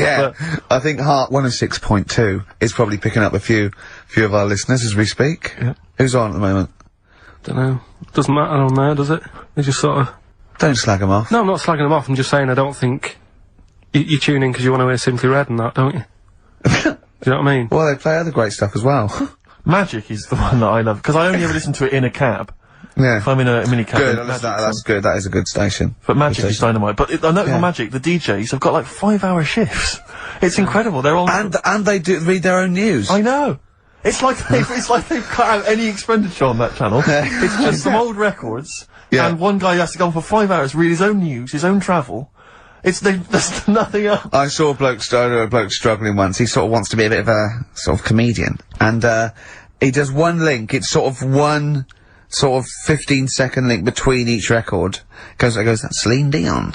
Yeah, I think Heart 106.2 is probably picking up a few of our listeners as we speak. Yeah. Who's on at the moment? Don't know. Doesn't matter on there, does it? They just sort of... Don't slag them off. No, I'm not slagging them off. I'm just saying I don't think... You tune in because you want to hear Simply Red and that, don't you? Do you know what I mean? Well, they play other great stuff as well. Magic is the one that I love, because I only ever listen to it in a cab. Yeah. If I'm in a mini cab. Good, that's good. That is a good station. But Magic is dynamite. But I know on Magic, the DJs have got like 5-hour shifts. It's incredible. They're on... And they do read their own news. I know. It's like they've cut out any expenditure on that channel. It's just some old records. Yeah. And one guy has to go on for 5 hours, read his own news, his own travel. There's nothing else. I saw a bloke struggling once. He sort of wants to be a bit of a sort of comedian, and he does one link. It's sort of one sort of 15-second link between each record. Goes, Celine Dion.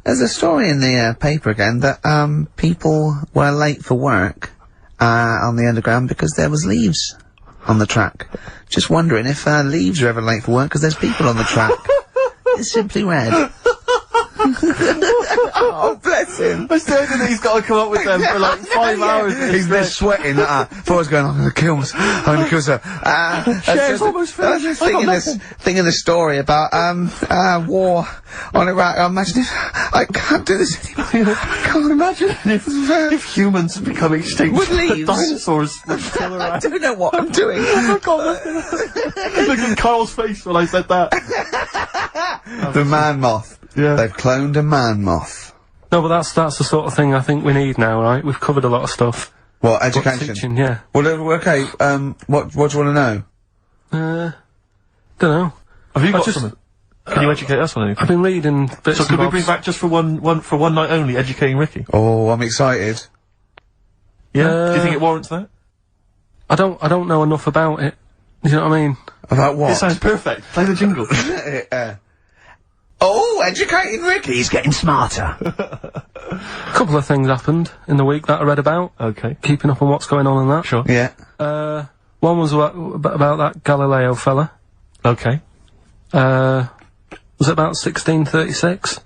There's a story in the paper again that people were late for work on the Underground because there was leaves on the track. Just wondering if leaves are ever late for work because there's people on the track. It's Simply Red. Oh, bless him. I still think he's got to come up with them for like 5 hours. He's been sweating like that. Before I was going, I'm gonna kill myself. It's almost finished. I was just thinking this story about, war on Iraq. Imagine if I can't do this anymore. I can't imagine if humans become extinct. With leaves. Dinosaurs would still around. I don't know what I'm doing. Oh, God. Look at Carl's face when I said that. The man moth. Yeah. They've cloned a man moth. No, but that's the sort of thing I think we need now, right? We've covered a lot of stuff. What, education? Teaching, yeah. Well, okay, what do you want to know? Dunno. Have you got something? Can you educate us on anything? I've been reading bits So could we bring back just for one night only, educating Ricky? Oh, I'm excited. Yeah? Do you think it warrants that? I don't know enough about it. Do you know what I mean? About what? It sounds perfect. Play the jingle. Oh, educating Ricky. He's getting smarter. A couple of things happened in the week that I read about. Okay. Keeping up on what's going on in that. Sure. Yeah. One was about that Galileo fella. Okay. Was it about 1636?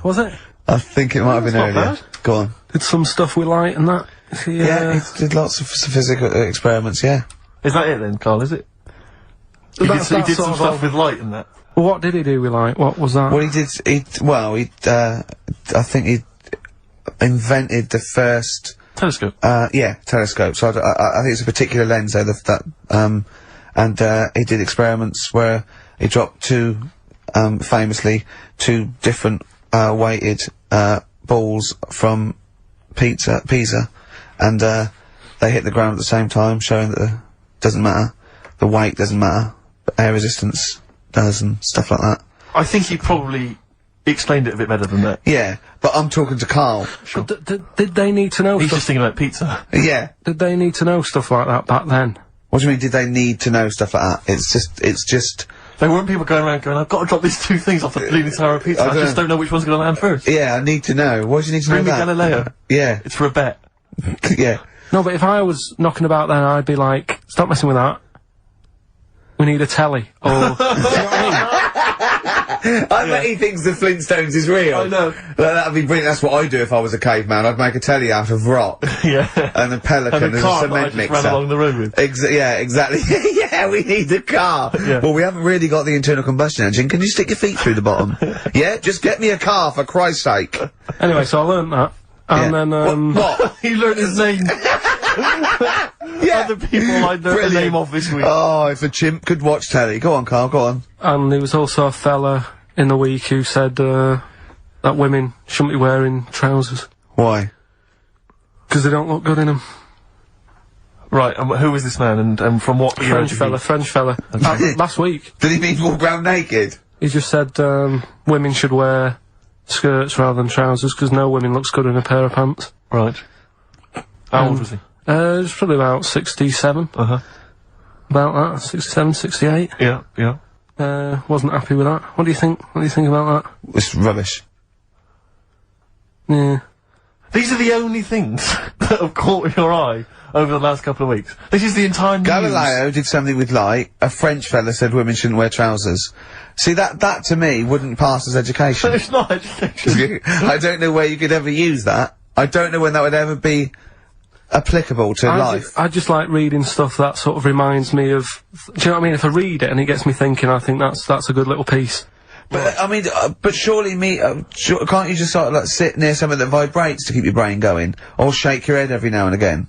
Was it? I think it might have been not earlier. bad. Go on. Did some stuff with light and that. Yeah, he did lots of physical experiments, yeah. Is that it then, Carl, is it? He did some stuff with light and that. Well, what did he do with light? What was that? Well, I think he invented the first... Telescope. Telescope. So I think it's a particular lens though, and he did experiments where he dropped famously two different, weighted, balls from Pisa, and, they hit the ground at the same time, showing that doesn't matter, the weight doesn't matter, but air resistance does and stuff like that. I think he probably explained it a bit better than that. Yeah, but I'm talking to Karl. Sure. Did they need to know He's stuff? just thinking about pizza. Yeah. Did they need to know stuff like that back then? What do you mean, did they need to know stuff like that? It's just... There weren't people going around going, I've got to drop these two things off the bleeding tower of pizza. I just don't know which one's going to land first. Yeah, I need to know. Why do you need to know that? Bring me Galileo. Yeah. It's for a bet. Yeah. No, but if I was knocking about then, I'd be like, stop messing with that. We need a telly. Or, do you know what I mean? I bet he thinks the Flintstones is real. I know. That'd be brilliant. That's what I'd do if I was a caveman. I'd make a telly out of rock. Yeah. And a pelican and as a a cement mixer. Ran along the road with. Yeah, exactly. Yeah, we need a car. Yeah. Well, we haven't really got the internal combustion engine. Can you stick your feet through the bottom? Yeah, just get me a car for Christ's sake. Anyway, so I learnt that. And then, What? He learned his name. Yeah. Other people I learned the name of this week. Oh, if a chimp could watch telly. Go on, Karl, go on. And there was also a fella in the week who said, that women shouldn't be wearing trousers. Why? Because they don't look good in them. Right, and who was this man, and from what year? French fella. Okay. Last week. Did he mean walk around naked? He just said, women should wear skirts rather than trousers, because no woman looks good in a pair of pants. Right. How old was he? It was probably about 67. Uh-huh. About that, 67, 68. Yeah, yeah. Wasn't happy with that. What do you think? What do you think about that? It's rubbish. Yeah. These are the only things that have caught your eye over the last couple of weeks. This is the entire news. Galileo did something with light. A French fella said women shouldn't wear trousers. See, that to me wouldn't pass as education. It's not education. I don't know where you could ever use that. I don't know when that would ever be applicable to life. I just like reading stuff that sort of reminds me of. Do you know what I mean? If I read it and it gets me thinking, I think that's a good little piece. But I mean, but surely can't you just sort of like sit near something that vibrates to keep your brain going, or shake your head every now and again?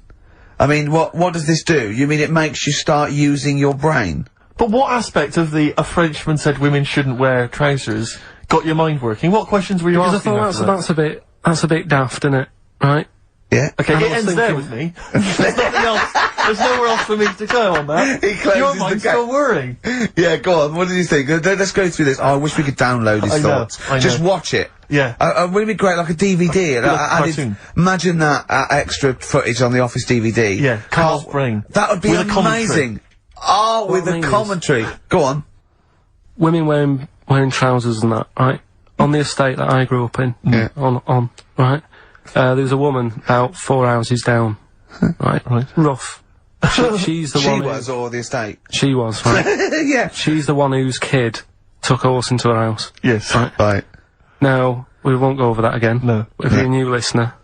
I mean, what does this do? You mean it makes you start using your brain? But what aspect of a Frenchman said women shouldn't wear trousers got your mind working? What questions were you asking? Because I thought that's a bit daft, isn't it? Right? Yeah. Okay, it ends there with me. There's nothing else. There's nowhere else for me to go on that. He closes Your mind's still whirring. Yeah, go on. What did you think? Let's go through this. Oh, I wish we could download his thoughts. I know. Just watch it. Yeah. Wouldn't it be great, like a DVD? Cartoon. Imagine that extra footage on the Office DVD. Yeah, Carl's brain. That would be With a commentary. amazing. Oh, with a commentary. Go on. Women wearing trousers and that, right? On the estate that I grew up in. Yeah. On, right? There was a woman about 4 houses down. Right? Rough. She's the one. She was, or the estate? She was, right? Yeah. She's the one whose kid took a horse into her house. Yes. Right. Now, we won't go over that again. No. If you're a new listener,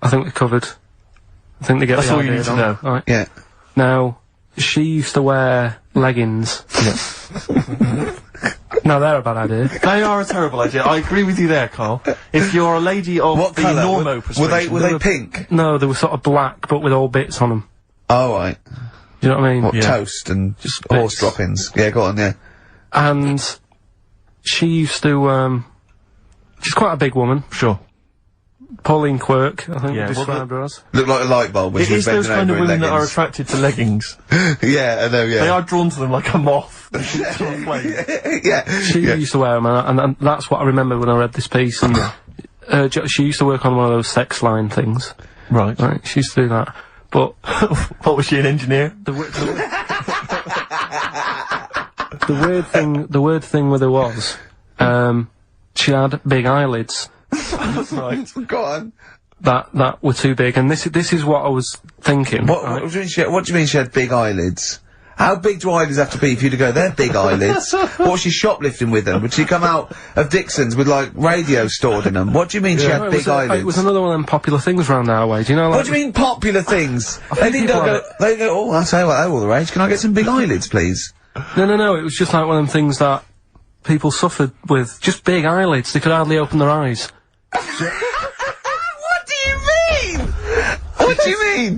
I think we covered. I think they get That's the all you idea need to on. know. Right. Yeah. Now, she used to wear leggings. Yeah. Now, they're a bad idea. They are a terrible idea. I agree with you there, Carl. If you're a lady of What the colour? normo persuasion... Were they pink? No, they were sort of black, but with all bits on them. Oh, right. Do you know what I mean? What, Yeah. toast and Just horse bits. droppings? Yeah, go on, yeah. And she used to, she's quite a big woman. Sure. Pauline Quirk, I think Yeah, we well, described her as. Look like a light bulb when It she was is those bending kind of over in women that are leggings. attracted to leggings. Yeah, I know, yeah. They are drawn to them like a moth. To a flame. Yeah. She used to wear them, and that's what I remember when I read this piece. And she used to work on one of those sex line things. Right. Right, she used to do that. But What, was she, an engineer? the weird thing with her was, she had big eyelids Right. Go on. that were too big, and this is what I was thinking. What right? do you mean she had big eyelids? How big do eyelids have to be for you to go, they're big eyelids? What was she shoplifting with them? Would she come out of Dixon's with, like, radio stored in them? What do you mean she No, had it big was eyelids? it was another one of them popular things around our way. Do you know? Like, What do you mean popular things? They didn't people go, they go, oh, I'll tell you what, they're all the rage. Can I get some big eyelids, please? No. It was just like one of them things that people suffered with. Just big eyelids. They could hardly open their eyes. What do you mean? What do you mean?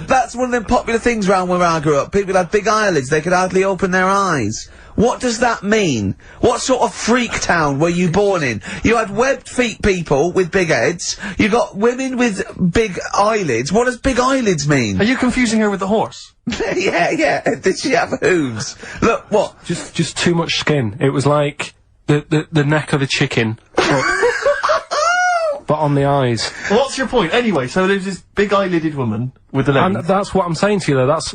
That's one of them popular things around where I grew up. People had big eyelids, they could hardly open their eyes. What does that mean? What sort of freak town were you born in? You had webbed feet people with big heads, you got women with big eyelids. What does big eyelids mean? Are you confusing her with the horse? yeah. Did she have hooves? Look, what? Just too much skin. It was like the neck of a chicken, but on the eyes. What's your point? Anyway, so there's this big eyelided woman with the And leggings. that's what I'm saying to you there. That's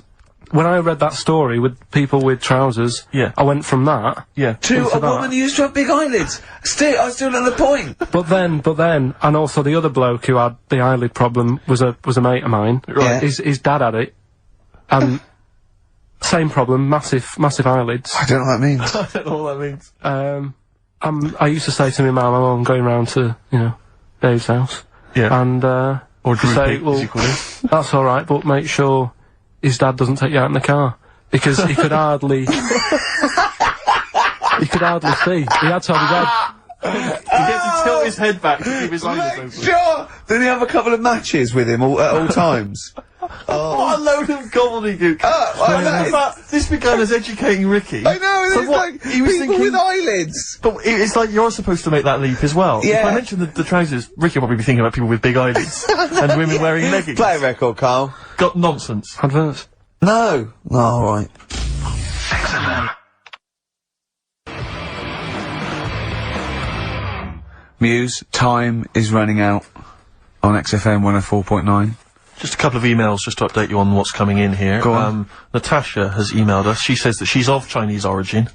when I read that story with people with trousers. Yeah. I went from that. Yeah. To into a that. woman who used to have big eyelids. I still at the point. But then, and also the other bloke who had the eyelid problem was a mate of mine. Right. His dad had it, and same problem, massive eyelids. I don't know what that means. I don't know what that means. I used to say to my mum, I'm going round to, Dave's house. Yeah. And, Or to say, droopy, as you call it. that's alright, but make sure his dad doesn't take you out in the car. Because he could hardly... he could hardly see. He had to have his head... He gets to tilt his head back to keep his eyes open. Sure. Did he have a couple of matches with him at all times? What a load of gobbledygook. This began as educating Ricky. I know, So it's what, like he was people thinking- with eyelids. But it's like you're supposed to make that leap as well. Yeah. If I mentioned the trousers, Ricky will probably be thinking about people with big eyelids and women wearing leggings. Play a record, Carl. Got nonsense. Adverts. No. Oh, all right. Muse, time is running out on XFM 104.9. Just a couple of emails just to update you on what's coming in here. Go on. Natasha has emailed us. She says that she's of Chinese origin,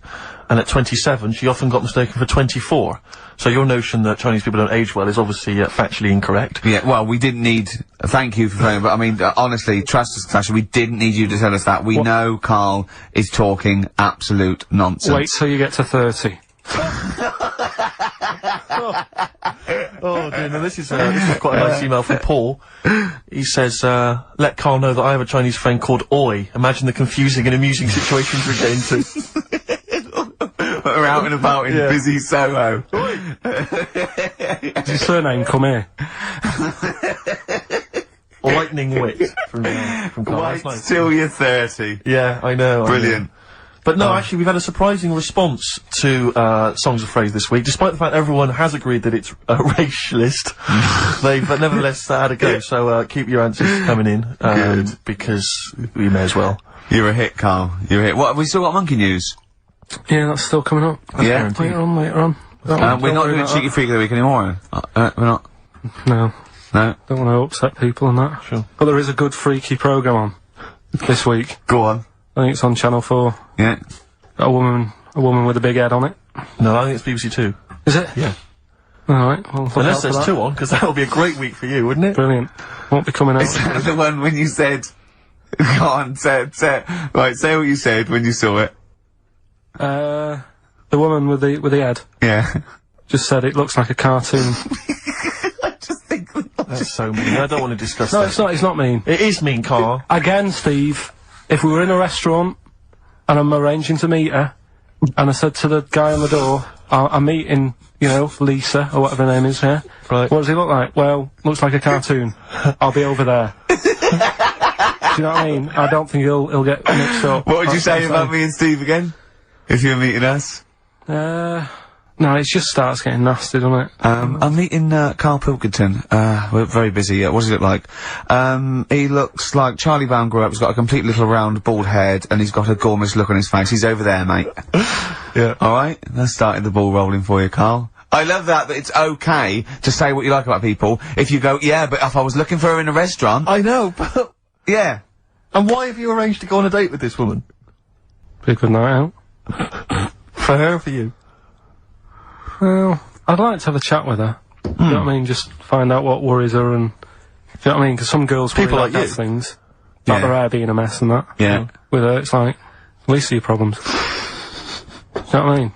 and at 27, she often got mistaken for 24. So your notion that Chinese people don't age well is obviously factually incorrect. Yeah, well, we didn't need... Thank you for phoning, but I mean, honestly, trust us, Natasha, we didn't need you to tell us that. We know Karl is talking absolute nonsense. Wait till you get to 30. Oh dear, no, this is quite a nice email from Paul. He says, let Karl know that I have a Chinese friend called Oi. Imagine the confusing and amusing situations we get into. We're out and about in busy Soho. Does your surname come here? Lightning wit from Karl. Wait That's nice. till you're 30. Yeah, I know. Brilliant. But no, actually, we've had a surprising response to Songs of Phrase this week. Despite the fact everyone has agreed that it's a racialist, they've nevertheless had a go. So keep your answers coming in, because we may as well. You're a hit, Karl. You're a hit. What, have we still got monkey news? Yeah, that's still coming up. Yeah. Later on. We're not doing Cheeky Freak of the Week anymore. We're not. No. No. Don't want to upset people and that. Sure. But there is a good freaky programme on this week. Go on. I think it's on Channel 4. Yeah. Got a woman with a big head on it. No, I think it's BBC Two. Is it? Yeah. Alright, well, look Unless out for there's that. two on, because that would be a great week for you, wouldn't it? Brilliant. Won't be coming out. Is that the one when you said... Go on, say what you said when you saw it. The woman with the head Yeah. just said it looks like a cartoon. I just think... That's so mean. I don't want to discuss No, that. it's not mean. It is mean, Karl. Again, Steve, if we were in a restaurant and I'm arranging to meet her, and I said to the guy on the door, I'm meeting, you know, Lisa, or whatever her name is, yeah? Right. What does he look like? Well, looks like a cartoon. I'll be over there. Do you know what I mean? I don't think he'll get mixed up. What would you say about me and Steve again? If you were meeting us? No, it just starts getting nasty, doesn't it? I'm meeting, Karl Pilkington. We're very busy. What does he look like? He looks like Charlie Brown grew up. He's got a complete little round, bald head, and he's got a gormless look on his face. He's over there, mate. Yeah. Alright? That started the ball rolling for you, Karl. I love that it's okay to say what you like about people. If you go, yeah, but if I was looking for her in a restaurant... I know, but... Yeah. And why have you arranged to go on a date with this woman? Be a good night out. For her or for you? Well, I'd like to have a chat with her. Do you know what I mean? Just find out what worries her and... Do you know what I mean? Because some girls People worry like about you. things. Like their hair being a mess and that. Yeah. With her, it's like, least of your problems. Do you know what I mean?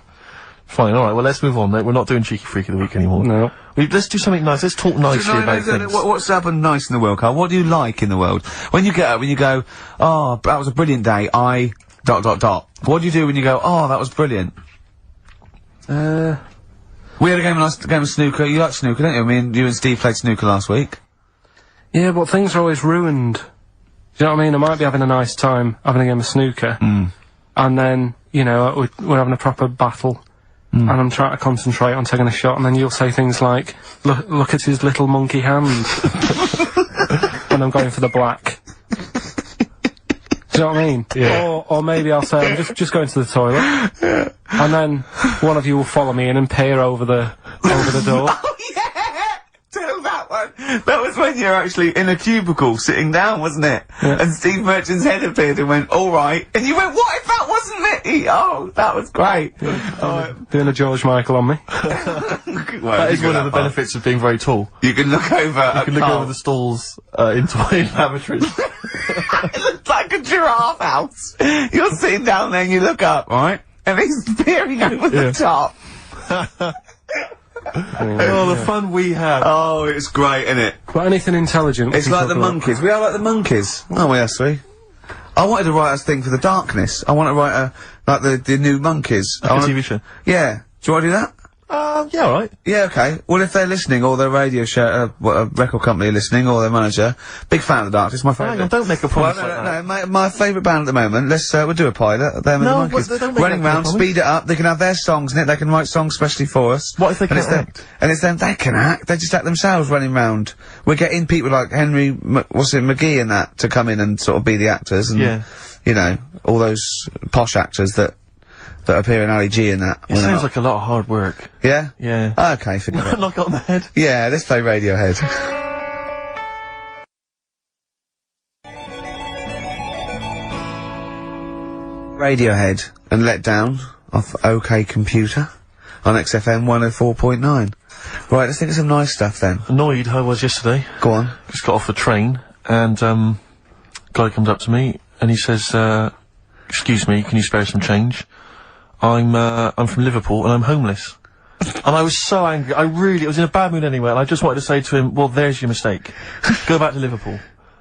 Fine, alright, well let's move on, mate. We're not doing Cheeky Freak of the Week anymore. No. Let's do something nice. Let's talk nicely about things. What's happened nice in the world, Karl? What do you like in the world? When you get up, when you go, oh, that was a brilliant day, What do you do when you go, oh, that was brilliant? We had a nice game of snooker. You like snooker, don't you? You and Steve played snooker last week. Yeah, but things are always ruined. Do you know what I mean? I might be having a nice time having a game of snooker. And then, you know, we're having a proper battle. And I'm trying to concentrate on taking a shot, and then you'll say things like, look at his little monkey hand. And I'm going for the black. Do you know what I mean? Yeah. Or maybe I'll say, I'm just going to the toilet. Yeah. And then one of you will follow me in and peer over the door. Oh, yeah! Tell that one. That was when you were actually in a cubicle sitting down, wasn't it? Yeah. And Steve Merchant's head appeared and went, alright. And you went, what if that wasn't me? Oh, that was great. Doing a George Michael on me. That is one of the benefits of being very tall. You can look over You can look over the stalls, in lavatories. It looks like a giraffe house. You're sitting down there and you look up, right? And he's peering over the top. Oh, the fun we have. Oh, it's great, isn't it? But anything intelligent. It's like the monkeys. We are like the monkeys. Aren't we, us three? I wanted to write a thing for the darkness. I want to write like the new monkeys. Like a TV show. Yeah. Do you want to do that? Yeah, alright. Yeah, okay. Well, if they're listening, or their radio show, record company are listening, or their manager, big fan of the Darkness, my favourite. Hang on, don't make a promise Well, like that. no, my favourite band at the moment, we'll do a pilot, them and the Monkeys. Don't make Running that round, promise. speed it up, they can have their songs in it, they can write songs specially for us. What if they And can't it's them- act? And it's them, they can act, they just act themselves running round. We're getting people like Henry, McGee and that, to come in and sort of be the actors, and, you know, all those posh actors that appear in Ali G and that. It sounds like a lot of hard work. Yeah? Yeah. Okay, forget it. Knock it on the head. Yeah, let's play Radiohead. Radiohead and Let Down off OK Computer on XFM 104.9. Right, let's think of some nice stuff then. Annoyed I was yesterday. Go on. Just got off the train, and, guy comes up to me, and he says, excuse me, can you spare some change? I'm from Liverpool, and I'm homeless. And I was so angry, I was in a bad mood anyway, and I just wanted to say to him, well, there's your mistake. Go back to Liverpool.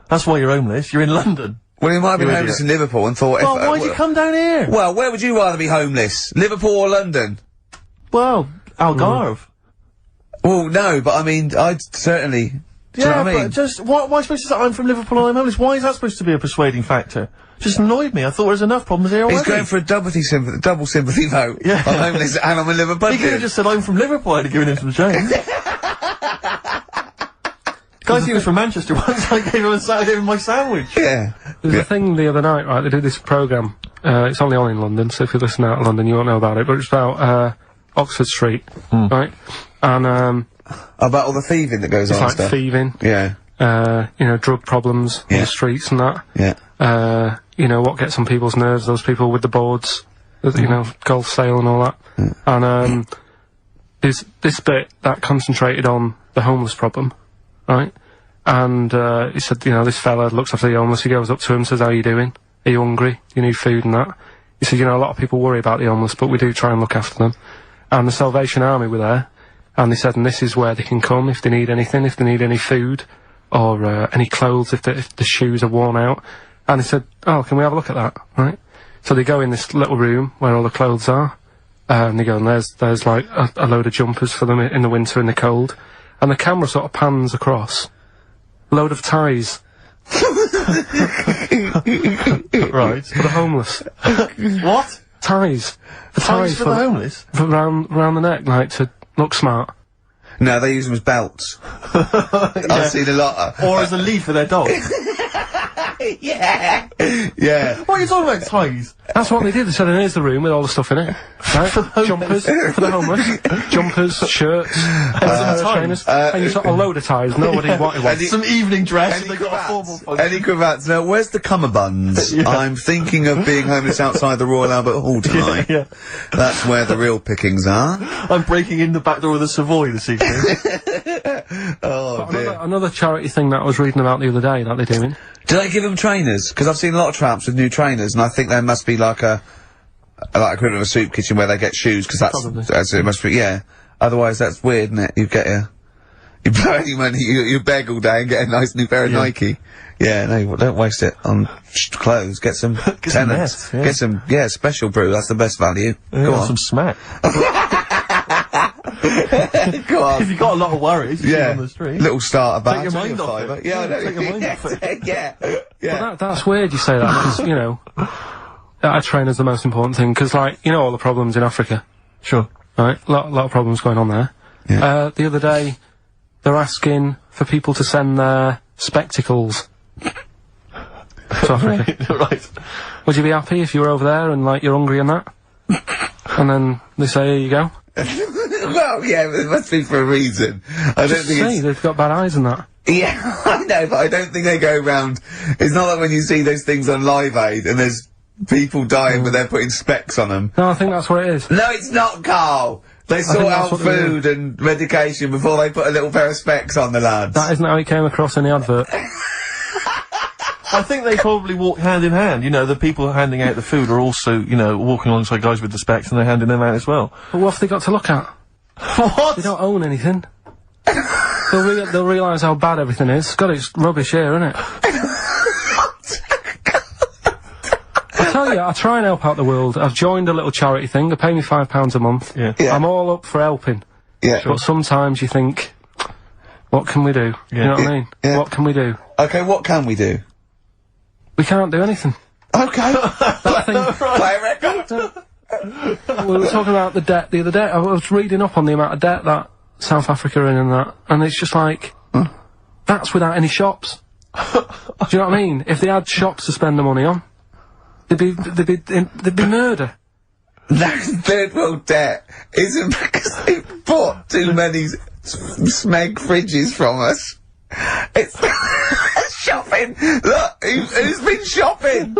That's why you're homeless, you're in London. Well, he might have been homeless in Liverpool and thought, well, why'd you come down here? Well, where would you rather be homeless? Liverpool or London? Well, Algarve. Well, no, but I mean, I'd certainly... Do you know what I mean? But just, why am I supposed to say I'm from Liverpool and I'm homeless? Why is that supposed to be a persuading factor? Just annoyed me. I thought there was enough problems here already. He's going for a double sympathy vote. Yeah. I'm homeless and I'm a Liverpool. He could have just said I'm from Liverpool, I'd have given him some change. Guys, he was from Manchester once, I gave him my sandwich. Yeah. There's a thing the other night, right, they did this programme, it's only on in London, so if you listen out of London you won't know about it, but it's about, Oxford Street, right? And, about all the thieving that goes on it's and stuff. like thieving, Yeah. you know, drug problems on Yeah. the streets and that. Yeah. You know, what gets on people's nerves, those people with the boards, you know, golf sale and all that. And, there's this bit that concentrated on the homeless problem, right? And, he said, you know, this fella looks after the homeless, he goes up to him, says, how you doing? Are you hungry? Do you need food and that? He said, you know, a lot of people worry about the homeless, but we do try and look after them. And the Salvation Army were there, and they said, and this is where they can come if they need anything, if they need any food, or, any clothes, if the shoes are worn out. And he said, oh, can we have a look at that, right? So they go in this little room where all the clothes are, and they go, and there's like a load of jumpers for them in the winter in the cold. And the camera sort of pans across. Load of ties. Right. For the homeless. What? Ties. Ties for the homeless? For round the neck, like, to look smart. No, they use them as belts. I've seen a lot of... Or as a lead for their dog. Yeah. Yeah. What are you talking about, ties? That's what they did. They said, and here's the room with all the stuff in it. Right? Jumpers for the homeless. Jumpers, shirts, trainers. And you got a load of ties. Nobody wanted one. Some evening dress, and they got a formal function. Any cravats? No, where's the cummerbunds? I'm thinking of being homeless outside the Royal Albert Hall tonight. Yeah. That's where the real pickings are. I'm breaking in the back door of the Savoy this evening. Oh, dear. Another charity thing that I was reading about the other day that they're doing. Do they give them trainers? Because I've seen a lot of tramps with new trainers, and I think there must be like a equivalent of a soup kitchen where they get shoes, because that's it must be, yeah. Otherwise that's weird, isn't it? You blow any money, you beg all day and get a nice new pair of Nike. Yeah, no, don't waste it on clothes. Get some tenants. Get some, special brew, that's the best value. Go on. Some smack. Go on. If you've got a lot of worries, you on the street. Little starter bag. Take your mind off it. Yeah, I know. Take your mind off it. Yeah. But that's weird you say that, because, you know, a trainer's the most important thing, because, like, you know all the problems in Africa. Sure. Right? A lot of problems going on there. Yeah. The other day, they're asking for people to send their spectacles to Africa. Right. Would you be happy if you were over there and, like, you're hungry and that? And then they say, here you go. Well, yeah, but it must be for a reason. I don't think it's... they've got bad eyes and that. Yeah, I know, but I don't think they go round... It's not like when you see those things on Live Aid and there's people dying but they're putting specs on them. No, I think that's what it is. No, it's not, Carl! They sort out food and medication before they put a little pair of specs on the lads. That isn't how it came across in the advert. I think they probably walk hand in hand. You know, the people handing out the food are also, you know, walking alongside guys with the specs, and they're handing them out as well. But what have they got to look at? What? They don't own anything. They'll realise how bad everything is. God, it's rubbish here, isn't it? I tell you, I try and help out the world. I've joined a little charity thing. They pay me £5 a month. Yeah. I'm all up for helping. Yeah. But sometimes you think, what can we do? You know what I mean? Yeah. What can we do? Okay, what can we do? We can't do anything. Okay. That thing. Play a record. We were talking about the debt the other day. I was reading up on the amount of debt that South Africa are in and that, and it's just like, that's without any shops. Do you know what I mean? If they had shops to spend the money on, there'd be murder. That third world debt isn't because they bought too many smeg fridges from us. It's shopping! Look, who's been shopping?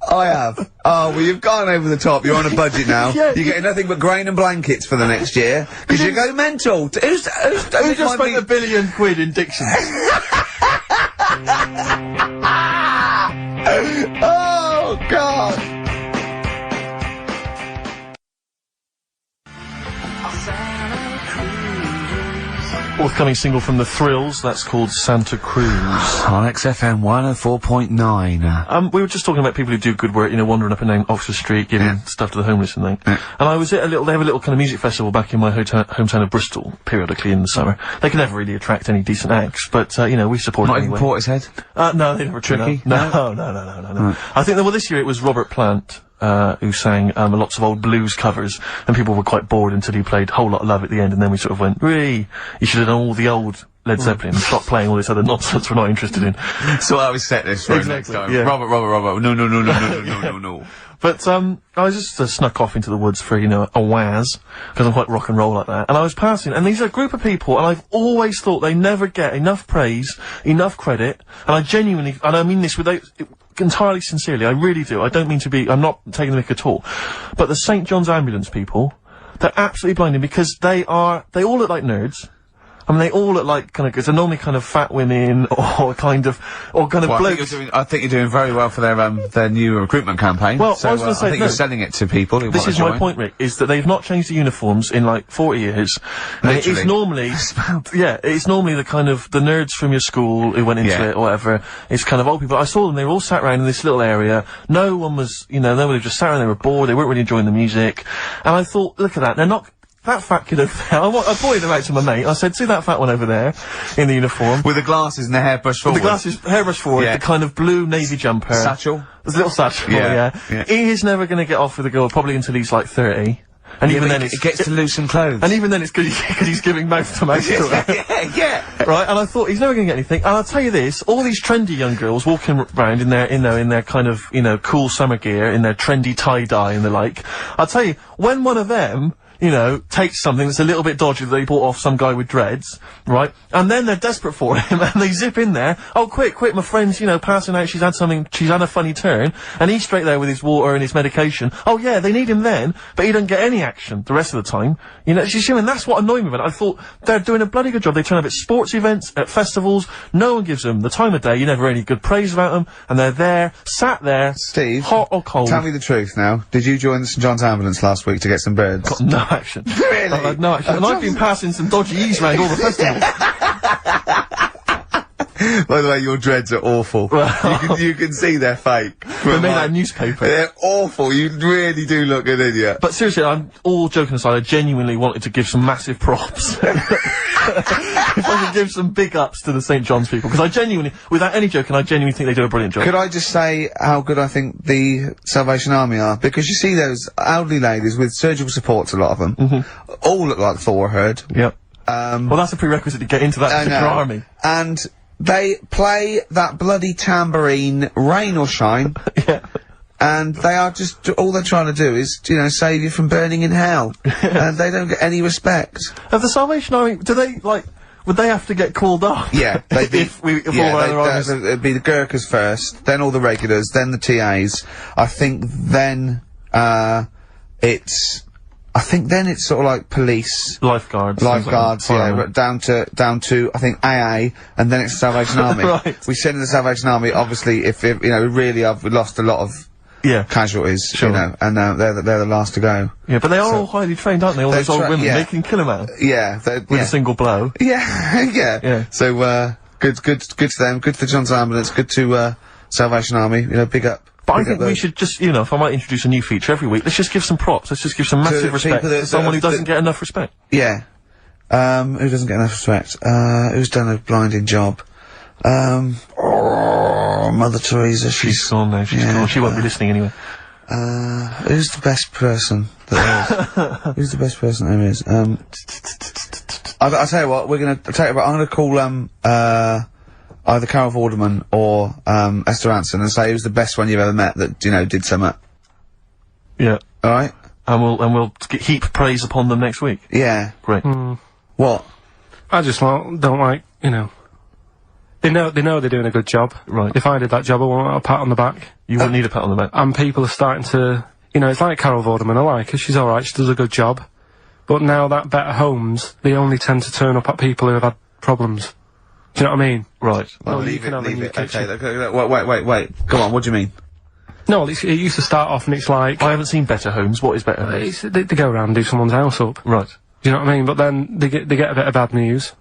I have. Oh, well, you've gone over the top. You're on a budget now. Yeah. You're getting nothing but grain and blankets for the next year. Because you go mental. Who just spent £1 billion in dictions? Oh, God! Forthcoming single from The Thrills, that's called Santa Cruz. On XFM 104.9. We were just talking about people who do good work, you know, wandering up and down Oxford Street, giving stuff to the homeless and things. Yeah. And I was at they have a little kind of music festival back in my hometown of Bristol, periodically in the summer. They can never really attract any decent acts, but, you know, we support it Not anyway. even Portishead? No, they never turn Tricky? up. No. Right. I think that, well, this year it was Robert Plant, who sang, lots of old blues covers, and people were quite bored until he played Whole Lot of Love at the end, and then we sort of went, you should have done all the old Led Zeppelin and stop playing all this other nonsense we're not interested in. So I was set this for next time. Yeah. Robert, no. But, I just snuck off into the woods for, you know, a waz, because I'm quite rock and roll like that, and I was passing, and these are a group of people, and I've always thought they never get enough praise, enough credit, and I genuinely, and I mean this entirely sincerely, I really do, I don't mean to be, I'm not taking the mick at all, but the St. John's Ambulance people, they're absolutely blinding, because they all look like nerds. I mean, they all look like because they're normally kind of fat women or kind of blokes. I think you're doing very well for their new recruitment campaign. Well, so, I was going to say, I think you're selling it to people who this want is to my join. point, Rick, is that they've not changed the uniforms in like 40 years. And it is normally, it's normally the kind of, the nerds from your school who went into it or whatever. It's kind of old people. I saw them, they were all sat around in this little area. No one was, you know, nobody just sat around, they were bored, they weren't really enjoying the music. And I thought, look at that, they're not, that fat kid over there, I pointed them out to my mate, I said, see that fat one over there, in the uniform? With the glasses and the hairbrush forward. With the glasses, hairbrush forward, the kind of blue navy jumper. Satchel? There's a little satchel, yeah. He is never gonna get off with a girl, probably until he's like 30. And even then it gets to loosen clothes. And even then it's because he's giving mouth to mouth to her. Yeah. Right, and I thought, he's never gonna get anything. And I'll tell you this, all these trendy young girls walking around in their kind of, you know, cool summer gear, in their trendy tie-dye and the like, I'll tell you, when one of them, you know, takes something that's a little bit dodgy that they bought off some guy with dreads, right? And then they're desperate for him, and they zip in there. Oh, quick, my friend's, you know, passing out, she's had a funny turn, and he's straight there with his water and his medication. Oh yeah, they need him then, but he doesn't get any action the rest of the time. You know, and that's what annoyed me about it. I thought, they're doing a bloody good job. They turn up at sports events, at festivals, no one gives them the time of day, you never hear any good praise about them, and they're there, sat there, Steve, hot or cold. Tell me the truth now. Did you join the St. John's Ambulance last week to get some birds? Got no action. Really? I've had no action. And I've been passing some dodgy E's around all the festivals. By the way, your dreads are awful. you can see they're fake. They're made out of newspaper. They're awful. You really do look an idiot. But seriously, I'm all joking aside, I genuinely wanted to give some massive props. If I could give some big ups to the St. John's people, because I genuinely, without any joking, I genuinely think they do a brilliant job. Could I just say how good I think the Salvation Army are? Because you see those elderly ladies with surgical supports, a lot of them, all look like Thor Herd. Yep. Well, that's a prerequisite to get into that particular army. And they play that bloody tambourine, rain or shine. Yeah. And they are just, all they're trying to do is, you know, save you from burning in hell. And they don't get any respect. Of the Salvation Army, do they, like, would they have to get called off? Yeah, they'd be, if all other armies... it'd be the Gurkhas first, then all the regulars, then the TAs. I think then it's sort of like police, lifeguards, but down to I think AA, and then it's the Salvation Army. Right. We send in the Salvation Army. Obviously, if you know, we lost a lot of casualties, you know, and they're the last to go. Yeah, but they are all highly trained, aren't they? All those old women, they can kill a man. Yeah, with a single blow. Yeah. So good to them. Good for John's Ambulance. Good to Salvation Army. You know, big up. But I think we should just, you know, if I might introduce a new feature every week, let's just give some props. Let's just give some massive respect to someone who doesn't get enough respect. Yeah. Who doesn't get enough respect? Who's done a blinding job? Mother Teresa. She's gone now. She's gone. She won't be listening anyway. Who's the best person that there is? Who's the best person there is? I'll tell you what, I'm gonna call, either Carol Vorderman or Esther Anson and say who's the best one you've ever met that, you know, did something. Yeah. Alright? And we'll heap praise upon them next week. Yeah. Great. What? I just don't like, you know, They know they're doing a good job. Right. If I did that job, I want a pat on the back. You wouldn't need a pat on the back. And people are starting to, you know, it's like Carol Vorderman, I like her, she's alright, she does a good job. But now that Better Homes, they only tend to turn up at people who have had problems. Do you know what I mean? Right. Well, leave you can have a leave new it. kitchen. Okay, wait. Go on, what do you mean? No, it used to start off and it's like... I haven't seen Better Homes. What is Better Homes? They go around and do someone's house up. Right. Do you know what I mean? But then they get a bit of bad news.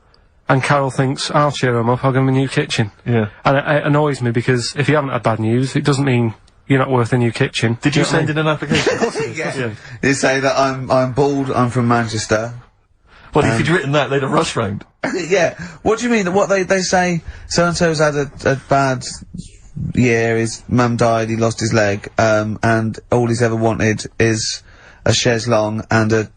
And Carol thinks, I'll cheer them up, I'll give them a new kitchen. Yeah. And it annoys me because if you haven't had bad news, it doesn't mean you're not worth a new kitchen. Did you send in an application? Yeah. You say that I'm bald, I'm from Manchester. Well, if you'd written that, they'd have rushed round. Yeah. What do you mean? What they say, so-and-so's had a bad year, his mum died, he lost his leg, and all he's ever wanted is a chaise longue and a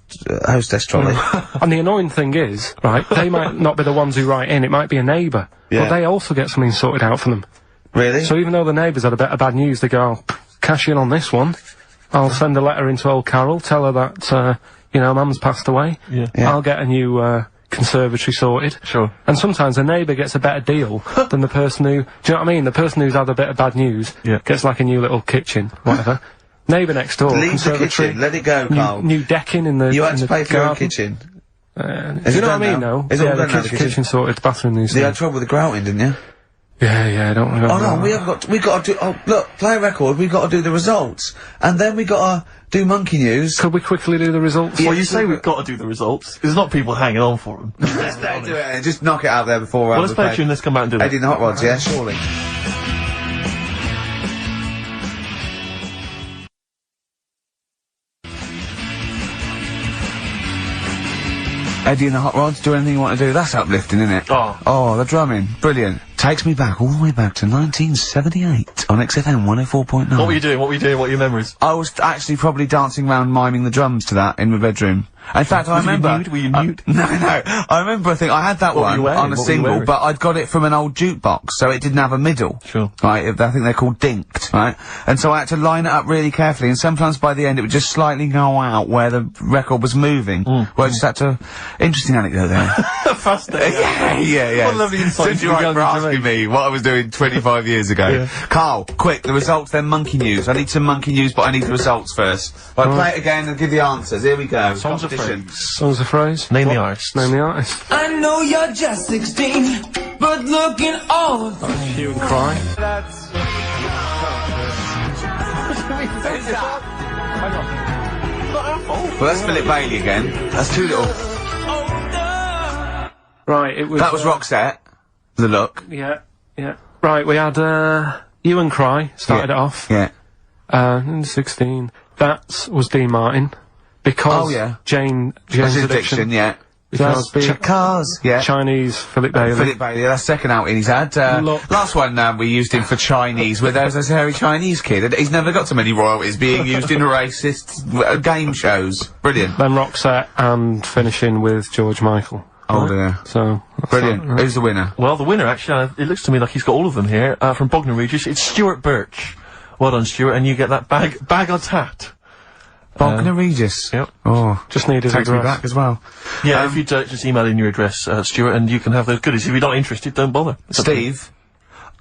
hostess trolley. And the annoying thing is, right, they might not be the ones who write in, it might be a neighbour. Yeah. But they also get something sorted out for them. Really? So even though the neighbours had a bit of bad news, they go, I'll cash in on this one. I'll send a letter into old Carol, tell her that, you know, Mum's passed away. Yeah. I'll get a new, conservatory sorted. Sure. And sometimes a neighbour gets a better deal than the person who, do you know what I mean? The person who's had a bit of bad news gets like a new little kitchen, whatever. Neighbour next door, Leave the kitchen, let it go, Carl. new decking in the You had to pay for your own garden. kitchen. Do you it know what I done mean, now? though? Is it all Yeah, done now, the the kitchen? kitchen sorted, the bathroom news. You had trouble with the grouting, didn't you? Yeah, don't we? Oh no, we got to do, oh look, play a record, we got to do the results. And then we got to do Monkey News. Could we quickly do the results? Well, you say we've got to do the results. There's not people hanging on for them. Let's do it and just knock it out there before Well, let's play a tune, let's come back and do Eddie it. and the Hot Rods, yeah, surely. Eddie and the Hot Rods, do anything you want to do. That's uplifting, isn't it? Oh. The drumming. Brilliant. Takes me back, all the way back to 1978 on XFM 104.9. What were you doing? What are your memories? I was actually probably dancing around miming the drums to that in my bedroom. In fact, I remember... Were you nude? No. I remember, I think, I had that What were one you wearing? on a What were you single, wearing? but I'd got it from an old jukebox, so it didn't have a middle. Sure. Right, I think they're called dinked, right? And so I had to line it up really carefully, and sometimes by the end it would just slightly go out where the record was moving. Where I just had to... Interesting anecdote there. Fascinating. Yeah. What a lovely insight Since into you the like for young asking Gervais. me what I was doing 25 years ago. Yeah. Carl, quick, the results, then Monkey News. I need some Monkey News, but I need the results first. Right, play it again and give the answers. Here we go. Songs of Competition. Phrase. Songs of phrase? Name the artists. Name the artist. I know you're just 16, but look at all of Hue and Cry. Well, that's Philip Bailey again. That's too little. Right, it was... That was Roxette. The look. Yeah. Right, we had, Hue and Cry, started it off. Yeah. 16. That was Dean Martin. Because Oh, yeah. Jane's That's his Addiction. diction, yeah. Because Cars. Yeah. Chinese Philip Bailey. Philip Bailey, that's second outing he's had. Look. Last one, we used him for Chinese, where there's a hairy Chinese kid. He's never got so many royalties being used in racist game shows. Brilliant. Then Roxette and finishing with George Michael. Oh dear. So, that's Brilliant. that, right? Who's the winner? Well, the winner, actually, it looks to me like he's got all of them here, from Bognor Regis. It's Stuart Birch. Well done, Stuart, and you get that bag of tat. Bognor Regis. Yep. Oh. Just need his Takes me address. back as well. Yeah, if you just email in your address, Stuart, and you can have those goodies. If you're not interested, don't bother. It's up to you. Steve.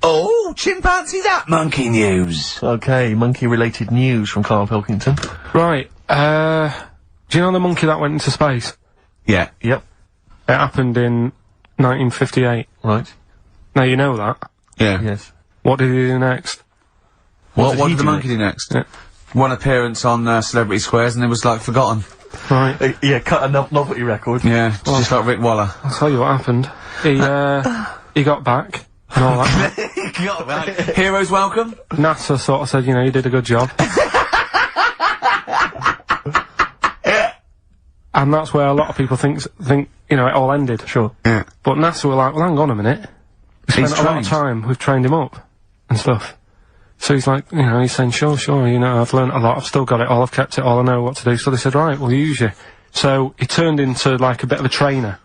Oh, chimpanzee that Monkey News. Okay, monkey-related news from Karl Pilkington. Right, do you know the monkey that went into space? Yeah. Yep. It happened in 1958. Right. Now you know that. Yeah. Yes. What did he do next? What did he did the do monkey do next? Yeah. One appearance on Celebrity Squares and it was like forgotten. Right, Yeah, cut a novelty record. Yeah, just like Rick Waller. I'll tell you what happened. He got back and all that. Heroes welcome. NASA sort of said, you know, you did a good job. And that's where a lot of people think, you know, it all ended. Sure. Yeah. But NASA were like, well, hang on a minute. We He's spent a lot of trained. time, we've trained him up and stuff. So he's like, you know, he's saying, sure, you know, I've learnt a lot, I've still got it all, I've kept it all, I know what to do. So they said, right, we'll use you. So he turned into, like, a bit of a trainer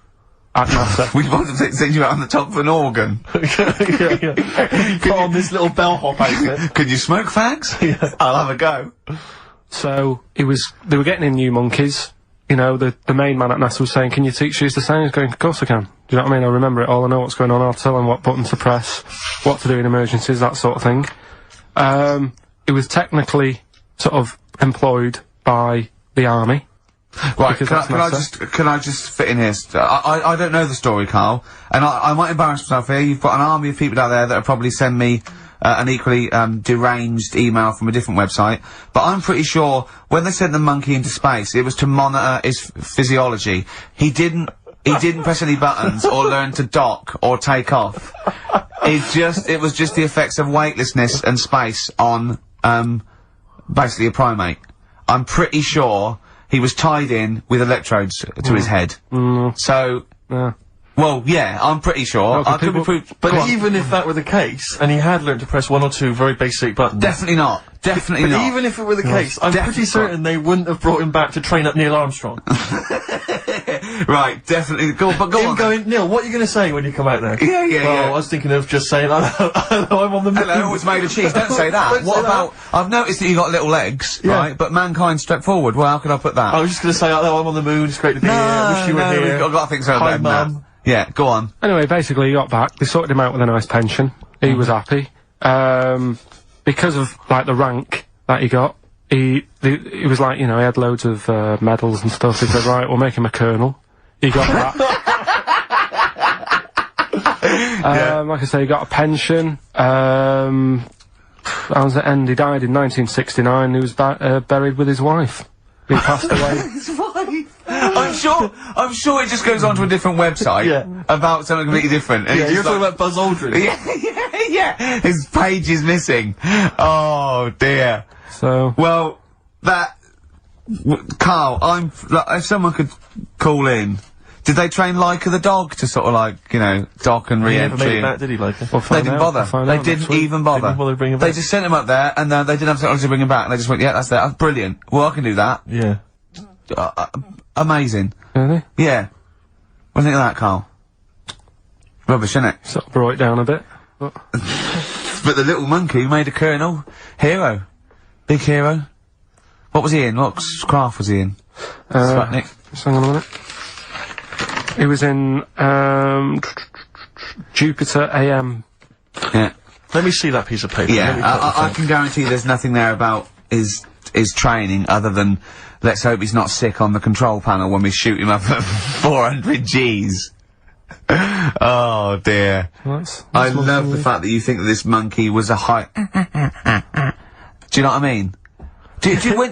at NASA. We want to send you out on the top of an organ. yeah. Put on this little bellhop outfit. Could you smoke fags? Yeah. I'll have a go. So they were getting in new monkeys. You know, the main man at NASA was saying, can you teach these the same? He's going, of course I can. Do you know what I mean? I remember it all. I know what's going on. I'll tell him what button to press, what to do in emergencies, that sort of thing. It was technically sort of employed by the army. Right, can I just fit in here? I don't know the story, Karl, and I might embarrass myself here. You've got an army of people out there that will probably send me an equally deranged email from a different website, but I'm pretty sure when they sent the monkey into space, it was to monitor his physiology. He didn't press any buttons or learn to dock or take off. It was just the effects of weightlessness and space on basically a primate. I'm pretty sure he was tied in with electrodes to his head. So, well, yeah, I'm pretty sure. I could be proved. But even if that were the case, and he had learned to press one or two very basic buttons. Definitely not. Definitely not. Even if it were the case, I'm pretty certain they wouldn't have brought him back to train up Neil Armstrong. Right, definitely. Go on. Going, Neil, what are you going to say when you come out there? Well, I was thinking of just saying, hello, I'm on the moon. Hello, it's made of cheese. Don't say that. What about, I've noticed that you got little legs, right? But mankind stepped forward. Well, how could I put that? I was just going to say, hello, I'm on the mion, it's great to be here, wish you were here. I've got to think so. Hi, Mum. Yeah, go on. Anyway, basically, he got back. They sorted him out with a nice pension. He was happy. Because of, like, the rank that he got, he was like, you know, he had loads of medals and stuff. He said, right, we'll make him a colonel. He got that. Like I say, he got a pension. How was the end? He died in 1969. He was buried with his wife. He passed away. His wife. I'm sure it just goes on to a different website about something completely different. And you're talking about Buzz Aldrin. Yeah. His page is missing. Oh dear. So well, Karl, if someone could call in. Did they train Leica the dog to sort of like, you know, dock and re-entry? He never made it back, did he, Leica? They didn't bother. They didn't even bother. Bring him back. They just sent him up there, and they didn't have technology to bring him back, and they just went, yeah, that's brilliant. Well, I can do that. Yeah. Amazing. Really? Yeah. What do you think of that, Karl? Rubbish, isn't it? Sort of brought it down a bit. But the little monkey made a colonel. Hero. Big hero. What was he in? What craft was he in? Sputnik. Just hang on a minute. He was in, Jupiter AM. Yeah. Let me see that piece of paper. Yeah, I can guarantee there's nothing there about his training other than let's hope he's not sick on the control panel when we shoot him up at 400 Gs. Oh dear. I love the fact that you think that this monkey was a high... Do you know what I mean?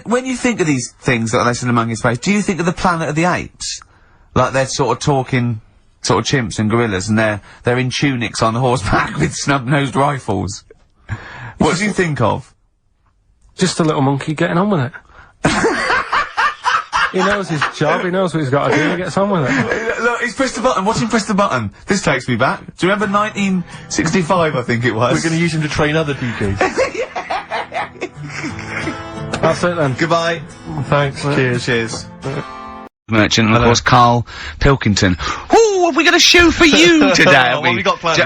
When you think of these things that they send a monkey in space, do you think of the Planet of the Apes? Like they're sort of talking, sort of chimps and gorillas, and they're in tunics on horseback with snub-nosed rifles. What do you think of? Just a little monkey getting on with it. He knows his job, he knows what he's got to do, he gets on with it. Look, he's pressed the button, watch him press the button. This takes me back. Do you remember 1965, I think it was? We're going to use him to train other DJs. That's it then. Goodbye. Thanks. Cheers. Merchant, and of course Karl Pilkington. Ooh, have we got a show for you today? What have we got planned?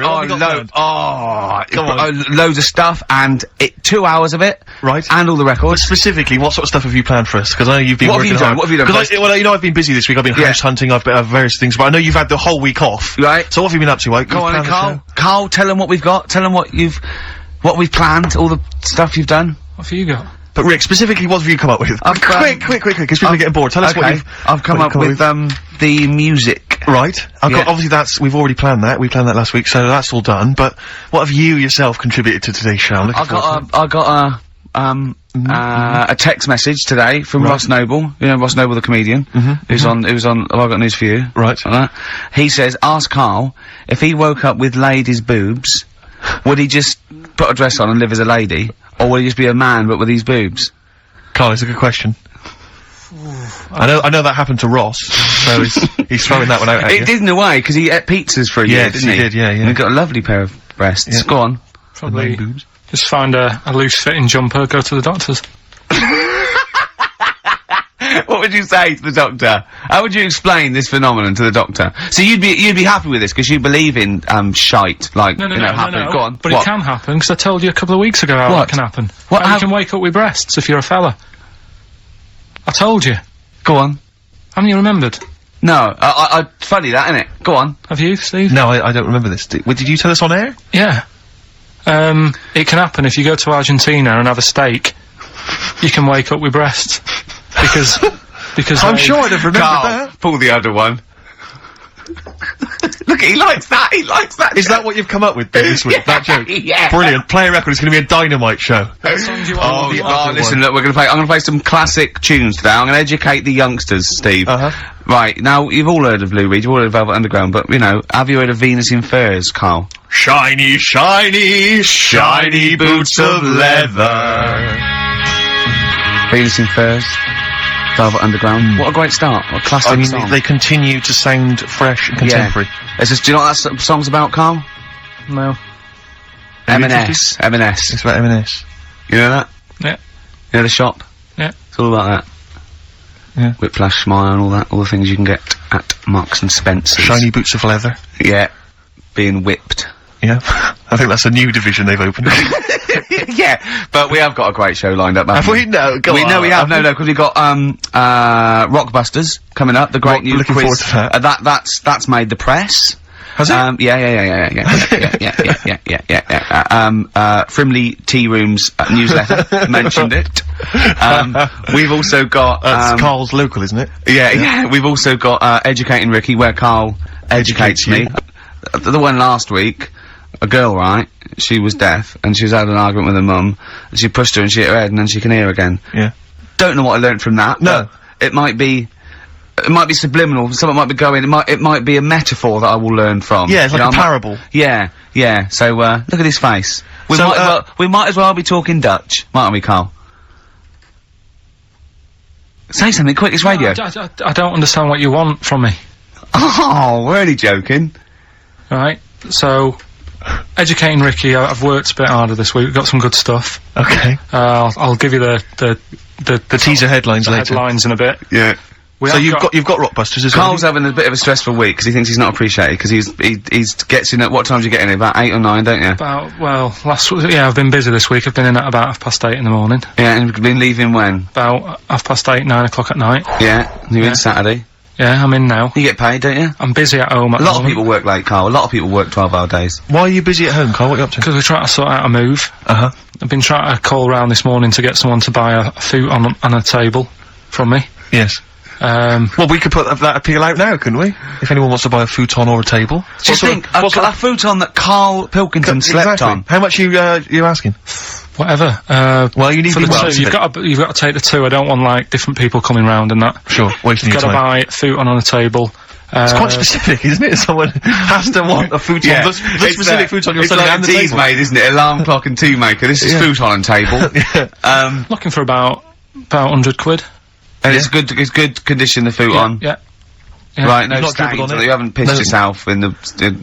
Loads of stuff, and 2 hours of it. Right. And all the records. But specifically, what sort of stuff have you planned for us? Because I know you've been working hard. What have you done? Because you know, I've been busy this week. I've been house hunting. I've been various things, but I know you've had the whole week off. Right. So what have you been up to? Like, go on, Karl. Karl, tell them what we've got. Tell them what we've planned. All the stuff you've done. What have you got? But Rick, specifically, what have you come up with? Quick, because people are getting bored. Tell us what I've come up with, the music. Right. Obviously we already planned that. We planned that last week, so that's all done. But what have you yourself contributed to today's show? I got a text message today from Ross Noble. You know Ross Noble, the comedian, who's on. Have I got news for you? Right. He says, ask Karl if he woke up with ladies' boobs, would he just put a dress on and live as a lady? Or will he just be a man, but with these boobs? Carl, it's a good question. I know that happened to Ross, so he's throwing that one out at you. It did in a way, because he ate pizzas for a year, didn't he? Yes, he did, yeah. And he got a lovely pair of breasts. Yeah. Go on. Probably just find a loose-fitting jumper, go to the doctor's. What would you say to the doctor? How would you explain this phenomenon to the doctor? So you'd be happy with this because you believe in shite, like happening. Go on. But it can happen because I told you a couple of weeks ago how it can happen. How you can wake up with breasts if you're a fella. I told you. Go on. Haven't you remembered? No, funny that, isn't it? Go on. Have you, Steve? No, I don't remember this. Did you tell us on air? Yeah. It can happen if you go to Argentina and have a steak. You can wake up with breasts. Because I'm sure I'd have remembered that. Pull the other one. Look, he likes that. He likes that. Is that what you've come up with this week? That joke? Yeah. Brilliant. Play a record. It's going to be a dynamite show. Listen, look, I'm gonna play some classic tunes today. I'm gonna educate the youngsters, Steve. Right, now, you've all heard of Lou Reed, you've all heard of Velvet Underground, but, you know, have you heard of Venus in Furs, Karl? Shiny, shiny, shiny boots of leather. Venus in Furs, Velvet Underground. What a great start. What a classic song. They continue to sound fresh and contemporary. Do you know what that song's about, Karl? No. M&S. M&S. It's about M&S. You know that? Yeah. You know the shop? Yeah. It's all about that. Yeah. Whiplash, Smile and all that, all the things you can get at Marks and Spencer's. Shiny boots of leather. Yeah. Being whipped. Yeah. I think that's a new division they've opened. Yeah, but we have got a great show lined up, Have we? No, go on. No, we have. No, because we've got, Rockbusters coming up, the great new looking quiz. forward to that. That's made the press. Has it? Frimley Tea Room's newsletter mentioned it. We've also got, That's Karl's local, isn't it? Yeah, we've also got, Educating Ricky, where Karl educates me. The one last week, a girl, right? She was deaf, and she was had an argument with her mum, and she pushed her and she hit her head, and then she can hear again. Yeah. Don't know what I learnt from that. No. It might be subliminal, something might be going, it might be a metaphor that I will learn from. Yeah, it's like a parable. Yeah. So, look at his face. We So, might as well be talking Dutch, mightn't we, Karl? Say something quick, it's radio. I don't understand what you want from me. Oh, we're only joking. Right, so, Educating Ricky, I've worked a bit harder this week, we've got some good stuff. Okay. I'll give you the teaser headlines later. Headlines in a bit. Yeah. So you've got Rockbusters as well. Karl's having a bit of a stressful week because he thinks he's not appreciated because he gets in at what time do you get in? About 8 or 9, don't you? I've been busy this week. I've been in at about 8:30 in the morning. Yeah, and you've been leaving when? About 8:30, 9 o'clock at night. Yeah, you're in Saturday. Yeah, I'm in now. You get paid, don't you? I'm busy at home at A lot of people work late, Karl. A lot of people work 12-hour days. Why are you busy at home, Karl? What are you up to? Because we're trying to sort out a move. Uh-huh. I've been trying to call round this morning to get someone to buy a futon and a table from me. Yes. Well, we could put that appeal out now, couldn't we? If anyone wants to buy a futon or a table. Just think, a futon that Karl Pilkington slept on. How much you asking? Whatever. Well, you need for to the two. You've got to take the two. I don't want, like, different people coming round and that. Sure, wasting your You've got time. to buy a futon on a table. It's quite specific, isn't it? Someone has to want a futon. Yeah. The specific futon you're selling and the tea's table. made, isn't it? Alarm clock and tea maker. This is futon and table. Yeah. Looking for about 100 quid. And it's good condition, the futon. Yeah. Right, no You've not stains, dribbled on it? you haven't pissed No. yourself in the,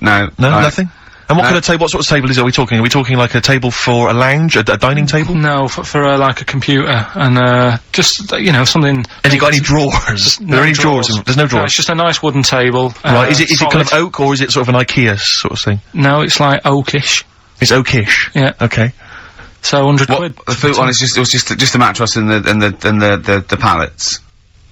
no. No, right. nothing? And what kind of table, what sort of table are we talking? Are we talking like a table for a lounge, a dining table? No, for like a computer and just you know something. Has he got any drawers? Are there any drawers? There's no No, drawers. it's just a nice wooden table. Right, is it kind solid. of oak or is it sort of an IKEA sort of thing? No, it's like oakish. It's oakish. Yeah. Okay. So 100 What, quid. the futon is just, it was just a mattress and the pallets.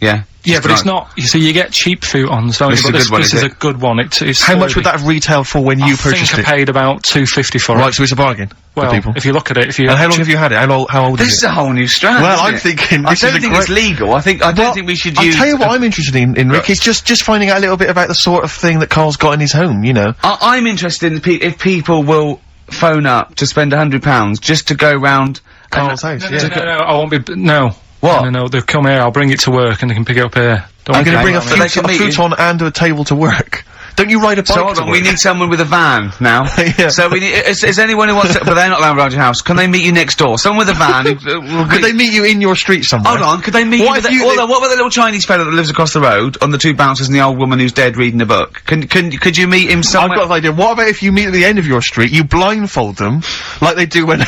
Yeah? Yeah, Just but it's nice. not. You see, you get cheap futons, don't This you? is But a good one, this is is it? a good one. It's How much would that have retailed for when you purchased I think I paid about $2.50 for it. Right, so it's a bargain Well, for people. if you look at it, if you And how long have you had it? How old This is is it? a whole new strand. Well, isn't I'm it? thinking I this don't is a think great- it's legal. I don't think we should I'll use. tell you what I'm interested in Rick, is just finding out a little bit about the sort of thing that Karl's got in his home, you know. I'm interested in if people will phone up to spend £100 just to go round. Karl's house, yeah. No, I won't be. No. What? No, they'll come here. I'll bring it to work, and they can pick it up here. Don't I'm going to Okay. bring a So they can meet you. futon and a table to work. Don't you ride a bike So hold to on, work? we need someone with a van now. Yeah. So we need. Is anyone who wants to? But they're not allowed around your house. Can they meet you next door? Someone with a van. Will Could they meet you in your street somewhere? Hold on, could they meet What you with if you- hold on, what about the little Chinese fellow that lives across the road, on the two bouncers and the old woman who's dead reading a book? Could you meet him I've somewhere? got an idea. What about if you meet at the end of your street, you blindfold them, like they do when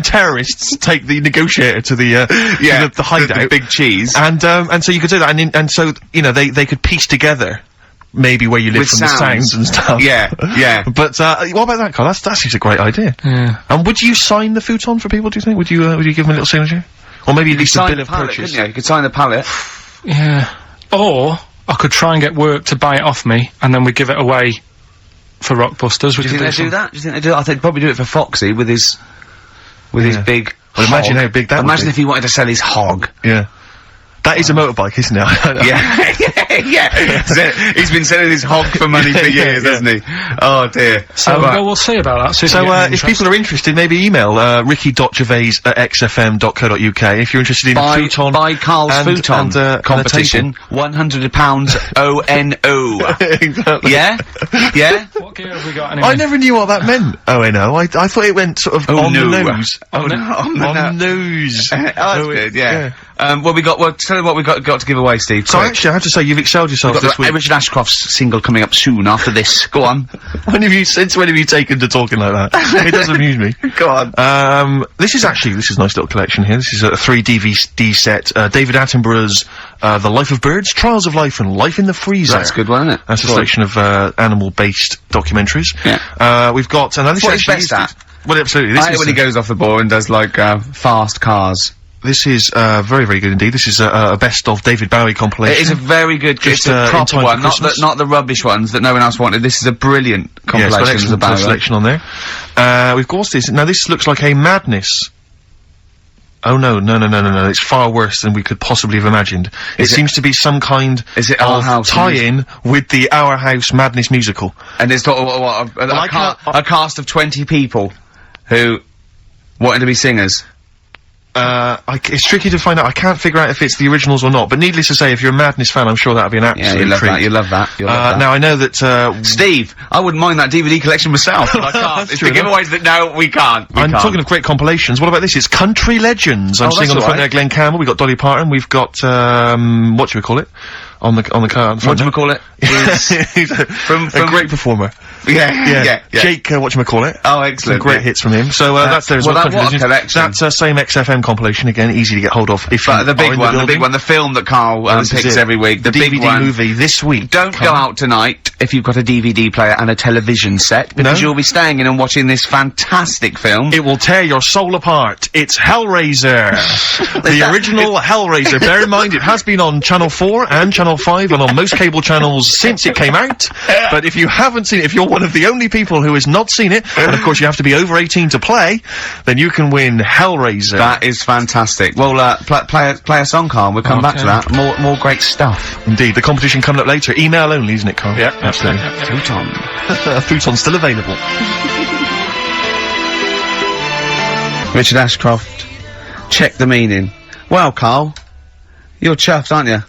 terrorists take the negotiator to the the hideout, the big cheese. and so you could do that, and so you know they could piece together maybe where you live With from sounds. the sounds and stuff. Yeah. But what about that, Carl? That's just a great idea. Yeah. And would you sign the futon for people? Do you think? Would you give them a little signature, or maybe at least a Sign bill the of pallet, purchase? couldn't you? You could sign the pallet. Yeah. Or I could try and get work to buy it off me, and then we give it away for Rockbusters. Do you think they do that? Do you think they do that? I think they'd probably do it for Foxy with his big. Well, imagine how big that would Imagine be. if he wanted to sell his hog. Yeah. That is a motorbike, isn't it? yeah. He's been selling his hog for money for years, hasn't he? Oh dear. So well, we'll see about that. So, if people are interested, maybe email ricky.gervais@xfm.co.uk if you're interested in futon. Buy Karl's futon competition. £100 ONO. Exactly. Yeah? Yeah? What gear have we got anyway? I never knew what that meant. ONO. I thought it went sort of on the nose. On the nose. Oh, that's good, yeah. Well, tell you what we got to give away, Steve. So actually, I have to say, you've excelled yourself this week. Richard Ashcroft's single coming up soon after this. Go on. Since when have you taken to talking like that? It does amuse me. Go on. This is a nice little collection here. This is a 3 DVD set. David Attenborough's, The Life of Birds, Trials of Life, and Life in the Freezer. That's a good one, isn't it? That's a selection of, animal-based documentaries. Yeah. We've got, and this what he's best at. Well, absolutely. I hate when he goes off the ball and does, like, fast cars. This is, very, very good indeed. This is a best of David Bowie compilation. It is a very good, Just, it's a proper one, not Christmas. the rubbish ones that no one else wanted. This is a brilliant compilation. Yeah, it's got an of excellent Bowie. selection on there. We've got this. Now, this looks like a Madness. Oh, no. It's far worse than we could possibly have imagined. It seems to be some kind of tie-in with the Our House Madness musical. And it's got a cast of 20 people who wanted to be singers. It's tricky to find out. I can't figure out if it's the originals or not, but needless to say, if you're a Madness fan, I'm sure that'd be an absolute treat. You love that. Now, I know that, Steve, I wouldn't mind that DVD collection myself, but I can't. It's the giveaways that, no, we can't. I'm talking of great compilations. What about this? It's Country Legends. I'm seeing on the front there Glenn Campbell, we've got Dolly Parton, we've got, whatchamacallit? On the card. Whatchamacallit? He's a great performer. Yeah. Jake, whatchamacallit. Oh, excellent. Some great hits from him. So, that's there as well. What a collection. That's same XFM compilation, again, easy to get hold of. But the big one, the film that Karl picks every week, the big DVD movie this week. Don't go out tonight if you've got a DVD player and a television set, because you'll be staying in and watching this fantastic film. It will tear your soul apart. It's Hellraiser. The original Hellraiser. Bear in mind, it has been on Channel 4 and Channel 5 and on most cable channels since it came out. But if you haven't seen it, if you're one of the only people who has not seen it, and of course you have to be over 18 to play, then you can win Hellraiser. That is fantastic. Well, play a song, Karl. We'll come back to that. More great stuff. Indeed. The competition coming up later. Email only, isn't it, Karl? Yeah. Absolutely. Futon. Futon's still available. Richard Ashcroft. Check the meaning. Well, Karl, you're chuffed, aren't you?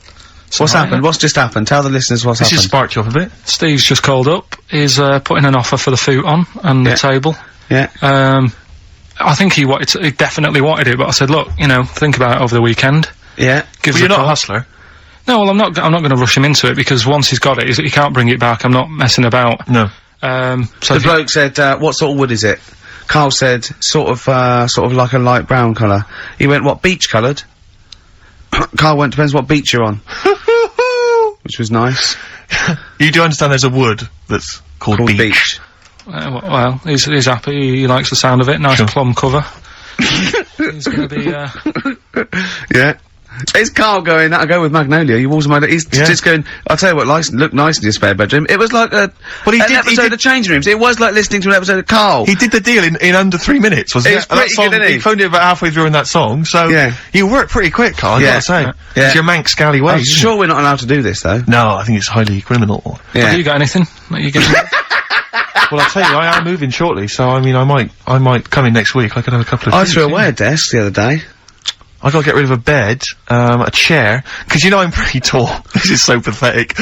What's happened? What's just happened? Tell the listeners what's happened. This has sparked you up a bit. Steve's just called up. He's putting an offer for the futon and the table. Yeah. I think he definitely wanted it, but I said, look, think about it over the weekend. Yeah. Give us You're a not call. a hustler. No, well, I'm not going to rush him into it, because once he's got it, he can't bring it back. I'm not messing about. No. So the bloke said, what sort of wood is it? Karl said, sort of like a light brown colour. He went, what, beach coloured? Karl went, depends what beach you're on. Which was nice. You do understand there's a wood that's called beach. Well, he's happy. He likes the sound of it. Nice plum cover. He's gonna be, Yeah. It's Karl going, that'll go with Magnolia. He's just going, I'll tell you what, look nice in your spare bedroom. It was like an episode of Changing Rooms. It was like listening to an episode of Karl. He did the deal in under 3 minutes, wasn't it? It's pretty good, isn't he? He phoned it about halfway through in that song, so you worked pretty quick, Karl, I gotta say. It's your Manx scally way. I'm sure we're not allowed to do this, though. No, I think it's highly criminal. Yeah. Have you got anything that you get? Well, I'll tell you, I am moving shortly, so I mean, I might come in next week. I could have a couple of I threw away a desk the other day. I gotta get rid of a bed, a chair, because I'm pretty tall. This is so pathetic.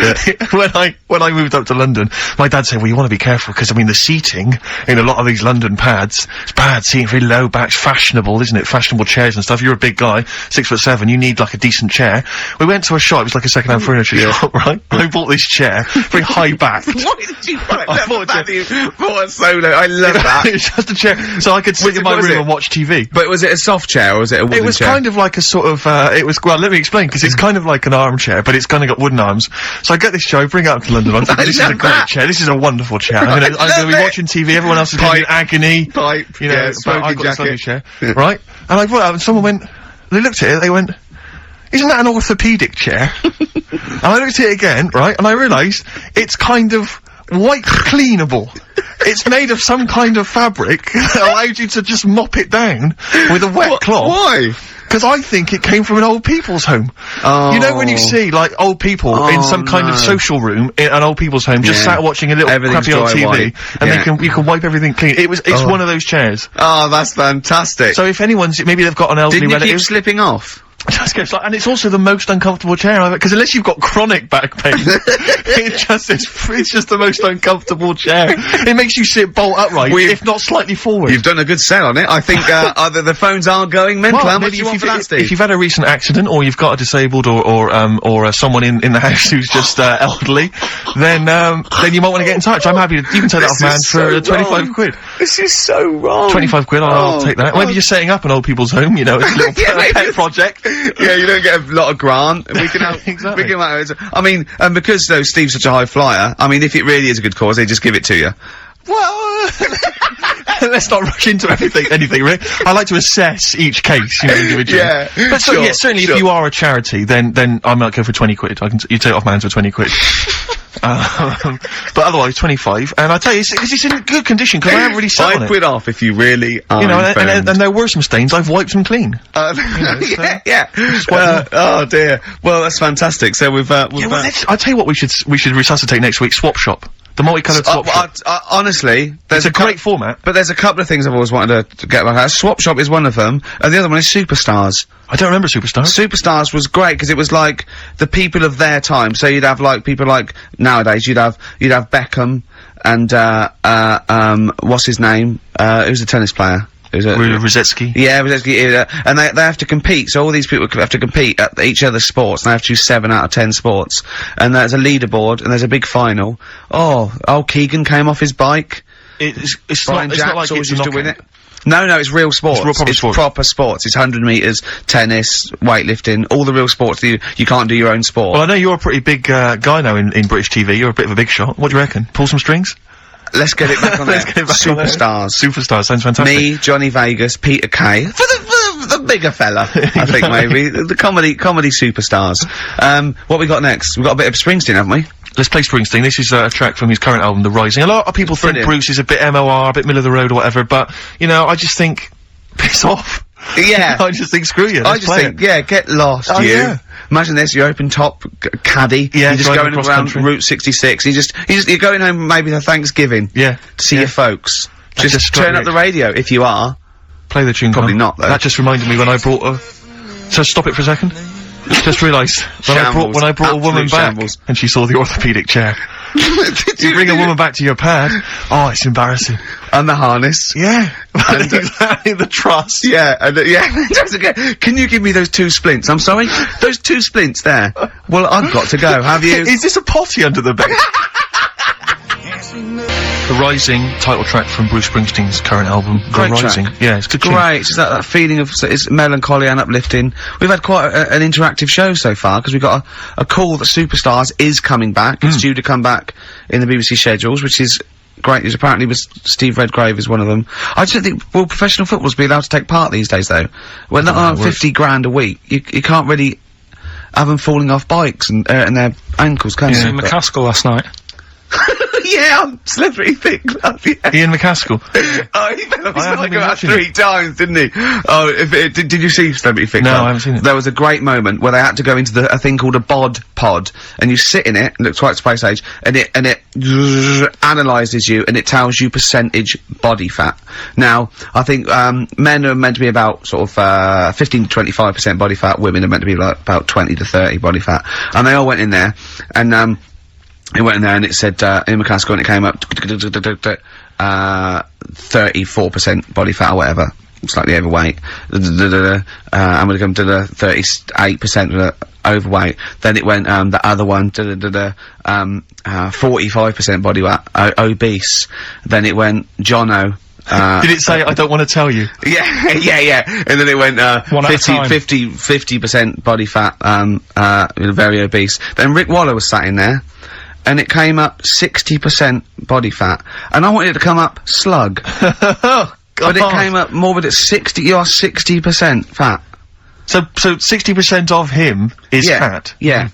When I moved up to London, my dad said, well, you want to be careful, because, the seating in a lot of these London pads, it's bad seating, very low backs, fashionable, isn't it? Fashionable chairs and stuff. You're a big guy, 6'7", you need, like, a decent chair. We went to a shop, it was like a second-hand furniture shop, right? I bought this chair, very high-backed. Why did you buy that? Bought a solo, I love that. It's just a chair, so I could sit in my room and watch TV. But was it a soft chair, or was it a wooden chair? It was kind of like a sort of, well, let me explain, because it's kind of like an armchair, but it's kind of got wooden arms. So I get this chair, I bring it up to London, I'm thinking, this is a great chair, this is a wonderful chair. I'm gonna be watching TV, everyone else is in agony. Pipe, but I've got this lovely chair. Right? And I brought it up, and someone went, they looked at it, they went, isn't that an orthopaedic chair? And I looked at it again, right, and I realised it's kind of white cleanable. It's made of some kind of fabric that allowed you to just mop it down with a wet cloth. Why? Because I think it came from an old people's home. Oh. You know when you see, like, old people in some kind of social room in an old people's home, just sat watching a little crappy old TV, and you can wipe everything clean. It's one of those chairs. Oh, that's fantastic. So if anyone's, maybe they've got an elderly Didn't you relative. keep slipping off? And it's also the most uncomfortable chair I've, because unless you've got chronic back pain, it's just the most uncomfortable chair. It makes you sit bolt upright, if not slightly forward. You've done a good sell on it. I think, either the phones are going mental. How much do you want for that, Steve? If you've had a recent accident, or you've got a disabled, or someone in the house who's just, elderly, then you might want to get in touch. I'm happy to, you can take that off, man, for 25 quid. This is so wrong. 25 quid, I'll take that. Maybe you're setting up an old people's home, you know, it's a little pet project. Yeah, you don't get a lot of grant. We can help. Exactly. We can, I mean, because though Steve's such a high flyer, I mean, if it really is a good cause, they just give it to you. Well, let's not rush into anything, really. I like to assess each case, you know, individually. Yeah, but certainly if you are a charity, then I might go for 20 quid. You take it off my hands for 20 quid. But otherwise 25, and I tell you, it's in good condition, because I haven't really sat on it. 5 quid off if you really are. You know, and there were some stains, I've wiped them clean. Oh dear. Well, that's fantastic. So I'll tell you what we should resuscitate next week, Swap Shop. The multicoloured Swap Shop. Honestly, it's a great format. But there's a couple of things I've always wanted to get back at. Swap Shop is one of them, and the other one is Superstars. I don't remember Superstars. Superstars was great, because it was like the people of their time. So you'd have like people like nowadays, you'd have Beckham and what's his name? Who's the tennis player? Rosetsky. Yeah, Rosetsky, and they have to compete, so all these people have to compete at each other's sports, and they have to choose 7 out of 10 sports, and there's a leaderboard, and there's a big final. Oh, Keegan came off his bike. It's Brian not Jacks like always it's used to win it. No, it's real sports. It's proper sports. It's 100 metres, tennis, weightlifting, all the real sports that you can't do your own sport. Well, I know you're a pretty big, guy now in British TV, you're a bit of a big shot. What do you reckon? Pull some strings? Let's get it back on there. Superstars. Superstars, sounds fantastic. Me, Johnny Vegas, Peter Kay. For the bigger fella, I think maybe. The comedy superstars. What we got next? We've got a bit of Springsteen, haven't we? Let's play Springsteen. This is a track from his current album, The Rising. A lot of people think Bruce is a bit MOR, a bit middle of the road or whatever, but, you know, I just think, piss off. Yeah. I just think, screw you, let's play it. Yeah, get lost, you. Yeah. Imagine this, you're open top, caddy. Yeah, you're just going across around country. Route 66. You're going home maybe for Thanksgiving. Yeah. To see your folks. Just struck turn up me. the radio, if you are. Play the tune, Probably Carl. not, though. That just reminded me when I brought so stop it for a second. Just realised, when I brought a woman back, and she saw the orthopaedic chair. You bring a woman back to your pad, oh, it's embarrassing. And the harness. Yeah. And exactly, the truss. Yeah, and just again, can you give me those 2 splints? I'm sorry? Those 2 splints there. Well, I've got to go, have you? Is this a potty under the bed? The Rising, title track from Bruce Springsteen's current album, Great The Rising. track. Yeah, it's good. Great, it's just that feeling of, it's melancholy and uplifting. We've had quite an interactive show so far, because we've got a call that Superstars is coming back. It's due to come back in the BBC schedules, which is great news. Apparently Steve Redgrave is one of them. I just don't think, will professional footballers be allowed to take part these days, though? When they're on 50 grand a week, you can't really have them falling off bikes and their ankles, can you? Yeah, McCaskill last night. Yeah, on slippery thick glove, yeah. Ian McCaskill. Oh, he fell off his haven't bike been about watching 3 times, didn't he? Oh, did you see Slippery Thick No, Glove? I haven't seen it. There was a great moment where they had to go into a thing called a bod pod, and you sit in it, looks quite space age, and it analyses you, and it tells you percentage body fat. Now, I think, men are meant to be about sort of, 15 to 25% body fat, women are meant to be like about 20 to 30 body fat. And they all went in there, and, it went in there and it said, in McCaskill, and it came up, 34% body fat or whatever. Slightly overweight. I'm gonna come to the 38% overweight. Then it went, the other one, 45% body fat, obese. Then it went, Jono. Did it say, I don't want to tell you? Yeah. And then it went, 50% body fat, very obese. Then Rick Waller was sat in there, and it came up 60% body fat. And I wanted it to come up slug. But it came up morbid at 60, you are 60% fat. So 60% of him is fat? Yeah.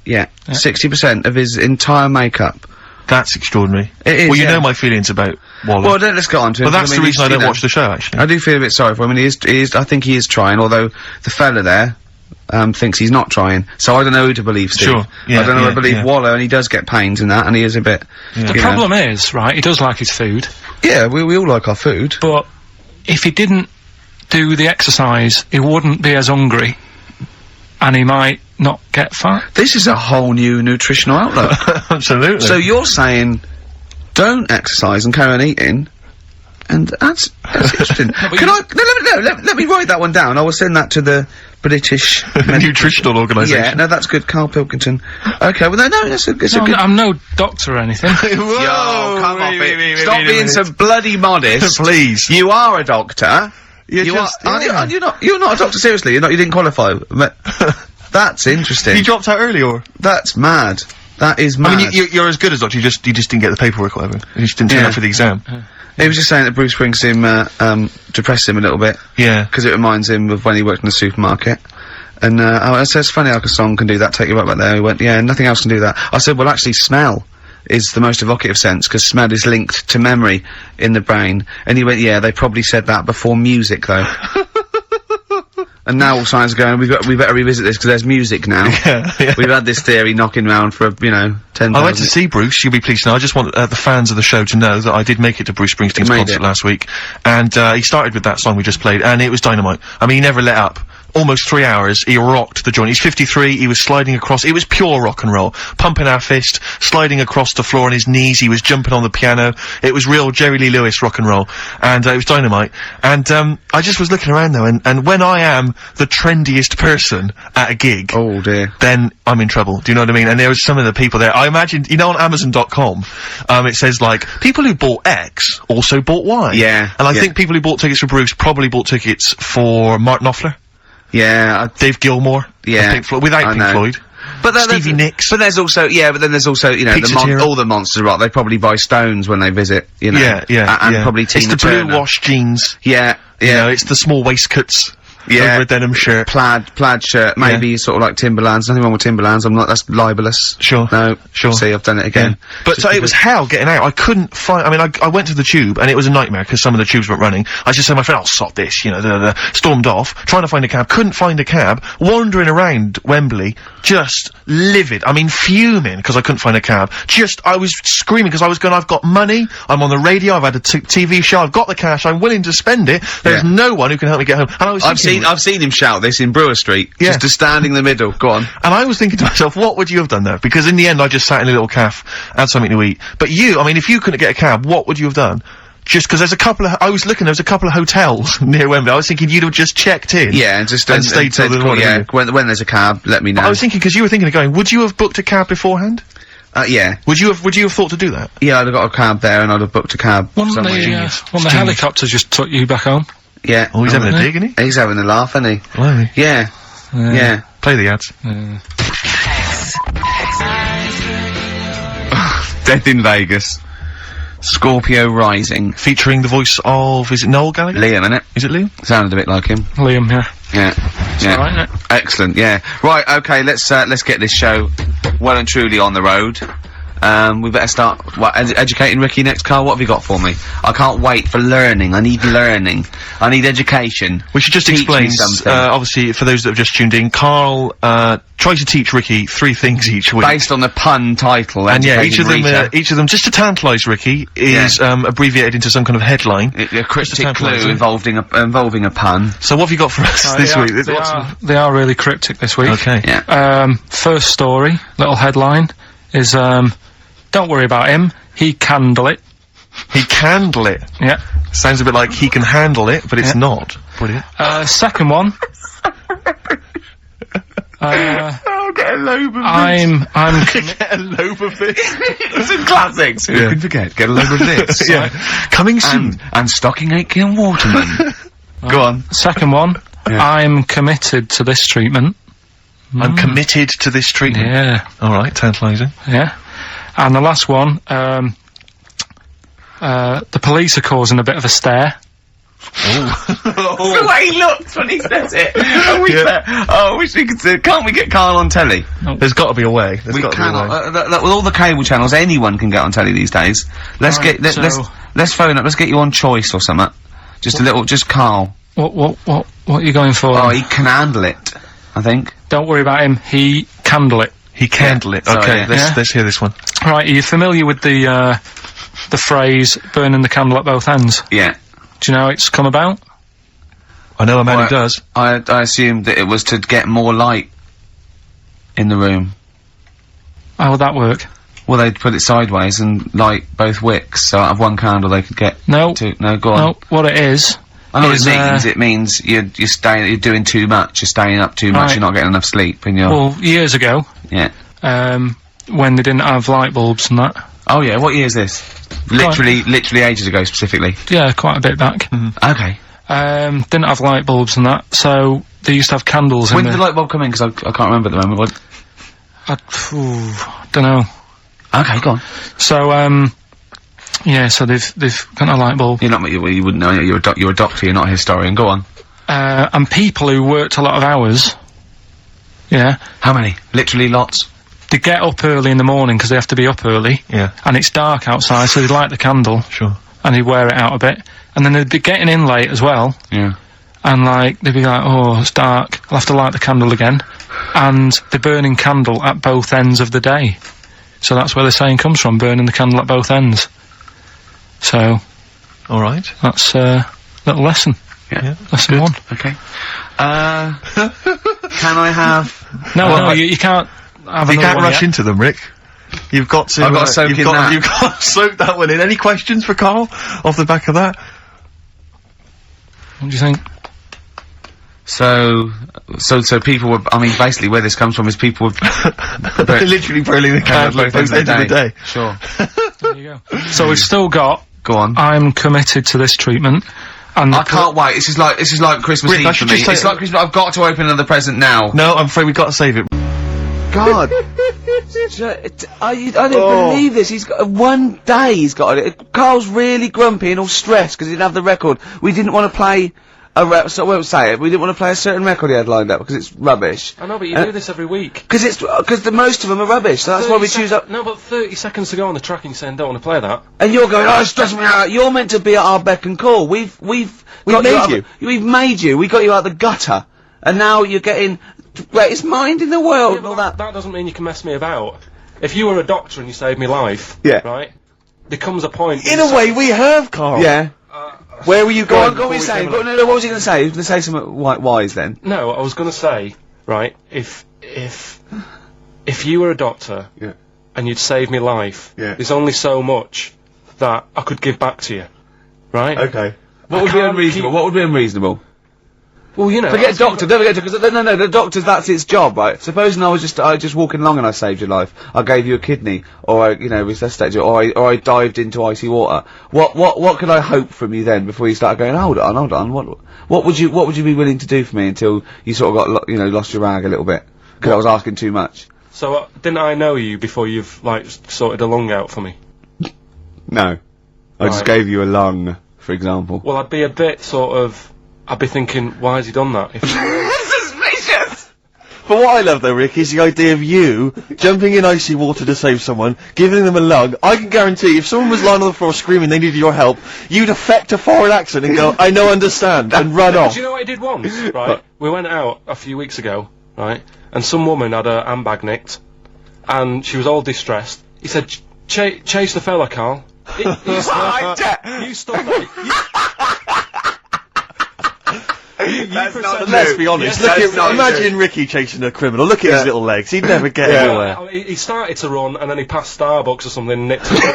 60% of his entire makeup. That's extraordinary. It is, well, you know my feelings about Waller. Well, let's get on to him. But that's the reason I don't watch the show, actually. I do feel a bit sorry for him, and I think he is trying, although the fella there, thinks he's not trying. So I don't know who to believe, Steve. Sure. Yeah, I don't know who to believe Waller, and he does get pains and that, and he is a bit... The problem is, right, he does like his food. Yeah, we all like our food. But if he didn't do the exercise, he wouldn't be as hungry, and he might not get fat. This is a whole new nutritional outlook. Absolutely. So you're saying, don't exercise and carry on eating, and that's interesting. Let me write that one down. I will send that to the British Nutritional Organisation. Yeah, no, that's good, Karl Pilkington. Okay, well, no, it's a good... I'm no doctor or anything. Whoa, Yo, come off it. Stop being so bloody modest. Please. You are a doctor. You're not a doctor, seriously. You didn't qualify. That's interesting. You dropped out early, or? That's mad. That is mad. I mean, you're as good as doctor, you just didn't get the paperwork or whatever. You just didn't turn up for the exam. He was just saying that Bruce Springsteen, depressed him a little bit. Yeah. Because it reminds him of when he worked in the supermarket. And, I said, it's funny how a song can do that, take you right back there. He went, yeah, nothing else can do that. I said, well, actually, smell is the most evocative sense, because smell is linked to memory in the brain. And he went, yeah, they probably said that before music, though. And now all science are going, we better revisit this, because there's music now. Yeah. We've had this theory knocking around for, 10,000. I went to see Bruce, you'll be pleased to know. I just want the fans of the show to know that I did make it to Bruce Springsteen's concert last week. And, he started with that song we just played, and it was dynamite. I mean, he never let up. Almost 3 hours, he rocked the joint. He's 53, he was sliding across, it was pure rock and roll. Pumping our fist, sliding across the floor on his knees, he was jumping on the piano. It was real Jerry Lee Lewis rock and roll. And, it was dynamite. And, I just was looking around though, and when I am the trendiest person at a gig... Oh dear. Then I'm in trouble, do you know what I mean? And there was some of the people there, I imagined, on Amazon.com, it says like, people who bought X also bought Y. Yeah. And I think people who bought tickets for Bruce probably bought tickets for Martin Knopfler. Yeah, Dave Gilmour. Yeah, Pink Floyd, without Pink Floyd. But Stevie Nicks. But there's also, but then there's also, all the monsters rock. They probably buy Stones when they visit, Yeah. and probably Tina It's the Turner. blue wash jeans. Yeah. It's the small waistcoats. Over a denim shirt. Plaid shirt, maybe sort of like Timberlands. Nothing wrong with Timberlands. that's libelous. Sure. No. Sure. See, I've done it again. Yeah. But so it was hell getting out. I couldn't find, I mean, I went to the Tube and it was a nightmare because some of the tubes weren't running. I just said to my friend, I'll sod this, stormed off, trying to find a cab, couldn't find a cab, wandering around Wembley, just livid. I mean, fuming because I couldn't find a cab. I was screaming because I was going, I've got money, I'm on the radio, I've had a TV show, I've got the cash, I'm willing to spend it, there's no one who can help me get home. And I was I've seen him shout this in Brewer Street, just to stand in the middle. Go on. And I was thinking to myself, what would you have done there? Because in the end, I just sat in a little cafe, had something to eat. But you, I mean, if you couldn't get a cab, what would you have done? Just because there's a couple of, there's a couple of hotels near Wembley. I was thinking you'd have just checked in. Yeah, and just stayed till the morning. When there's a cab, let me know. I was thinking, because you were thinking of going, would you have booked a cab beforehand? Yeah. Would you have thought to do that? Yeah, I'd have got a cab there and I'd have booked a cab. Wouldn't the helicopter just took you back home? Yeah. Oh, he's having a dig, isn't he? He's having a laugh, isn't he? Blimey. Yeah. Yeah. Play the ads. Death in Vegas. Scorpio Rising. Featuring the voice of, is it Noel Gallagher? Liam, innit? Is it Liam? Sounded a bit like him. Liam, yeah. Yeah. Alright, innit? Excellent, yeah. Right, okay, let's get this show well and truly on the road. We better start, educating Ricky next, Carl? What have you got for me? I can't wait for learning. I need learning. I need education. We should just explain, obviously, for those that have just tuned in, Carl, tries to teach Ricky 3 things each week. Based on the pun title. And yeah, each of them, just to tantalise Ricky, is, abbreviated into some kind of headline. A cryptic clue involving a pun. So what have you got for us this week? They are really cryptic this week. Okay. Yeah. First story, little headline, is, don't worry about him, he can handle it. He can handle it? Yeah. Sounds a bit like he can handle it, but it's not. Brilliant. Second one. Get a lobe of I'm get a lobe of this. Some classics. Who can forget? Get a lobe of this. Yeah. Coming soon. And stocking 8 Waterman. Go on. Second one. Yeah. I'm committed to this treatment. I'm committed to this treatment. Yeah. Alright, tantalising. Yeah. And the last one, the police are causing a bit of a stir. The way he looks when he says it. I wish we could see. Can't we get Karl on telly? There's got to be a way. We cannot. With all the cable channels, anyone can get on telly these days. Let's phone up. Let's get you on Choice or something. Just Karl. What are you going for? Oh, he can handle it, I think. Don't worry about him. He candle it. He candle it. Okay, let's hear this one. Right, are you familiar with the phrase "burning the candle at both ends"? Yeah. Do you know how it's come about? I know a man who does. I assumed that it was to get more light in the room. How would that work? Well, they'd put it sideways and light both wicks, so out of one candle they could get two. No, go on. No, what it is... I know what it means. It means you're doing too much, you're staying up too much, you're not getting enough sleep, and you're... Well, years ago... Yeah. When they didn't have light bulbs and that. Oh yeah, what year is this? Literally ages ago, specifically. Yeah, quite a bit back. Okay. Didn't have light bulbs and that, so they used to have candles When did the light bulb come in? Because I can't remember at the moment. Don't know. Okay, go on. So, yeah, so they've got a light bulb. You wouldn't know, you're a doctor, you're not a historian, go on. And people who worked a lot of hours, yeah. How many? Literally lots? They get up early in the morning because they have to be up early. Yeah. And it's dark outside, so they light the candle. Sure. And they wear it out a bit. And then they'd be getting in late as well. Yeah. And like, they'd be like, oh, it's dark, I'll have to light the candle again. And they're burning candle at both ends of the day. So that's where the saying comes from, burning the candle at both ends. So. Alright. That's a little lesson. Yeah. Lesson one. Okay. Can I have... No, you can't have You can't rush yet. into them, Rick. You've got to... I've got to soak in that. You've got to soak that one in. Any questions for Karl off the back of that? What do you think? So people were, I mean, basically where this comes from is people were... They're literally burning the candle at both ends of the day. Sure. There you go. So we've still got... Go on. I'm committed to this treatment. And I can't wait. This is like Christmas Rick, Eve for me. It's like Christmas. I've got to open another present now. No, I'm afraid we've got to save it. God. I didn't believe this. He's got one day. He's got it. Karl's really grumpy and all stressed because he didn't have the record. We didn't want to play so we won't say it. We didn't want to play a certain record he had lined up because it's rubbish. I know, but you do this every week. Because the most of them are rubbish. So that's why we choose up. No, but 30 seconds to go on the track and you're saying don't want to play that. And you're going, oh, it's stressing me out. You're meant to be at our beck and call. We've made you. We've made you. We got you out the gutter, and now you're getting greatest mind in the world and all that. That doesn't mean you can mess me about. If you were a doctor and you saved me life, yeah, right? There comes a point. In a way, we have, Karl. Yeah. Where were you going? Go on, what were you saying? No, what was he going to say? He was going to say something wise then. No, I was going to say, right, if you were a doctor, yeah, and you'd saved me life, yeah, there's only so much that I could give back to you, right? Okay. What would be unreasonable? What would be unreasonable? Well, you know. Forget doctor, don't forget doctor, because no, the doctor's, that's its job, right? Supposing I was just walking along and I saved your life, I gave you a kidney, or resuscitated you, or I dived into icy water. What could I hope from you then before you start going, hold on, what would you be willing to do for me until you sort of got, lost your rag a little bit? Because I was asking too much. So, didn't I know you before you've, sorted a lung out for me? No. I just gave you a lung, for example. Well, I'd be a bit I'd be thinking, why has he done that? Suspicious! But what I love though, Rick, is the idea of you jumping in icy water to save someone, giving them a lung. I can guarantee if someone was lying on the floor screaming they needed your help, you'd affect a foreign accent and go, I know, understand, and run off. Do you know what I did once, right? We went out a few weeks ago, right? And some woman had her handbag nicked, and she was all distressed. He said, chase the fella, Karl. You stop that. Let's be honest. Imagine Ricky chasing a criminal. Look at his little legs. He'd never get anywhere. He started to run, and then he passed Starbucks or something and nicked it.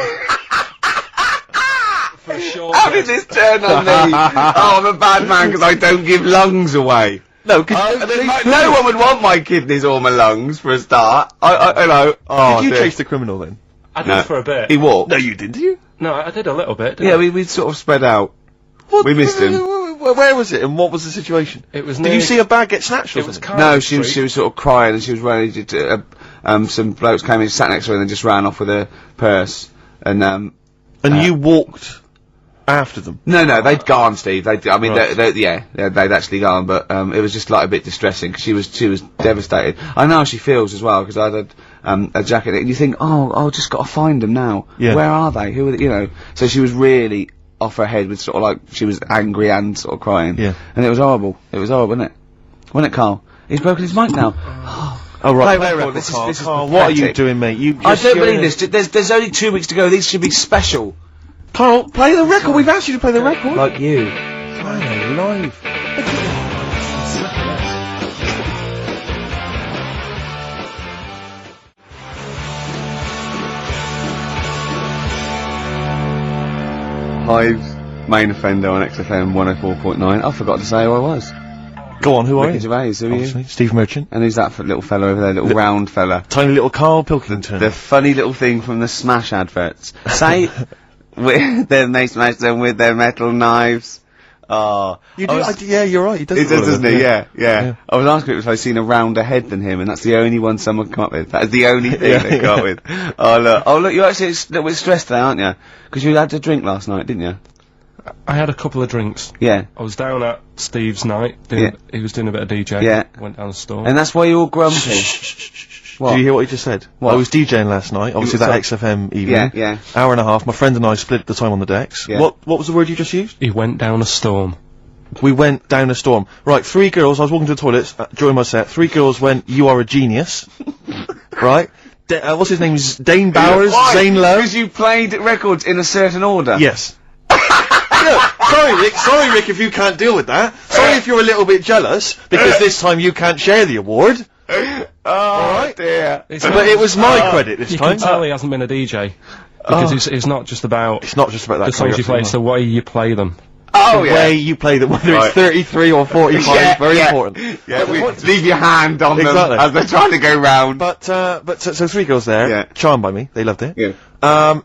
For a short How did this turn on me? Oh, I'm a bad man because I don't give lungs away. No, no one would want my kidneys or my lungs for a start. Did you chase the criminal then? I did for a bit. He walked. No, you didn't, did you? No, I did a little bit. Yeah, we sort of spread out. We missed him. Where was it, and what was the situation? It was. Did you see a bag get snatched? It was. No, she was sort of crying, and she was running. Some blokes came in, sat next to her, and then just ran off with her purse. And you walked after them? No, they'd gone, Steve. They'd actually gone, but it was just like a bit distressing because she was devastated. I know how she feels as well because I had a jacket, and you think, oh, just got to find them now. Yeah. Where are they? Who are they? You know? So she was really off her head with sort of like she was angry and sort of crying. Yeah. And it was horrible. It was horrible, wasn't it? Wasn't it, Carl? He's broken his mic now. Oh right, Play play a record. record. This is Carl, what are you pathetic. doing, mate? You I just, don't you're believe in a- this. There's only 2 weeks to go. These should be special. Carl, play the record. We've asked you to play the record. Like you. Play live. Hive's main offender on XFM 104.9. I forgot to say who I was. Go on, who are Ricky you? Gervais, who are you? Obviously, Steve Merchant. And who's that little fella over there, little round fella? Tiny little Karl Pilkington. The funny little thing from the Smash adverts. Say, then they smash them with their metal knives. Oh. You do, yeah, you're right. He does. He does, doesn't he? Yeah. Yeah. I was asking if I'd seen a rounder head than him, and that's the only one someone come up with. That is the only thing they come up with. Oh look, you're actually a little bit stressed today, aren't you? Because you had a drink last night, didn't you? I had a couple of drinks. Yeah. I was down at Steve's night. He was doing a bit of DJ. Yeah. Went down the store. And that's why you're all grumpy. What? Did you hear what he just said? What? I was DJing last night, obviously that XFM evening. Yeah. Hour and a half, my friend and I split the time on the decks. Yeah. What was the word you just used? He went down a storm. We went down a storm. Right, 3 girls, I was walking to the toilets during my set, 3 girls went, "You are a genius." Right? What's his name? Dane Bowers? Why? Zane Lowe? Because you played records in a certain order. Yes. Sorry Rick, if you can't deal with that. Sorry if you're a little bit jealous, because this time you can't share the award. Oh dear. But it was my credit this You time. can tell he hasn't been a DJ. Because it's not just about It's not just about that. the songs you play, it's the way you play them. Oh the way you play them, whether Right. it's 33 or 45, very important. Yeah, leave your hand on Exactly. them as they're trying to go round. But so 3 girls there, Yeah. charmed by me, they loved it. Yeah.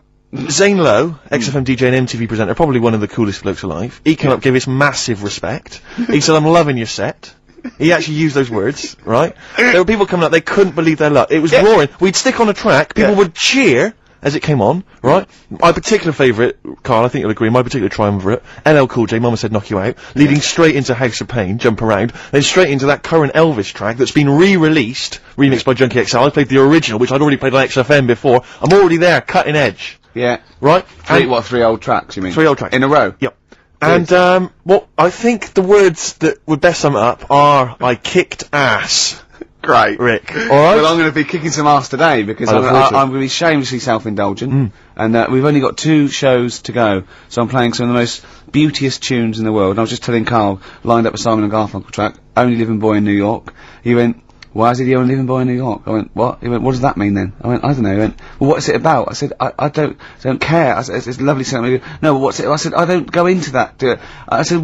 Zane Lowe, XFM DJ and MTV presenter, probably one of the coolest blokes alive. He came up, gave us massive respect. He said, "I'm loving your set." He actually used those words, right? There were people coming up, they couldn't believe their luck. It was roaring. We'd stick on a track, people would cheer as it came on, right? My particular favourite, Carl, I think you'll agree, my particular triumvirate, LL Cool J, Mama Said Knock You Out, leading straight into House of Pain, Jump Around, then straight into that current Elvis track that's been re-released, remixed by Junkie XL. I played the original, which I'd already played on XFM before. I'm already there, cutting edge. Yeah. Right? Three old tracks, you mean? 3 old tracks. In a row? Yep. And, what I think the words that would best sum it up are, I kicked ass. Great. Rick. Alright? Well, I'm going to be kicking some ass today because I'm look forward to it. going to be shamelessly self-indulgent. And we've only got 2 shows to go, so I'm playing some of the most beauteous tunes in the world. And I was just telling Carl, lined up a Simon and Garfunkel track, Only Living Boy in New York. He went, "Why is he the only living boy in New York?" I went, "What?" He went, "What does that mean then?" I went, "I don't know." He went, "Well, what's it about?" I said, I don't care. I said, it's lovely song. He went, "No, but what's it?" I said, "I don't go into that." I said,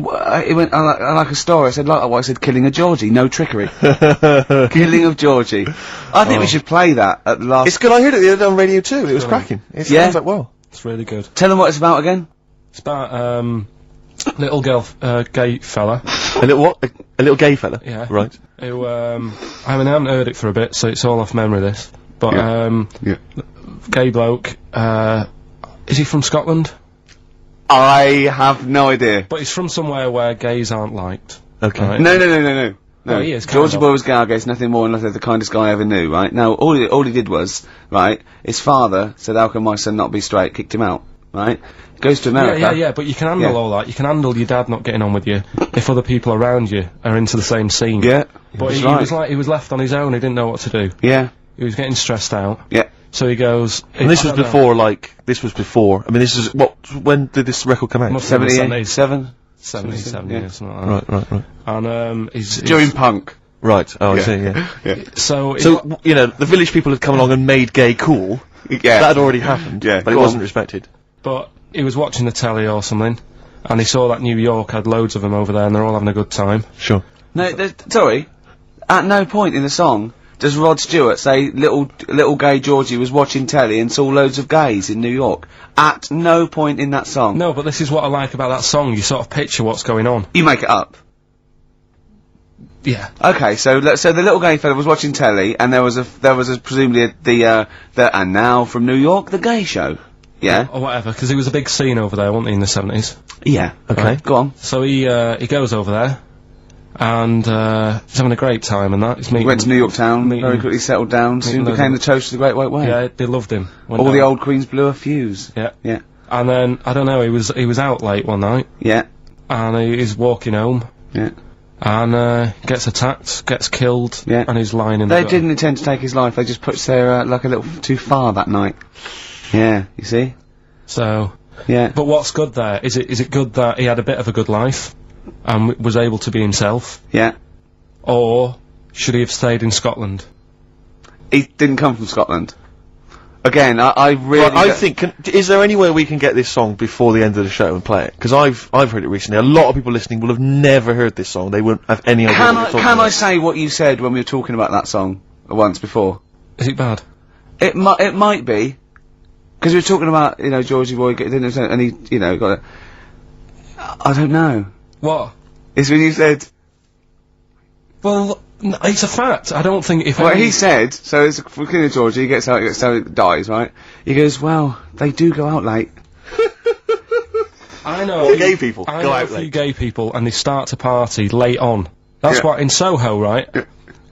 he went, I like a story. I said, like what? I said, "Killing of Georgie, no trickery." Killing of Georgie. I think we should play that at the last. It's good, I heard it the other day on Radio 2, it was cracking. It Yeah. sounds like well. It's really good. Tell them what it's about again. It's about, little girl, gay fella. A little what? A little gay fella? Yeah. Right. Who, I mean, I haven't heard it for a bit, so it's all off memory, this. But, Yeah. gay bloke, is he from Scotland? I have no idea. But he's from somewhere where gays aren't liked. Okay. Right? No. Well, he is, Georgie kind Boy of. was Gargace, nothing more and nothing the kindest guy I ever knew, right? Now, all he did was, right, his father said, "How can my son not be straight?" Kicked him out, right? Goes to America. Yeah, but you can handle all that. You can handle your dad not getting on with you if other people around you are into the same scene. Yeah. But That's he right. was like, he was left on his own, he didn't know what to do. Yeah. He was getting stressed out. Yeah. So he goes... And this was before, I mean, this is, when did this record come out? Must have been 77? 77 Yeah. years, something like that. Right. And, he's... During punk. Right, oh, I Yeah. see, yeah. Yeah. So, So, you know, the village people had come along and made gay cool. Yeah. That had already happened. Yeah, But it go wasn't on. respected. but he was watching the telly or something, and he saw that New York had loads of them over there, and they're all having a good time. Sure. No, sorry. At no point in the song does Rod Stewart say little gay Georgie was watching telly and saw loads of gays in New York. At no point in that song. No, but this is what I like about that song, you sort of picture what's going on. You make it up. Yeah. Okay, so the little gay fella was watching telly, and there was presumably the and now from New York, the gay show. Yeah. Or whatever, because he was a big scene over there, wasn't he, in the 70s? Yeah. Okay. Go on. So he goes over there, and he's having a great time and that. He's meeting... Went to New York Town, very quickly settled down, soon became the toast of the Great White Way. Yeah, they loved him. All the old queens blew a fuse. Yeah. Yeah. And then, I don't know, he was out late one night, Yeah. and he's walking home, Yeah. and gets attacked, gets killed, Yeah. and he's lying in the They gutter. didn't intend to take his life, they just pushed their luck a little too far that night. Yeah, you see? So... Yeah. But what's good there? Is it good that he had a bit of a good life, and was able to be himself? Yeah. Or should he have stayed in Scotland? He didn't come from Scotland. Again, I really... Well, I think, is there any way we can get this song before the end of the show and play it? Because I've heard it recently. A lot of people listening will have never heard this song. They wouldn't have any idea what we're talking Can about. I say what you said when we were talking about that song once before? Is it bad? It might be. Because we were talking about, you know, Georgie Boy, and he, you know, got it. I don't know. What? It's when you said... Well, it's a fact. I don't think if Well, any- he said, so it's for King of Georgia, he gets out, so he dies, right? He goes, well, they do go out late. I know. Gay people I go know out a few late. gay people, and they start to party late on. That's Yeah. what, in Soho, right? Yeah.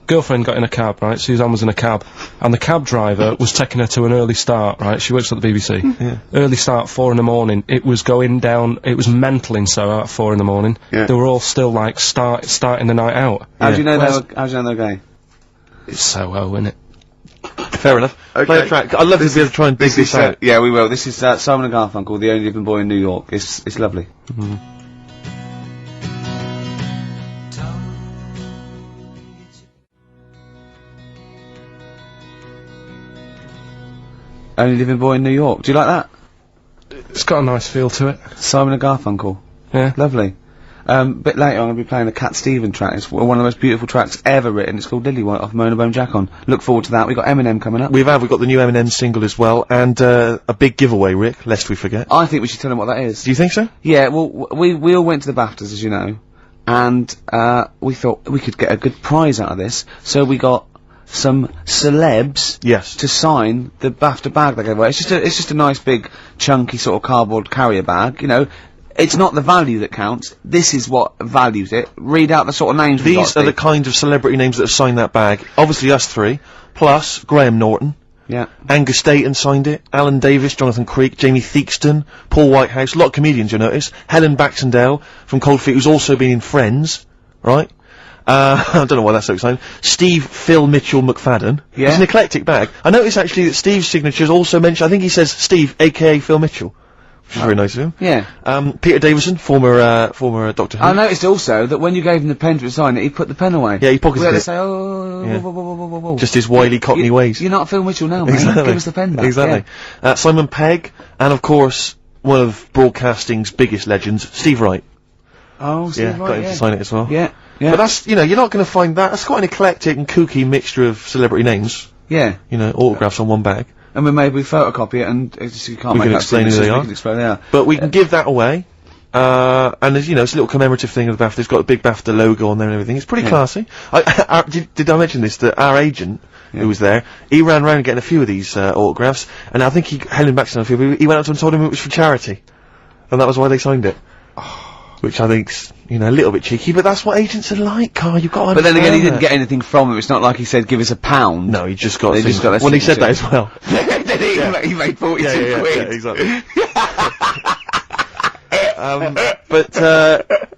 Girlfriend got in a cab, right? Suzanne was in a cab, and the cab driver was taking her to an early start, right? She works at the BBC. Yeah. Early start, 4 in the morning. It was going down, it was mental in Soho at 4 in the morning. Yeah. They were all still, like, starting the night out. How do you know Whereas- how do you know they're gay? It's Soho, isn't it? Fair enough. Play Okay. a track. I'd love to be able to try and dig this out. Yeah, we will. This is Simon and Garfunkel, The Only Living Boy in New York. It's lovely. Only Living Boy in New York. Do you like that? It's got a nice feel to it. Simon and Garfunkel. Yeah. Lovely. Bit later I'm going to be playing a Cat Stevens track. It's one of the most beautiful tracks ever written. It's called Lily White off Mona Bone Jack On. Look forward to that. We've got Eminem coming up. We've got the new Eminem single as well, and a big giveaway, Rick, lest we forget. I think we should tell them what that is. Do you think so? Yeah, well, we all went to the BAFTAs, as you know, and we thought we could get a good prize out of this, so we got some celebs Yes. to sign the BAFTA bag they gave away. It's just a nice big chunky sort of cardboard carrier bag, you know. It's not the value that counts. This is what values it. Read out the sort of names we got, These are the Steve. kind of celebrity names that have signed that bag. Obviously us three, plus Graham Norton. Yeah. Angus Dayton signed it, Alan Davis, Jonathan Creek, Jamie Theakston, Paul Whitehouse, a lot of comedians you'll notice, Helen Baxendale from Cold Feet, who's also been in Friends, right? I don't know why that's so exciting. Steve Phil Mitchell McFadden. Yeah. It's an eclectic bag. I noticed actually that Steve's signature is also mentioned, I think he says Steve, aka Phil Mitchell. Which is very nice of him. Yeah. Peter Davison, former Doctor Who. I noticed also that when you gave him the pen to sign it, he put the pen away. Yeah, he pocketed We had to it. say, oh, Yeah. whoa, whoa, whoa, whoa, whoa, whoa. Just his wily Cockney ways. You're not Phil Mitchell now, mate. Exactly. Give us the pen back. Exactly. Yeah. Simon Pegg, and of course, one of broadcasting's biggest legends, Steve Wright. Oh, Steve Yeah, Wright, got him to sign it as well. Yeah, yeah. But that's, you know, you're not going to find that. That's quite an eclectic and kooky mixture of celebrity names. Yeah. You know, autographs on one bag. And we maybe photocopy it and it's just, you can't We make can out explain who signatures, they we are. can explain who they are. But we can give that away. And there's, you know, it's a little commemorative thing of the BAFTA. It's got a big BAFTA logo on there and everything. It's pretty classy. Did I mention this? That our agent, who was there, he ran around getting a few of these autographs, and I think Helen Baxter, he went up to him and told him it was for charity. And that was why they signed it. Which I think's, you know, a little bit cheeky, but that's what agents are like, Carl. You've got to But then again, he understand didn't get anything from it. It's not like he said, give us £1. No, he just got. They just got their Well, he said that signature. as well. He made 42 quid. exactly.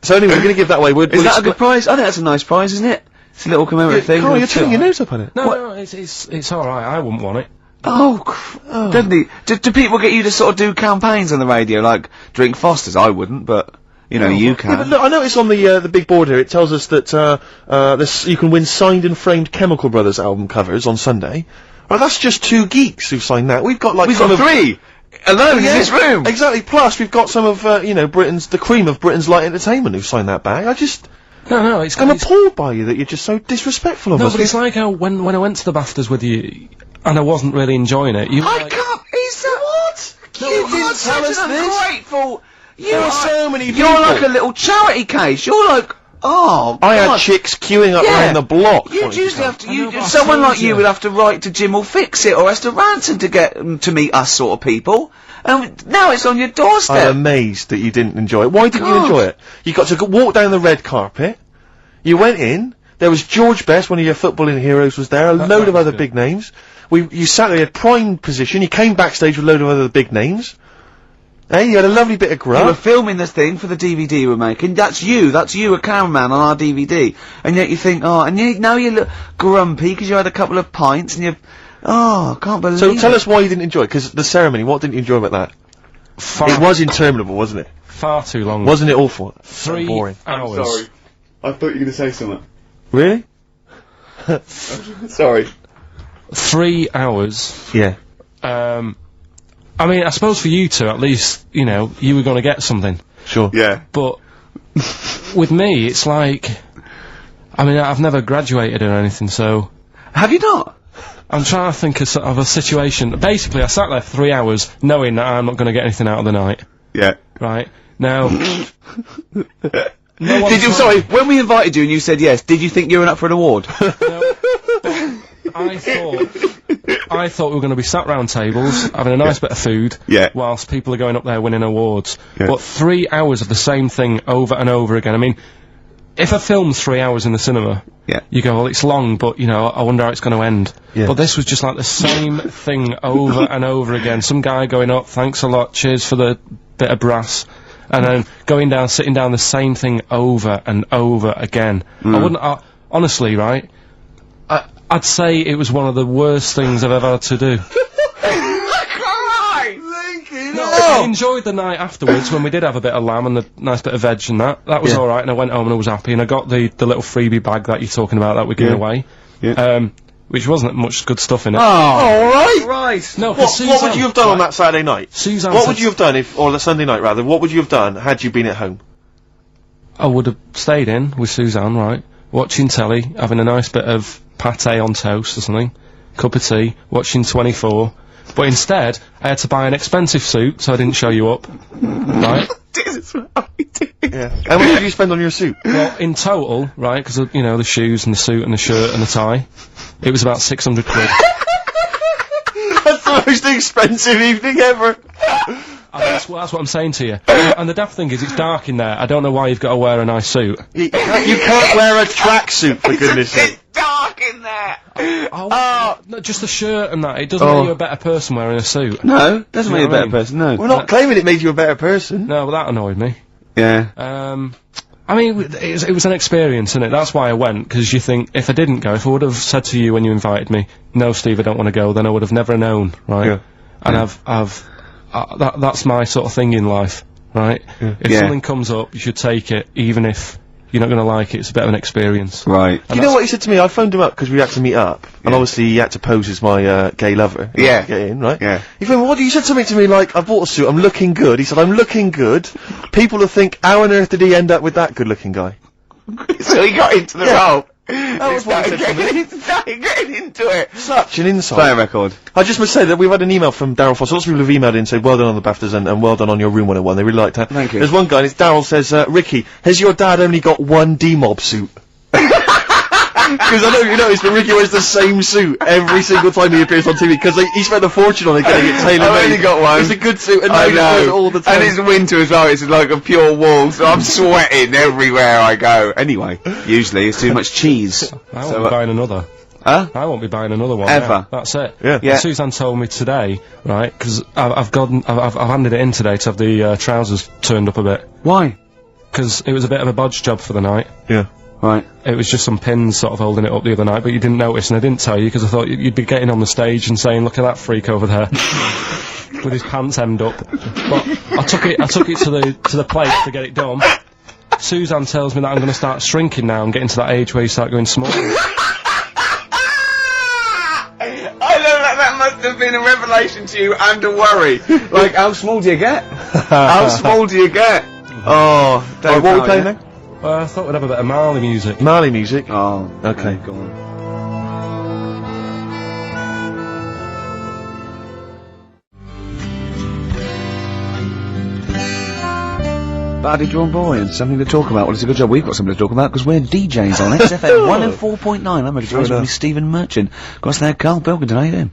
So anyway, we're going to give that away. Is that a good prize? I think that's a nice prize, isn't it? It's a little commemorative thing. Carl, with you're a turning your chart. nose up on it. No, it's alright, I wouldn't want it. Doesn't he? Do people get you to sort of do campaigns on the radio, like drink Fosters? I wouldn't, but you know, you Yeah, can. but look, I noticed on the big board here, it tells us that you can win signed and framed Chemical Brothers album covers on Sunday. Well, that's just 2 geeks who've signed that. We've got like We've some got of 3 alone in Yeah, this room. Exactly. Plus, we've got some of you know, the cream of Britain's light entertainment who've signed that bag. No, I'm appalled by you that you're just so disrespectful of No, us. but it's like how when I went to the BAFTAs with you, and I wasn't really enjoying it, you were I like, can't. He's the what? No, You you didn't are tell such us an this. ungrateful. There are so many You're people. like a little charity case. You're like, oh, I had God. chicks queuing up Yeah. around the block. You wanting to usually come. have to. I know, but I Someone told like you you. would have to write to Jim or Fix It or Esther Ranson to get to meet us sort of people. And now it's on your doorstep. I'm amazed that you didn't enjoy it. Why didn't you enjoy it? You got to walk down the red carpet. You went in. There was George Best, one of your footballing heroes, was there. A load of other big names. You sat there, you had prime position. You came backstage with a load of other big names. Hey, you had a lovely bit of grub. You were filming this thing for the DVD you were making. That's you, a cameraman on our DVD. And yet you think, oh, and now you look grumpy because you had a couple of pints and I can't believe it. So tell us why you didn't enjoy it, because the ceremony, what didn't you enjoy about that? It was interminable, wasn't it? Far too long. Wasn't it awful? 3 boring. hours. I'm sorry. I thought you were going to say something. Really? Sorry. 3 hours. Yeah. I mean, I suppose for you two, at least, you know, you were going to get something. Sure. Yeah. But with me, it's like, I mean, I've never graduated or anything, so Have you not? I'm trying to think of sort of a situation. Basically, I sat there for 3 hours knowing that I'm not going to get anything out of the night. Yeah. Right? Now... Sorry, when we invited you and you said yes, did you think you were up for an award? No, I thought we were going to be sat round tables, having a nice bit of food, whilst people are going up there winning awards. Yeah. But 3 hours of the same thing over and over again. I mean, if a film's 3 hours in the cinema, you go, well, it's long, but, you know, I wonder how it's going to end. Yeah. But this was just like the same thing over and over again. Some guy going up, thanks a lot, cheers for the bit of brass. And then going down, sitting down, the same thing over and over again. Honestly, right, I'd say it was one of the worst things I've ever had to do. I enjoyed the night afterwards when we did have a bit of lamb and a nice bit of veg and that. That was alright, and I went home and I was happy, and I got the little freebie bag that you're talking about that we're giving away. Yeah. Which wasn't much good stuff in it. Oh, alright! Right! No, What would you have done on that Saturday night? Suzanne What would you have done or the Sunday night rather, what would you have done had you been at home? I would have stayed in with Suzanne, right, watching telly, having a nice bit of pâté on toast or something, cup of tea, watching 24, but instead, I had to buy an expensive suit, so I didn't show you up, right? Yeah. How much did you spend on your suit? Well, in total, right, because, you know, the shoes and the suit and the shirt and the tie, it was about 600 quid. That's the most expensive evening ever! That's what I'm saying to you. And the daft thing is, it's dark in there. I don't know why you've got to wear a nice suit. You can't wear a tracksuit, for goodness sake. It's dark in there! No, just the shirt and that. It doesn't make you a better person wearing a suit. No, doesn't make you a better person, no. We're not claiming it made you a better person. No, but that annoyed me. Yeah. I mean, it was an experience, innit? That's why I went, because you think, if I didn't go, if I would have said to you when you invited me, no, Steve, I don't want to go, then I would have never known, right? Yeah. And that's my sort of thing in life, right? Yeah. If something comes up, you should take it, even if you're not going to like it. It's a bit of an experience. Right. You know what he said to me? I phoned him up because we had to meet up, and obviously he had to pose as my gay lover. Yeah. To get in, right? Yeah. He phoned, he said something to me like, I bought a suit, I'm looking good. He said, I'm looking good. People will think, how on earth did he end up with that good-looking guy? So he got into the role. That was what he said to me. Started getting into it. Such an insight. Play a record. I just must say that we've had an email from Daryl Foss. Lots of people have emailed in and said, well done on the BAFTAs and well done on your Room 101. They really liked that. Thank you. There's one guy, and it's Daryl says, Ricky, has your dad only got one D-Mob suit? Because I know you noticed, but Ricky wears the same suit every single time he appears on TV, because he spent a fortune on it getting it tailor-made. I've only got one. It's a good suit, and I he know. wears it all the time. And it's winter as well, it's like a pure wool, so I'm sweating everywhere I go. Anyway, usually it's too much cheese. I won't be buying another. Huh? I won't be buying another one. Ever. Yeah, that's it. Yeah. Yeah. Suzanne told me today, right, because I've handed it in today to have the trousers turned up a bit. Why? Because it was a bit of a bodge job for the night. Yeah. Right. It was just some pins sort of holding it up the other night, but you didn't notice, and I didn't tell you because I thought you'd be getting on the stage and saying, "Look at that freak over there," with his pants hemmed up. But I took it to the plate to get it done. Suzanne tells me that I'm going to start shrinking now and getting to that age where you start going small. I know that must have been a revelation to you and a worry. Like, how small do you get? How small do you get? Oh, What are we playing now? I thought we'd have a bit of Marley music. Marley music. Oh, okay. Go on. Buddy Drawn Boy, and something to talk about. Well, it's a good job we've got something to talk about, because we're DJs on XFM 104.9. I'm ready to with me, Stephen Merchant. Of course, there, Karl Pilkington, how you doing?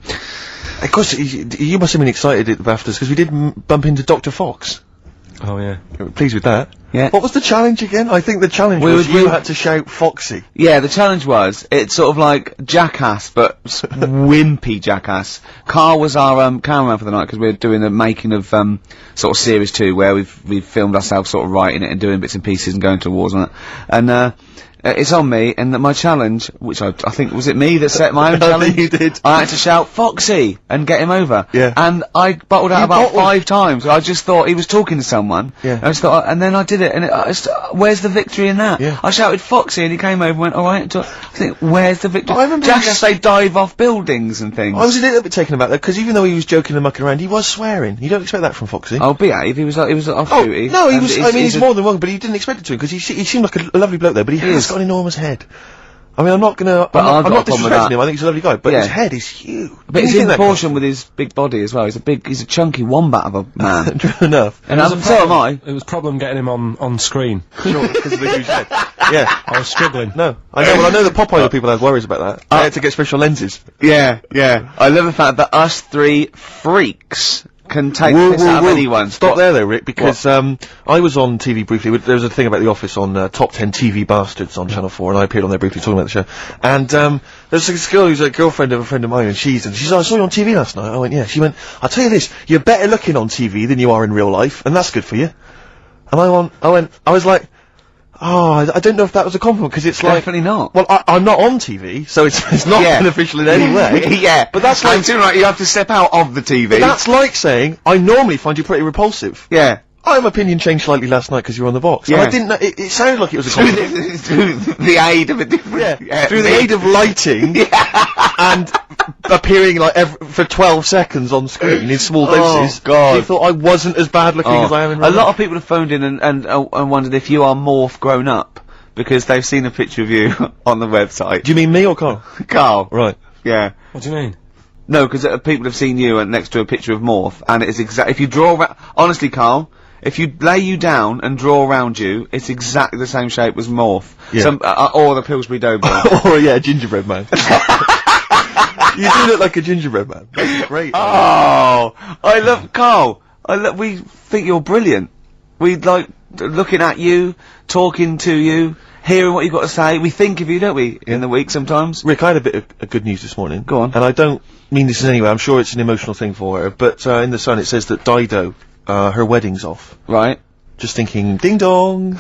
Of course, you must have been excited at the BAFTAs, because we did bump into Dr. Fox. Oh, yeah. Pleased with that. Yeah. What was the challenge again? I think the challenge was you had to shout Foxy. Yeah, the challenge was, it's sort of like Jackass, but wimpy Jackass. Karl was our, cameraman for the night, because we were doing the making of, sort of series 2, where we've filmed ourselves sort of writing it and doing bits and pieces and going to wars on it. And, it's on me, and my challenge, which I think, was it me that set my own challenge? You did. I had to shout Foxy and get him over. Yeah. And I bottled out about 5 times. I just thought he was talking to someone. Yeah. I just thought, and then I did it, and where's the victory in that? Yeah. I shouted Foxy, and he came over and went, alright. I think, where's the victory? I remember Jackass, they dive off buildings and things. I was a little bit taken aback though, because even though he was joking and mucking around, he was swearing. You don't expect that from Foxy. Oh, behave. He was off Oh, duty. no, he And was, he's more than wrong, but he didn't expect it to him, because he seemed like a lovely bloke there, but he has got an enormous head. I mean, I'm not disrespecting him, I think he's a lovely guy, but his head is huge. But it's in proportion with his big body as well. He's a chunky wombat of a man. True enough. And so am I. It was a problem getting him on screen. Sure, because of the huge head. Yeah. I was struggling. No. I know, well, I know the Popeye people have worries about that. They had to get special lenses. Yeah. I love the fact that us 3 freaks can take this out of anyone. Stop there though, Rick, because I was on TV briefly. There was a thing about The Office on Top 10 TV Bastards on Channel 4, and I appeared on there briefly talking about the show. And there's this girl who's a girlfriend of a friend of mine, and she's I saw you on TV last night. I went, yeah. She went, I'll tell you this, you're better looking on TV than you are in real life, and that's good for you. And I was like, oh, I don't know if that was a compliment, because it's like... Definitely not. Well, I'm not on TV, so it's not beneficial in any way. Yeah. But that's like... I'm too right, you have to step out of the TV. But that's like saying, I normally find you pretty repulsive. Yeah. My opinion changed slightly last night because you were on the box. Yeah. And I didn't know, it sounded like it was a compliment. Through the aid of a different... Through the aid of lighting, and appearing like for 12 seconds on screen in small doses. Oh, God. You thought I wasn't as bad looking as I am in real life. A lot life. of people have phoned in and wondered if you are Morph grown up, because they've seen a picture of you on the website. Do you mean me or Karl? Karl. Right. Yeah. What do you mean? No, because people have seen you next to a picture of Morph, and it's if you draw honestly, Karl, if you lay you down and draw around you, it's exactly the same shape as Morph. Yeah. Or the Pillsbury Doughboy. Or, a gingerbread man. You do look like a gingerbread man. That's great. Oh, I love Karl. We think you're brilliant. We like looking at you, talking to you, hearing what you've got to say. We think of you, don't we, in the week sometimes? Rick, I had a bit of good news this morning. Go on. And I don't mean this in any way, I'm sure it's an emotional thing for her, but in The Sun it says that Dido, her wedding's off. Right. Just thinking, ding dong!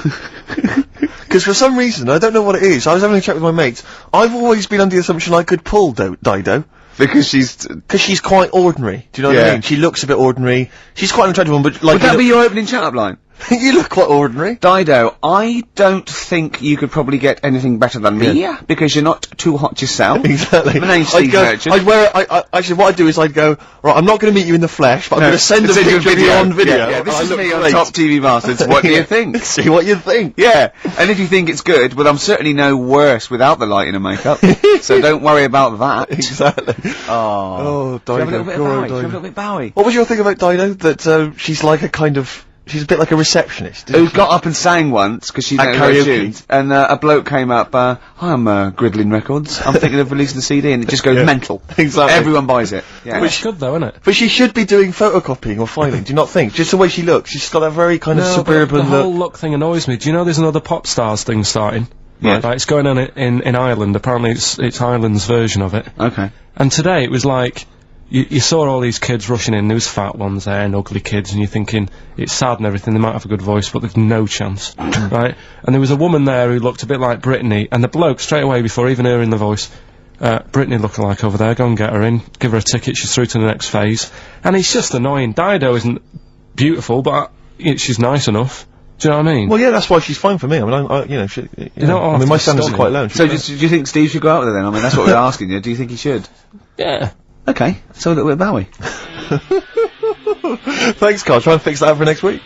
Because for some reason, I don't know what it is, I was having a chat with my mates, I've always been under the assumption I could pull Dido. Because she's quite ordinary. Do you know what I mean? She looks a bit ordinary. She's quite an attractive one, but like... Would that be your opening chat-up line? You look quite ordinary. Dido, I don't think you could probably get anything better than me, because you're not too hot yourself. Exactly. My name's Steve Merchant. I'd wear actually what I'd do is I'd go, right, I'm not going to meet you in the flesh, but I'm going to send a picture of you on video. Yeah, this is me on Top TV Bastards. What do you think? See what you think. Yeah. And if you think it's good, well, I'm certainly no worse without the lighting and makeup. So don't worry about that. Exactly. Oh, Dido. Should we have a little bit Bowie? What was your thing about Dido? That, she's like a kind of... She's a bit like a receptionist. Who got up and sang once, because she didn't know her tunes, and a bloke came up, hi, I'm Gridlin Records, I'm thinking of releasing the CD, and it just goes mental. Exactly. Everyone buys it. Yeah. Which is good though, isn't it? But she should be doing photocopying or filing, do you not think? Just the way she looks, she's got that very kind of suburban the whole look thing annoys me. Do you know there's another Pop Stars thing starting? Yeah. Like, it's going on in Ireland, apparently it's Ireland's version of it. Okay. And today it was like, you saw all these kids rushing in, there was fat ones there and ugly kids, and you're thinking, it's sad and everything, they might have a good voice, but they've no chance, right? And there was a woman there who looked a bit like Britney, and the bloke, straight away, before even hearing the voice, Britney lookalike over there, go and get her in, give her a ticket, she's through to the next phase. And it's just annoying. Dido isn't beautiful, but she's nice enough. Do you know what I mean? Well, yeah, that's why she's fine for me. I mean, you know, I mean, my standards are quite low. So, do you think Steve should go out with her then? I mean, that's what we're asking you. Do you think he should? Yeah. Okay, so a little bit of Bowie. Thanks, Karl. Try and fix that for next week.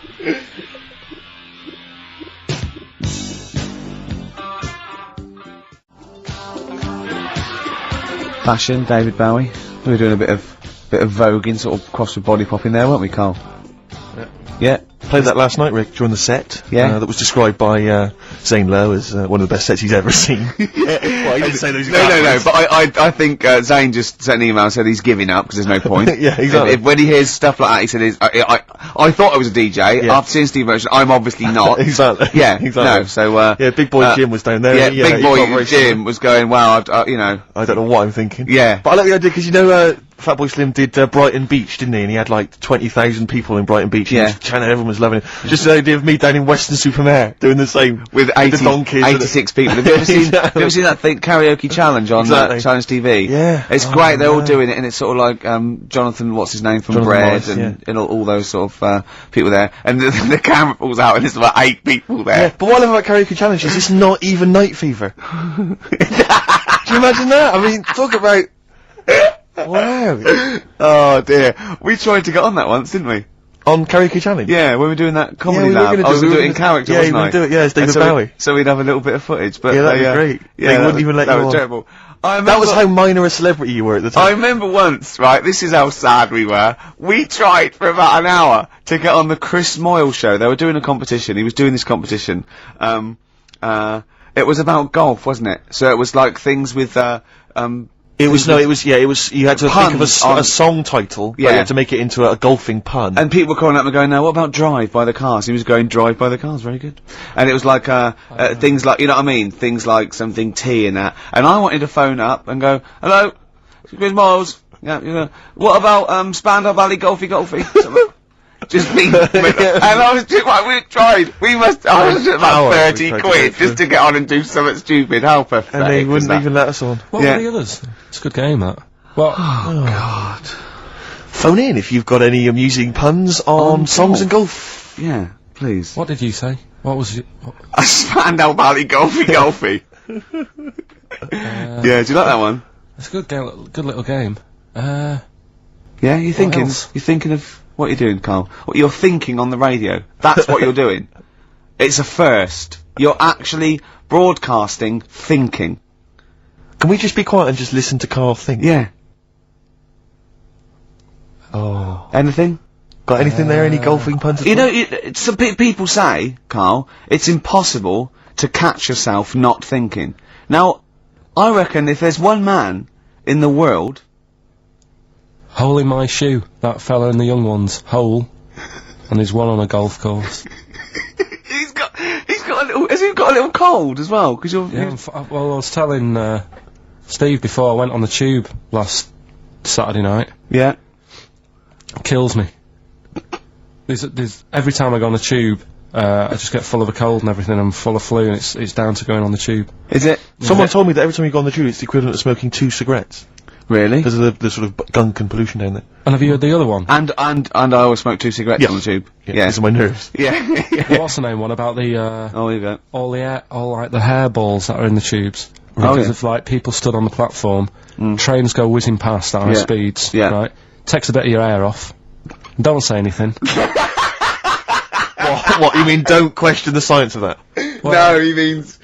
Fashion, David Bowie. We were doing a bit of voguing, sort of cross with body popping there, weren't we, Karl? Yeah. Yeah. Played that last night, Rick, during the set. Yeah. That was described by Zane Lowe as one of the best sets he's ever seen. Well, he didn't say those No, but I think Zane just sent an email and said he's giving up because there's no point. Yeah, exactly. When he hears stuff like that, he said, I thought I was a DJ. Yeah. After seeing Steve Merchant, I'm obviously not. Exactly. Yeah, exactly. no, so, yeah, Big Boy Jim was down there. yeah, he Big got Boy very Jim was going, wow, you know. I don't know what I'm thinking. Yeah. But I like the idea, because you know, Fatboy Slim did Brighton Beach, didn't he? And he had like 20,000 people in Brighton Beach. Yeah. And everyone was loving it. Just the idea of me down in Weston-super-Mare doing the same. With the donkeys. 86 people. Have you ever seen, have you ever seen that thing, karaoke challenge on Challenge TV? Yeah. It's great, they're all doing it, and it's sort of like, Jonathan, what's his name, from Jonathan Bread, Morris, and all those sort of, people there. And the camera pulls out, and there's about 8 people there. Yeah, but what I love about karaoke challenge is it's not even night fever. Do you imagine that? I mean, talk about... Wow. Oh dear. We tried to get on that once, didn't we? On karaoke challenge? Yeah, when we were doing that comedy we were lab. gonna I was we doing were it in gonna- character, yeah, wasn't you I? were gonna do it, yeah, it's And David Bowie. So we'd have a little bit of footage, but Yeah, that'd be great. Yeah, They wouldn't even let that you was on. terrible. That was how minor a celebrity you were at the time. I remember once, right, this is how sad we were. We tried for about an hour to get on the Chris Moyle show. They were doing a competition. He was doing this competition. It was about golf, wasn't it? So it was like things with, It was, you had to think of a song title, but you Yeah. had to make it into a golfing pun. and people were calling up and going, "No, what about Drive by the Cars?" He was going, "Drive by the Cars, very good." And it was like, things like, you know what I mean? Things like something T and that. And I wanted to phone up and go, "Hello, Chris Miles. Yeah, you know, what about, Spandau Valley Golfy?" Just me. And I was just like, we tried. We must, I was about 30 we tried to quid go just to get on and do something stupid. How pathetic. And they was wouldn't that? even let us on. What Yeah. were the others? It's a good game, that. What? Oh, God. Phone in if you've got any amusing puns on songs and golf. Yeah, please. What did you say? What was it? A Spandau Valley Golfy. Yeah, do you like that one? It's a good little game. Yeah, you're thinking of what you're doing, Carl. What you're thinking on the radio. That's what you're doing. It's a first. You're actually broadcasting thinking. Can we just be quiet and just listen to Karl think? Yeah. Oh. Anything? Got anything there? Any golfing puns? at You all? know, some people say, Carl, it's impossible to catch yourself not thinking. Now, I reckon if there's one man in the world... Hole in my shoe. That fella in the young ones. Hole. And there's one on a golf course. He's got a little... Has he got a little cold as well? Because you're... Yeah, well, I was telling, Steve before I went on the tube last Saturday night. Yeah. Kills me. There's every time I go on the tube, I just get full of a cold and everything. I'm full of flu, and it's down to going on the tube. Is it? Someone told me that every time you go on the tube, it's the equivalent of smoking 2 cigarettes. Really? Because of the sort of gunk and pollution down there. And have you heard the other one? And I always smoke 2 cigarettes Yeah. on the tube. Yeah. These are my nerves. Yeah. What's the name one about the Oh, here you go. all like the hairballs that are in the tubes? Oh, Because yeah. of like people stood on the platform, trains go whizzing past at high Yeah. speeds, Yeah. right? Takes a bit of your hair off. Don't say anything. What, you mean don't question the science of that? No, he means...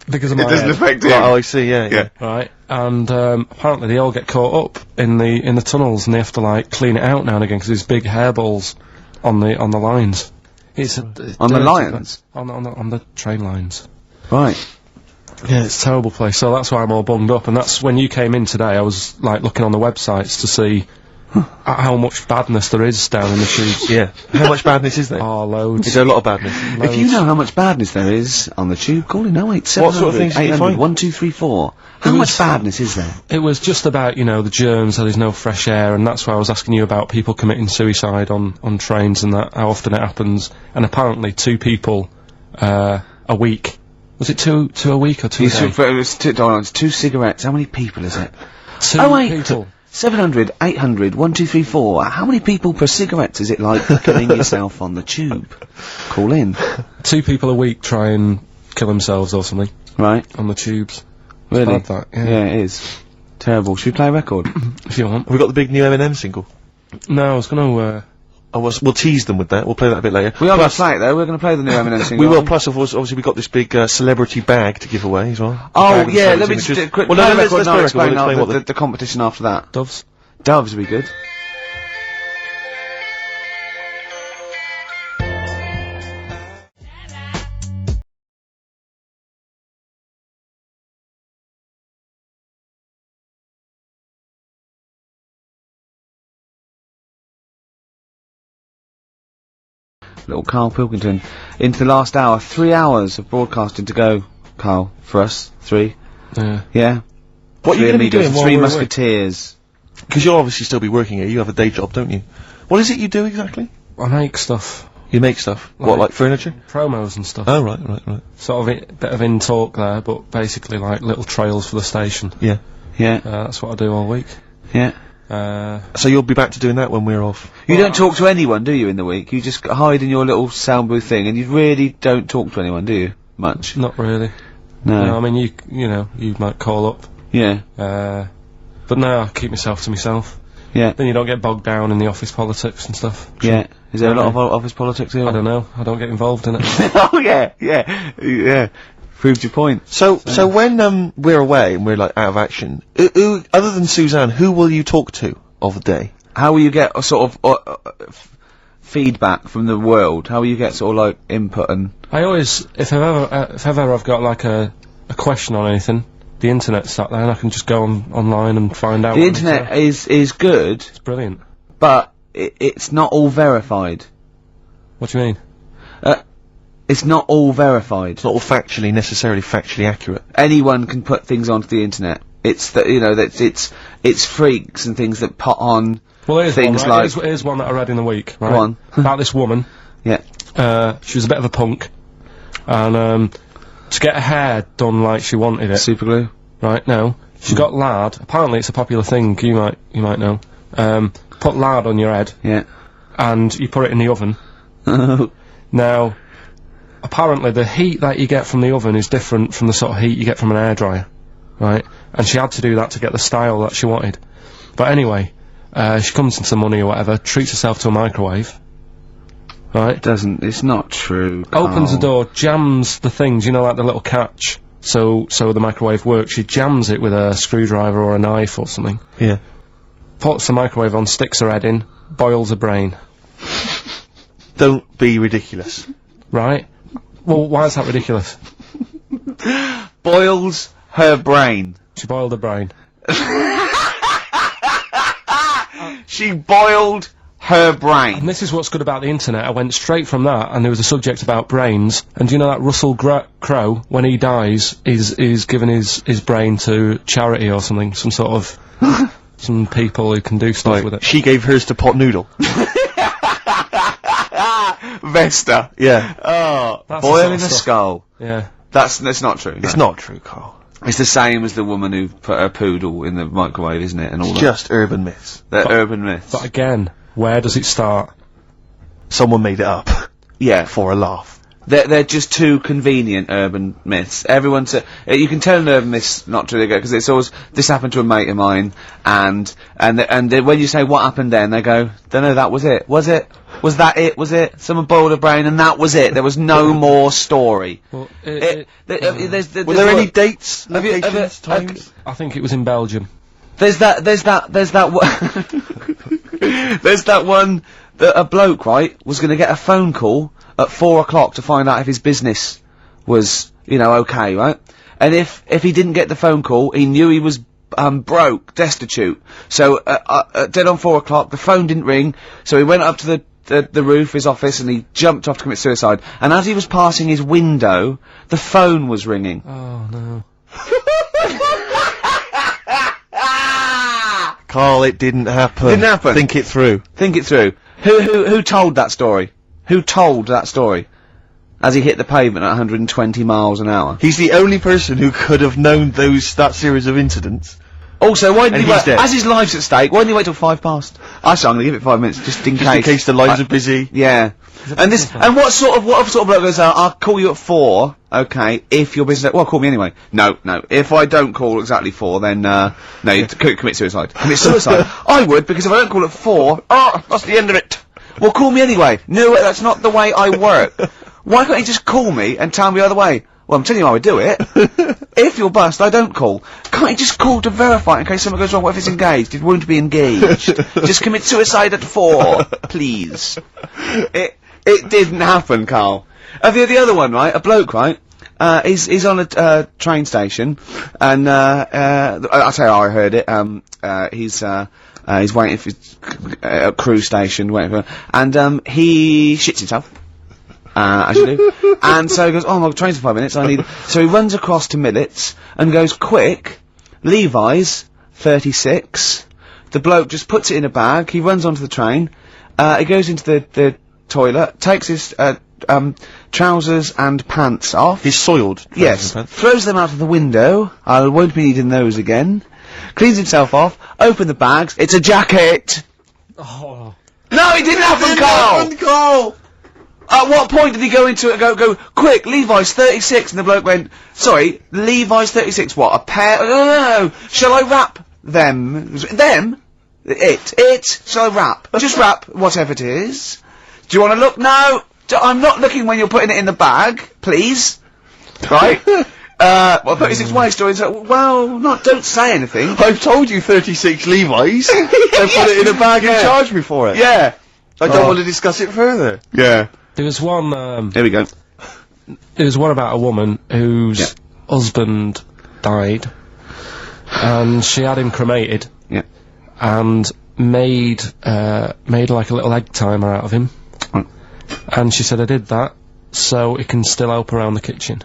Because of It my doesn't head, affect him. Oh, I see, yeah. Yeah. right? And apparently they all get caught up in the tunnels, and they have to like clean it out now and again because there's big hairballs on the lines. It's On the lines? on the train lines. Right. Yeah, it's a terrible place. So that's why I'm all bunged up. And that's when you came in today. I was like looking on the websites to see how much badness there is down in the tubes. Yeah. How much badness is there? Oh, loads. Is there a lot of badness? If you know how much badness there is on the tube, call in 08700 What sort of things did you 800 find? 1234. How much badness is there? It was just about, you know, the germs, how there's no fresh air, and that's why I was asking you about people committing suicide on trains and that, how often it happens. And apparently 2 people a week. Was it two a week or 2 a day? It's 2 cigarettes. How many people is it? 2 Oh, wait. people. 700, 800, 1234. How many people per cigarette is it like killing yourself on the tube? Call in. 2 people a week try and kill themselves or something Right. on the tubes. Really? Bad that, yeah. Yeah, it is. Terrible. Should we play a record? If you want. Have we got the big new Eminem single? No, I was gonna, We'll tease them with that. We'll play that a bit later. We are going to play it though. We're going to play the new Eminem single. We will. Plus, obviously, we've got this big celebrity bag to give away as well. Oh, Bag of yeah, let me celebrity just images. quick Well, play no, a let's record and play I'll a record. explain We'll explain what the competition after that. Doves. Doves would be good. little Karl Pilkington, into the last hour. 3 hours of broadcasting to go, Karl, for us. 3. Yeah. What are you going to be doing while Three we're away? Musketeers. Because you'll obviously still be working here. You have a day job, don't you? What is it you do exactly? I make stuff. You make stuff. What, like furniture? Promos and stuff. Oh, right. Sort of bit of in talk there, but basically like little trails for the station. Yeah. Yeah. That's what I do all week. Yeah. So you'll be back to doing that when we're off? You don't talk to anyone, do you, in the week? You just hide in your little sound booth thing, and you really don't talk to anyone, do you? Much? Not really. No. No, I mean, you know, you might call up. Yeah. But no, I keep myself to myself. Yeah. Then you don't get bogged down in the office politics and stuff. Yeah. Is there a lot of office politics here? I don't know. I don't get involved in it. Oh, yeah. Proved your point. So when, we're away and we're, like, out of action, who, other tthan Suzanne, who will you talk to of the day? How will you get a sort of, feedback from the world? How will you get sort of, like, input and... I always, if ever I've got, like, a question on anything, the internet's sat there and I can just go online and find out. The internet is good. It's brilliant. But it's not all verified. What do you mean? It's not all verified. It's not all necessarily factually accurate. Anyone can put things onto the internet. It's that, you know, that it's freaks and things that put on things one, right? Here's one that I read in the week, right? One. About this woman. Yeah. She was a bit of a punk. And, to get her hair done like she wanted it. Super glue. Right, no. She got lard. Apparently it's a popular thing, you might know. Put lard on your head. Yeah. And you put it in the oven. Now, apparently the heat that you get from the oven is different from the sort of heat you get from an hairdryer. Right? And she had to do that to get the style that she wanted. But anyway, she comes into money or whatever, treats herself to a microwave. Right? It's not true. Opens the door, jams the things, you know, like the little catch. So the microwave works. She jams it with a screwdriver or a knife or something. Yeah. Puts the microwave on, sticks her head in, boils her brain. Don't be ridiculous. Right? Well, why is that ridiculous? Boils her brain. She boiled her brain. She boiled her brain. And this is what's good about the internet. I went straight from that, and there was a subject about brains. And do you know that Russell Crowe, when he dies, is giving his brain to charity or something? Some sort of... some people who can do stuff with it. She gave hers to Pot Noodle. Vesta. Yeah. Oh. That's Boiling the a sort of skull. Yeah. That's not true. It's not true, Carl. It's the same as the woman who put her poodle in the microwave, isn't it? And all that. Just urban myths. They're urban myths. But again, where does it start? Someone made it up. Yeah. For a laugh. They're just too convenient urban myths. Everyone you can tell an urban myth's not true, because it's always, this happened to a mate of mine, and when you say what happened then, they go, don't know, that was it. Was it? Was that it? Was it? Someone boiled a brain and that was it. There was no more story. Well, Were there any dates? Locations? Times? I think it was in Belgium. There's that one that a bloke, right, was gonna get a phone call at 4 o'clock to find out if his business was, you know, okay, right? And if he didn't get the phone call, he knew he was, broke, destitute. So, dead on 4 o'clock, the phone didn't ring, so he went up to the roof of his office and he jumped off to commit suicide. And as he was passing his window, the phone was ringing. Oh, no. Carl, it didn't happen. Didn't happen. Think it through. Think it through. Who told that story? Who told that story? As he hit the pavement at 120 miles an hour. He's the only person who could have known that series of incidents. Also, why didn't he wait? dead. As his life's at stake, why didn't he wait till 5 past? I'm gonna give it 5 minutes, just in case. In case the lines are busy. Yeah. And what sort of bloke goes out, I'll call you at 4, okay, if your business, well, call me anyway. No. If I don't call exactly 4, then, no, you commit suicide. Commit suicide? I would, because if I don't call at 4, that's the end of it. Well, call me anyway. No, that's not the way I work. Why can't you just call me and tell me the other way? Well, I'm telling you how I do it. If you're bust, I don't call. Can't you just call to verify in case something goes wrong? What if it's engaged? It won't be engaged. Just commit suicide at 4, please. It didn't happen, Carl. The other one, right? A bloke, right? He's on a train station, and I'll tell you how I heard it. He's waiting for a cruise station, waiting for, and he shits himself. as you do. And so he goes, oh, my train's in 5 minutes, so he runs across to Millet's and goes, quick, Levi's, 36. The bloke just puts it in a bag, he runs onto the train, he goes into the toilet, takes his, trousers and pants off. His soiled Yes. Throws them out of the window. I won't be needing those again. Cleans himself off. Open the bags. It's a jacket. Oh. No, it didn't happen, Carl. At what point did he go into it and go, quick, Levi's 36, and the bloke went, sorry, Levi's 36, what, a pair? No. Shall I wrap them? Them? It. Shall I wrap? Just wrap whatever it is. Do you want to look? No. I'm not looking when you're putting it in the bag, please. Right? Well, 36 waist stories. Well, don't say anything. I've told you 36 Levi's. And put it in a bag and charge me for it. Yeah. I don't want to discuss it further. Yeah. There was one, Here we go. there was one about a woman whose husband died, and she had him cremated. Yeah. And made like a little egg timer out of him. Right. And she said, I did that so it can still help around the kitchen.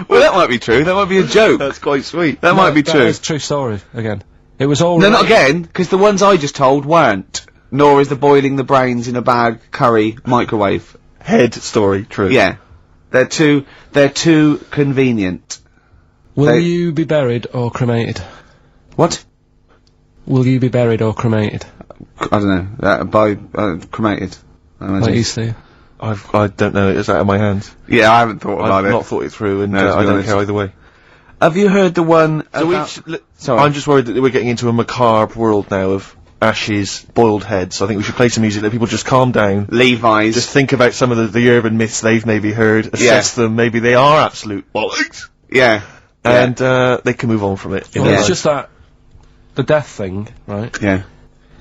Well, that might be true. That might be a joke. That's quite sweet. That might be true. That is a true story, again. It was all No, not again, because the ones I just told weren't. Nor is the boiling the brains in a bag curry microwave. Head story, true. Yeah. They're too convenient. Will you be buried or cremated? What? Will you be buried or cremated? I don't know. Cremated. I imagine. What you see? I don't know, it's out of my hands. Yeah, I haven't thought about I've it. not thought it through, and No, to I be don't honest. care either way. Have you heard the one So about... Sorry. I'm just worried that we're getting into a macabre world now of ashes, boiled heads. I think we should play some music, let people just calm down. Levi's. Just think about some of the urban myths they've maybe heard, assess them, maybe they are absolute bollocks, Yeah. and they can move on from it. Well, it's just that, the death thing, right? Yeah.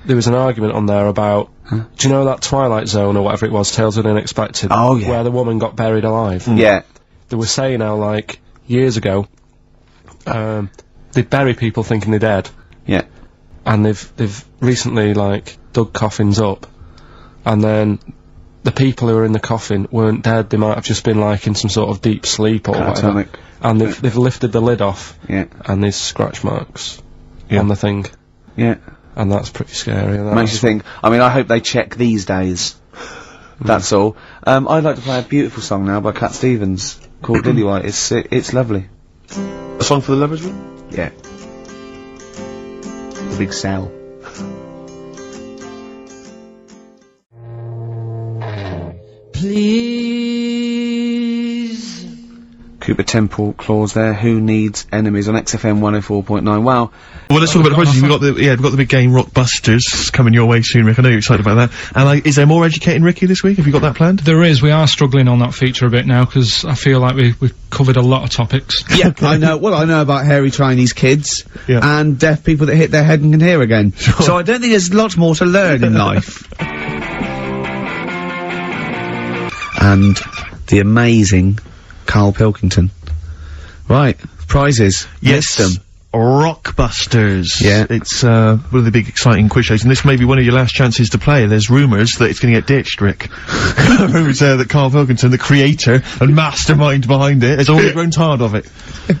There was an argument on there about, do you know that Twilight Zone or whatever it was, Tales of the Unexpected? Oh, yeah. Where the woman got buried alive. Yeah. They were saying how, like, years ago, they'd bury people thinking they're dead, Yeah. and they've recently, like, dug coffins up, and then the people who were in the coffin weren't dead, they might have just been, like, in some sort of deep sleep or whatever. Catatonic. And they've lifted the lid off, Yeah. and there's scratch marks Yeah. on the thing, Yeah. and that's pretty scary. And Makes you think. I mean, I hope they check these days. That's all. I'd like to play a beautiful song now by Cat Stevens called Lillywhite. It's lovely. A song for the lovers room? Yeah. The big cell. Please. Cooper Temple Claus there. Who needs enemies on XFM 104.9? Wow. Well, let's talk about the prizes. We've got the big game Rockbusters coming your way soon, Rick. I know you're excited about that. And is there more Educating Ricky this week? Have you got that planned? There is. We are struggling on that feature a bit now because I feel like we've covered a lot of topics. Yeah, I know. Well, I know about hairy Chinese kids and deaf people that hit their head and can hear again. So I don't think there's lots more to learn in life. And the amazing Karl Pilkington. Right, prizes. Yes. List them. Rockbusters. Yeah. It's, one of the big exciting quiz shows, and this may be one of your last chances to play. There's rumours that it's gonna get ditched, Rick. Rumours that Karl Pilkington, the creator and mastermind behind it, has already grown tired of it.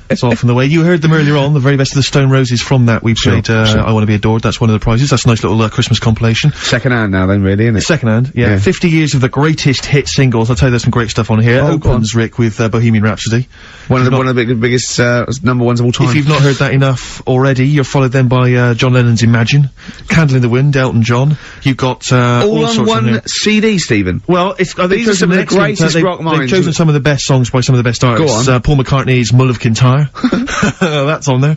It's off and the way. You heard them earlier on, the very best of the Stone Roses from that. We played, I Wanna Be Adored. That's one of the prizes. That's a nice little, Christmas compilation. Second hand now then, really, isn't it? Second hand, yeah. 50 years of the greatest hit singles. I'll tell you there's some great stuff on here. Oh, go on. Opens, Rick, with, Bohemian Rhapsody. One of the biggest, number ones of all time. If you've not heard that enough already, you're followed then by John Lennon's Imagine, Candle in the Wind, Elton John. You've got all on sorts on here. one CD, Stephen. Well, these are some of the greatest rock minds. They've chosen some of the best songs by some of the best artists. Go on. Paul McCartney's Mull of Kintyre. That's on there.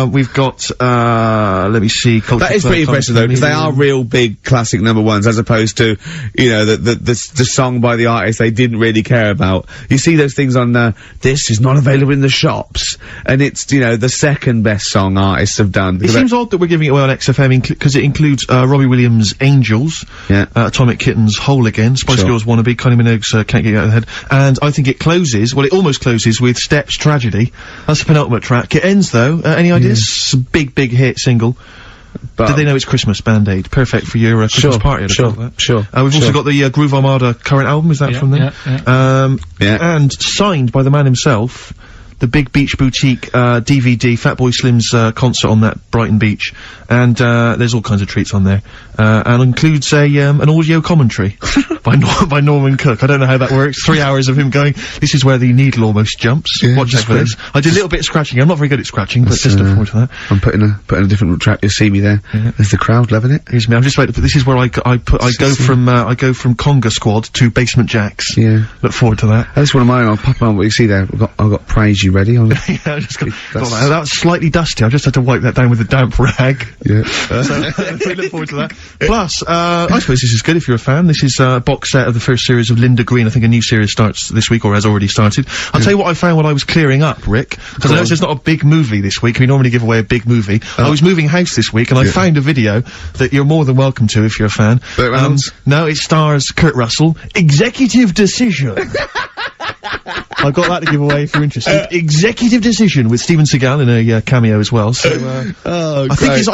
We've got, let me see. That is pretty impressive though, because they are real big classic number ones, as opposed to, you know, the song by the artist they didn't really care about. You see those things on, this is not available in the shops, and it's, you know, the second best song artists have done. It seems odd that we're giving it away on XFM because it includes Robbie Williams' Angels, Atomic Kitten's Whole Again, Spice Girls Wannabe, Kylie Minogue's Can't Get You Out of the Head, and I think it closes, well, it almost closes with Steps Tragedy. That's the penultimate track. It ends though, any ideas? It's a big hit single. But Did they know it's Christmas, Band-Aid? Perfect for your Christmas party. Sure. We've also got the Groove Armada current album, is that from them? Yeah. And signed by the man himself, the Big Beach Boutique DVD, Fatboy Slim's concert on that Brighton Beach. And there's all kinds of treats on there. And includes an audio commentary by Norman Cook. I don't know how that works. 3 hours of him going, this is where the needle almost jumps. Watch us for this. I did a little bit of scratching. I'm not very good at scratching, but just look forward to that. I'm putting a different track. You'll see me there. There's the crowd loving it. Here's me. I'm just waiting. This is where I go from conga squad to basement jacks. Yeah. Look forward to that. That's one of mine. I'll pop on what you see there. I've got Praise You ready on. Yeah, I just got that. That's slightly dusty. I just had to wipe that down with a damp rag. Yeah. So we look forward to that. Plus, I suppose this is good if you're a fan. This is a box set of the first series of Linda Green. I think a new series starts this week, or has already started. I'll tell you what I found when I was clearing up, Rick, because I know it's not a big movie this week. We normally give away a big movie. I was moving house this week, and I found a video that you're more than welcome to if you're a fan. No, it stars Kurt Russell. Executive Decision. I've got that to give away if you're interested. Executive Decision with Steven Seagal in a cameo as well. So, I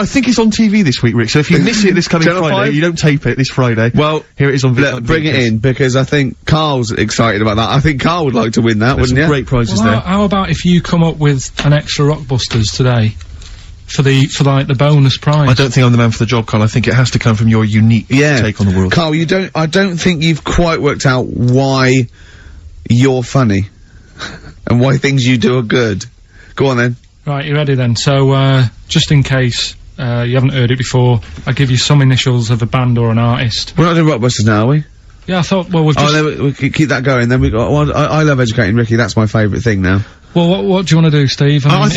think it's on TV this week, Rick. So if you miss it this coming Friday, you don't tape it this Friday. Well, here it is on bring it in, because I think Carl's excited about that. I think Carl would like to win that, wouldn't you? Great prizes Well, there. how about if you come up with an extra Rockbusters today? For the bonus prize. I don't think I'm the man for the job, Carl. I think it has to come from your unique take on the world. Carl, I don't think you've quite worked out why you're funny. And why things you do are good. Go on then. Right, you ready then? So, just in case, you haven't heard it before, I'll give you some initials of a band or an artist. We're not doing Rockbusters now, are we? Yeah, I thought, well, we've just... Oh, then we keep that going, then we got... Well, I love educating Ricky, that's my favourite thing now. Well, what do you want to do, Steve? I mean, let's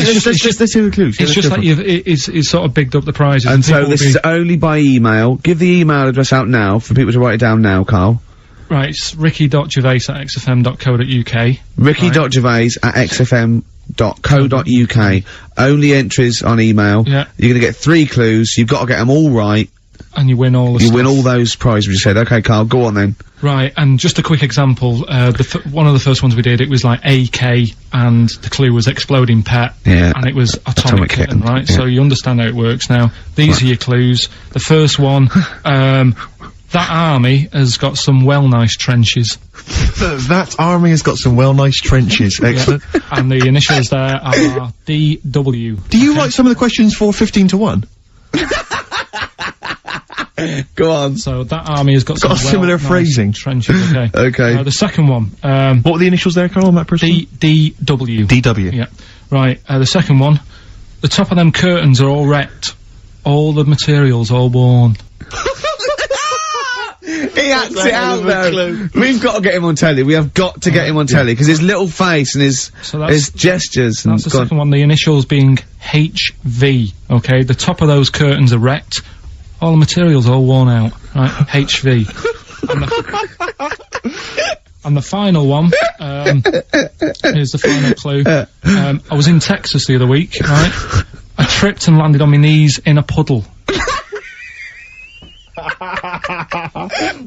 hear the clues. It's just that it's sort of bigged up the prizes. And so this is only by email. Give the email address out now for people to write it down now, Carl. Right, it's ricky.gervais@xfm.co.uk. ricky.gervais@xfm.co.uk. Only entries on email. Yeah. You're gonna get 3 clues. You've got to get them all right. And you win all the You win all those prizes you said. Okay, Carl, go on then. Right, and just a quick example, one of the first ones we did, it was like AK, and the clue was Exploding Pet. Yeah. And it was Atomic Kitten, right? Yeah. So you understand how it works now. These are your clues. The first one, that army has got some nice trenches. That army has got some nice trenches. Excellent. And the initials there are DW. Do you write some of the questions for 15 to 1? Go on. So that army has got some similar nice phrasing. trenches, okay. Okay. The second one, what were the initials there, Carl, on that person? DW. DW. Yeah. Right, the second one, the top of them curtains are all wrecked. All the materials all worn. He acts it out though. We've got to get him on telly. We have got to get him on telly, because his little face and his gestures and... That's the second one, the initials being HV, okay? The top of those curtains are wrecked. All the materials all worn out, right? HV. And the final one, here's the final clue. I was in Texas the other week, right? I tripped and landed on my knees in a puddle.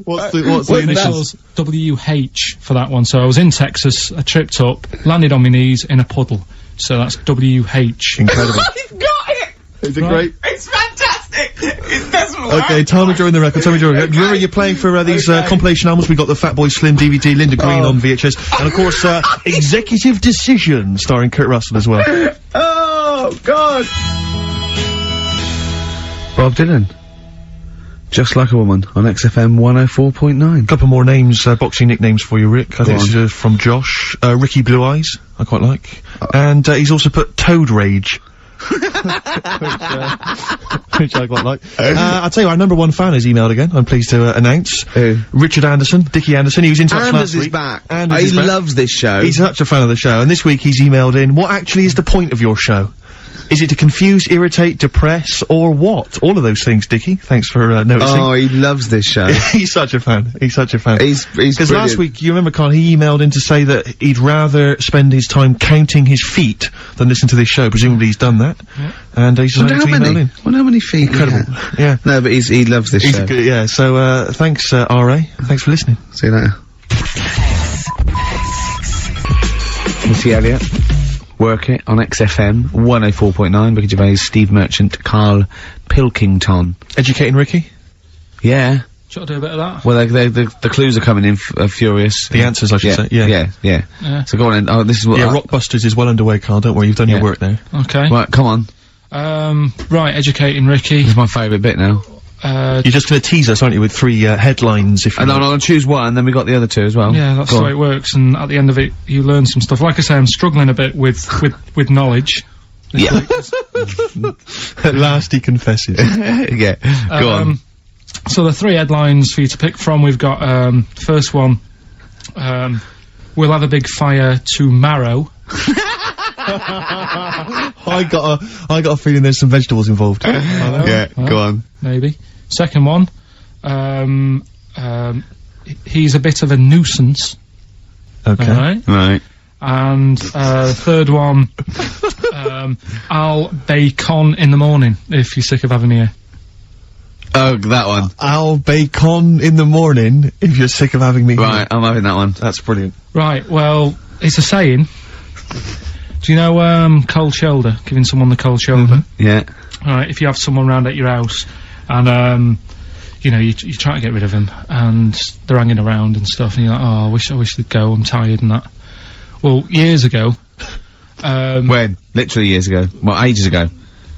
What's the initials? WH for that one. So I was in Texas, I tripped up, landed on my knees in a puddle. So that's WH. Incredible. You've got it! Is it great? It's fantastic! It doesn't work! Okay, tell me during the record, Remember you're playing for these compilation albums. We got the Fatboy Slim DVD, Linda Green on VHS, and of course, Executive Decision, starring Kurt Russell as well. Oh, God! Bob Dylan. Just Like a Woman on XFM 104.9. Couple more names, boxing nicknames for you, Rick. I think this is from Josh. Ricky Blue Eyes, I quite like. And he's also put Toad Rage. Which I quite like. I'll tell you, our #1 fan has emailed again, I'm pleased to announce. Who? Richard Anderson, Dickie Anderson, he was in touch last week. Is back. He loves this show. He's such a fan of the show, and this week he's emailed in, what actually is the point of your show? Is it to confuse, irritate, depress, or what? All of those things, Dickie. Thanks for noticing. Oh, he loves this show. He's such a fan. He's such a fan. He's Because last week, you remember, Carl, he emailed in to say that he'd rather spend his time counting his feet than listen to this show. Presumably he's done that. Yeah. And he's decided to email in. Wonder how many feet. Incredible. Yeah. No, but he loves this show. Good, yeah. So, thanks, R.A. Thanks for listening. See you later. Missy Elliott. Work It on XFM 104.9. Ricky Gervais, Steve Merchant, Karl Pilkington. Educating Ricky? Yeah. Should I do a bit of that? Well, the clues are coming in furious. The answers, I should say. Yeah. Yeah. So go on in. Oh, this is what. Yeah, Rockbusters is well underway, Carl. Don't worry, you've done your work now. Okay. Right, come on. Right, educating Ricky. This is my favourite bit now. You're just gonna tease us, aren't you, with 3 headlines, if you And I'm gonna choose one, then we got the other 2 as well. Yeah, that's the way it works, and at the end of it, you learn some stuff. Like I say, I'm struggling a bit with knowledge. Yeah. At last he confesses. Yeah. Go on. So the 3 headlines for you to pick from, we've got, first one, we'll have a big fire tomorrow. I got a feeling there's some vegetables involved. Yeah, go on. Maybe. Second one, he's a bit of a nuisance. Okay. Alright? Right. And, third one, I'll bacon in the morning, if you're sick of having me here. Oh, that one. I'll bacon in the morning if you're sick of having me Right, here. I'm having that one. That's brilliant. Right, well, it's a saying. Do you know, cold shoulder? Giving someone the cold shoulder? Yeah. Alright, if you have someone round at your house, and, you know, you try to get rid of them, and they're hanging around and stuff, and you're like, oh, I wish they'd go, I'm tired and that. Well, years ago, When? Literally years ago. Well, ages ago.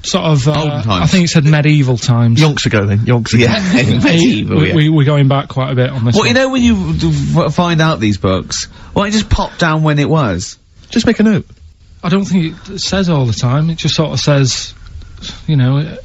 sort of, Olden times. I think it said medieval times. Yonks ago then, yonks ago. Yeah. Medieval, yeah. We're going back quite a bit on this Well, one. you know when you find out these books, why don't you just pop down when it was? Just make a note. I don't think it says all the time, it just sort of says, you know,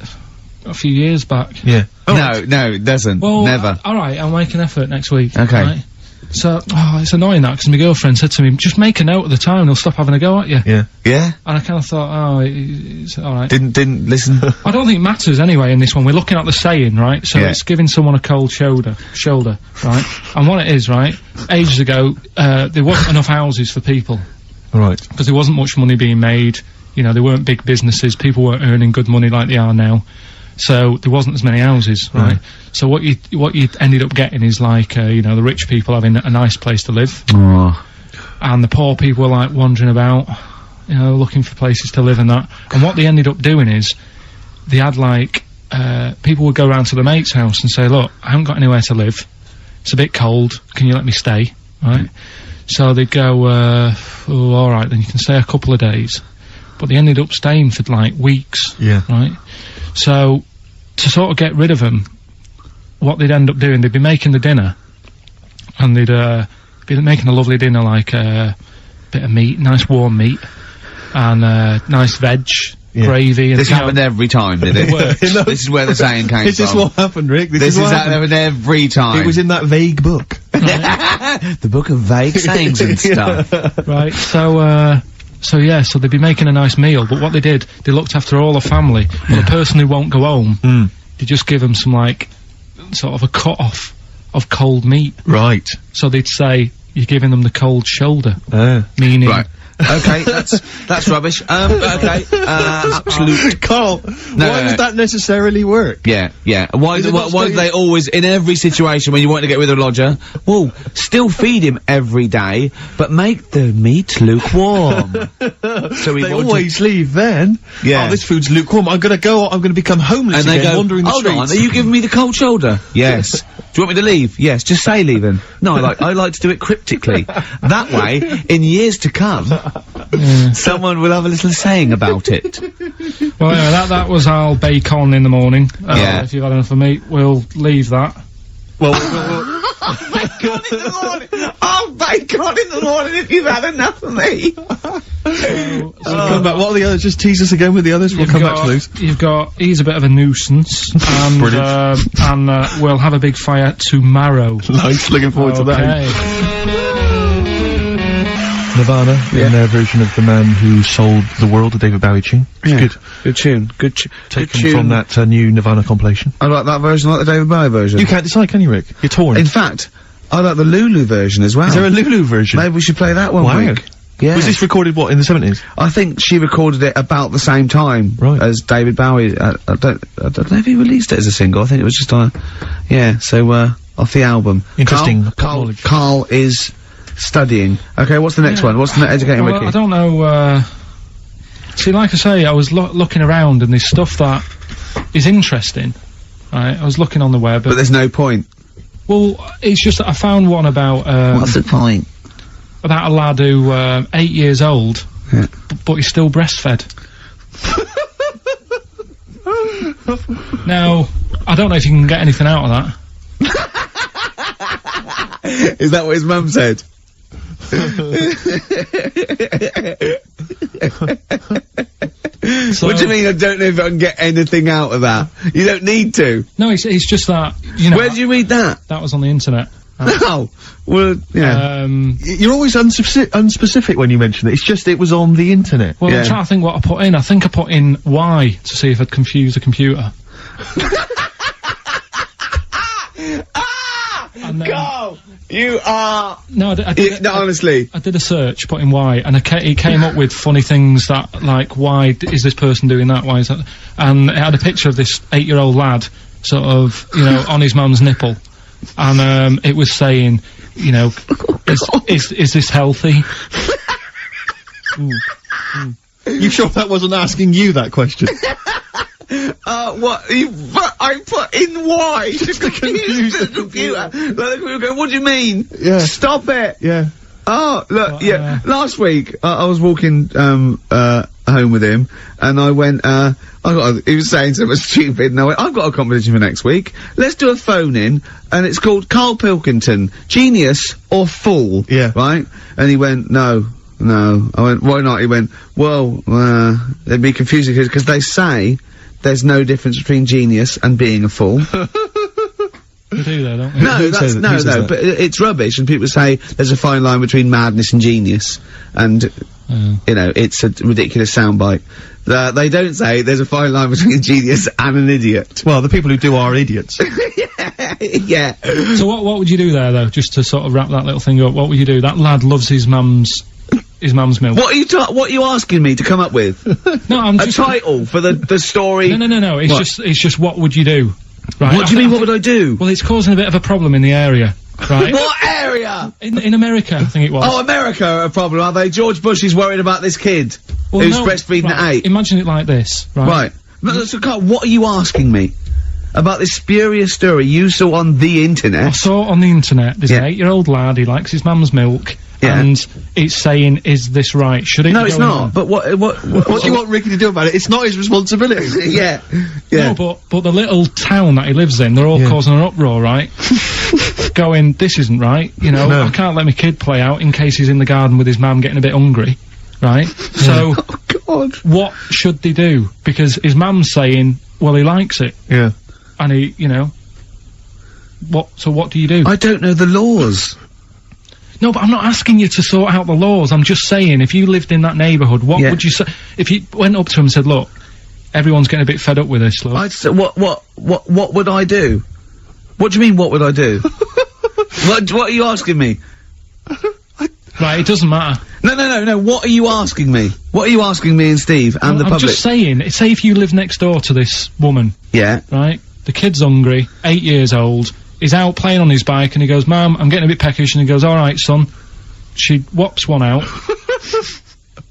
a few years back. Yeah. No, it doesn't. Well, Never. alright, I'll make an effort next week. Okay. Right? So, it's annoying that, because my girlfriend said to me, just make a note at the time, they'll stop having a go at you. Yeah. Yeah? And I kind of thought, it's alright. Didn't listen. I don't think it matters anyway in this one. We're looking at the saying, right? So Yeah. it's giving someone a cold shoulder, right? And what it is, right? Ages ago, there wasn't enough houses for people, Right. because there wasn't much money being made. You know, there weren't big businesses. People weren't earning good money like they are now. So there wasn't as many houses, right? So what you ended up getting is like, you know, the rich people having a nice place to live, Oh. and the poor people were like wandering about, you know, looking for places to live and that. And what they ended up doing is, they had like, people would go round to the mate's house and say, look, I haven't got anywhere to live. It's a bit cold. Can you let me stay? Right? So they'd go, oh, alright, then you can stay a couple of days. But they ended up staying for like weeks. Yeah. Right? So, to sort of get rid of them, what they'd end up doing, they'd be making the dinner, and they'd, be making a lovely dinner, like, bit of meat, nice warm meat, and, nice veg, gravy, and This happened every time, did it? This is where the saying came This from. is what happened, Rick. This is what happened. happened every time. It was in that vague book. the book of vague sayings and stuff. Right, so yeah, so they'd be making a nice meal, but what they did, they looked after all the family, but the person who won't go home, they just give them some, like, sort of a cut-off of cold meat. Right. So they'd say, you're giving them the cold shoulder, meaning... Right. Okay, that's rubbish. Okay, absolute. Carl, why does that necessarily work? Yeah. Why do they always, in every situation when you want to get rid of a lodger, well, still feed him every day, but make the meat lukewarm. So They always leave then. Yeah. Oh, this food's lukewarm. I'm gonna become homeless and they again, go, wandering the hold on, streets. are you giving me the cold shoulder? Yes. Do you want me to leave? Yes, just say leaving. No, I like to do it cryptically. That way, in years to come, someone will have a little saying about it. Well, anyway, that was our bacon in the morning. Yeah. If you've had enough of meat, we'll leave that. Well, Bacon in the morning! Oh, bacon in the morning if you've had enough of me! come back. What are the others? Just tease us again with the others. We'll come back to those. You've got, he's a bit of a nuisance, and, we'll have a big fire tomorrow. Nice, looking forward to that. Okay. Nirvana, in their version of The Man Who Sold the World, the David Bowie tune. It's Yeah. good. Good tune. Taken from that new Nirvana compilation. I like that version, I like the David Bowie version. You can't decide, can you, Rick? You're torn. In fact, I like the Lulu version as well. Is there a Lulu version? Maybe we should play that one Wow. week. Yeah. Was this recorded, what, in the 70s? I think she recorded it about the same time Right. as David Bowie. I don't know if he released it as a single. I think it was just on, off the album. Interesting Carl is studying. Okay, what's the next one? What's the educating Well, Ricky? I don't know, see, like I say, I was looking around and there's stuff that is interesting. Right, I was looking on the web. But there's no point. Well, it's just that I found one about, What's the point? about a lad who, 8 years old, Yeah. but he's still breastfed. Now, I don't know if you can get anything out of that. Is that what his mum said? So, What do you mean I don't know if I can get anything out of that? You don't need to. No, it's just that, you know, Where did you read that? that was on the internet. Oh, well, yeah. You're always unspecific when you mention it. It's just it was on the internet. Well, Yeah. I'm trying to think what I put in. I think I put in Y to see if I'd confuse the computer. And then, Carl, you are... no, I did No, honestly. I did a search, put in Y, and it came up with funny things that, like, why is this person doing that? Why is that? And it had a picture of this 8-year-old lad, sort of, you know, on his mum's nipple, and it was saying, you know, is this healthy? You sure that wasn't asking you that question? What? I put in Y to confuse the computer. Like the computer going, what do you mean? Yeah. Stop it! Yeah. Oh, look, yeah. Last week, I was walking, home with him, and I went, he was saying something stupid, and I went, I've got a competition for next week. Let's do a phone-in, and it's called Karl Pilkington, Genius or Fool. Yeah. Right? And he went, no. I went, why not? He went, well, it'd be confusing, because they say there's no difference between genius and being a fool. We do though, don't we? No, Who that's, says no, that? but it's rubbish, and people say there's a fine line between madness and genius, and, you know, it's a ridiculous soundbite. They don't say there's a fine line between a genius and an idiot. Well, the people who do are idiots. Yeah. So what would you do there, though, just to sort of wrap that little thing up? What would you do? That lad loves his mum's milk. What are you asking me to come up with? No, I'm A just... title for the story? No, it's just what would you do? Right? What do you mean, what would I do? Well, it's causing a bit of a problem in the area, right? What area? In America, I think it was. Oh, America are a problem, are they? George Bush is worried about this kid who's no, breastfeeding right, at 8. Imagine it like this, right? Right. But, so, Carl, what are you asking me? About this spurious story you saw on the I internet? saw it on the internet, there's Yeah. an 8-year-old lad, he likes his mum's milk, Yeah. and it's saying, is this right? Should it No, be it's going not. on? But what What do you want Ricky to do about it? It's not his responsibility. Yeah. No, but the little town that he lives in, they're all Yeah. causing an uproar, right? Going, this isn't right, you know, No. I can't let my kid play out in case he's in the garden with his mum getting a bit hungry, right? So, Oh, God. what should they do? Because his mum's saying, well, he likes it, Yeah. and he, you know, so what do you do? I don't know the laws. No, but I'm not asking you to sort out the laws, I'm just saying, if you lived in that neighbourhood, what Yeah. would you say, if you went up to him and said, look, everyone's getting a bit fed up with this, look. I'd say, what would I do? What do you mean, what would I do? what are you asking me? Right, it doesn't matter. No, what are you asking me? What are you asking me and Steve and the I'm public? just saying, say if you live next door to this woman, Yeah. right? The kid's hungry, 8 years old, he's out playing on his bike and he goes, Mum, I'm getting a bit peckish, and he goes, alright son. She whops one out.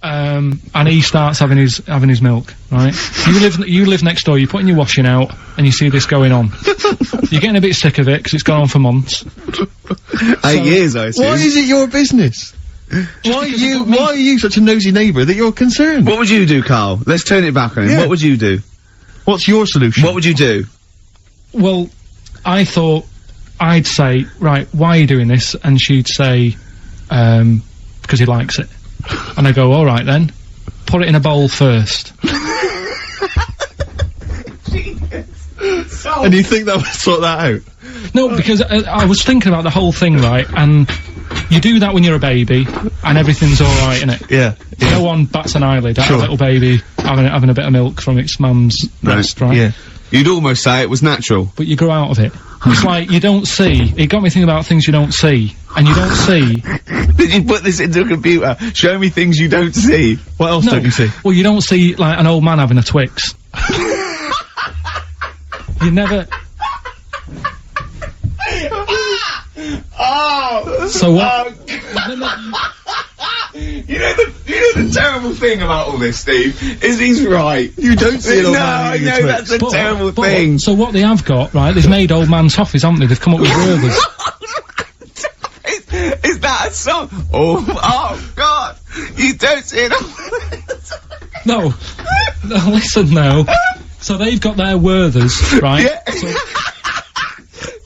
And he starts having his milk, right? You live next door, you're putting your washing out, and you see this going on. You're getting a bit sick of it, because it's gone on for months. 8 years, I assume. Why is it your business? Why are you such a nosy neighbour that you're concerned? What would you do, Carl? Let's turn it back on him. Yeah. What would you do? What's your solution? What would you do? Well, I thought I'd say, right, why are you doing this? And she'd say, because he likes it. And I go, alright then, put it in a bowl first. And you think that would sort that out? No, because I was thinking about the whole thing, right, and you do that when you're a baby, and everything's alright, innit? Yeah. No one bats an eyelid at Sure. a little baby having a bit of milk from its mum's breast, right? Yeah. You'd almost say it was natural. But you grow out of it. It's like, you don't see, it got me thinking about things you don't see, and you don't see. Did you put this into a computer? Show me things you don't see. What else don't you see? Well, you don't see, like, an old man having a Twix. You never... Oh! So what? You know the terrible thing about all this, Steve, is he's right. You don't see an old No, man I eating a know, Twix. that's a terrible thing. So what they have got, right, they've made old man toffees, haven't they? They've come up with Werther's. Is that a song? Oh God! You don't see it. No, listen now. So they've got their Werther's, right? Yeah. So,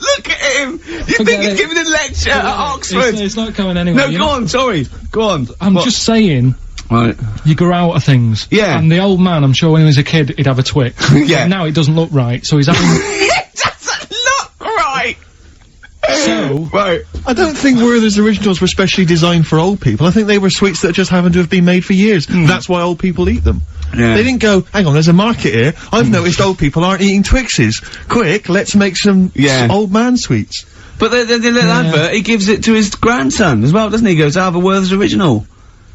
Look at him! You Forget think he's it. giving a lecture at Oxford? it's not going anywhere. No, you go know? on, sorry. Go on. I'm just saying, Right. you grow out of things. Yeah. And the old man, I'm sure when he was a kid, he'd have a Twix. Yeah. But now it doesn't look right, so he's having... It doesn't look right! So... Right. I don't think Werther's originals were specially designed for old people. I think they were sweets that just happened to have been made for years. That's why old people eat them. Yeah. They didn't go, hang on, there's a market here. I've noticed old people aren't eating Twixes. Quick, let's make some old man sweets. But the little advert, he gives it to his grandson as well, doesn't he? He goes, I have a Werther's original.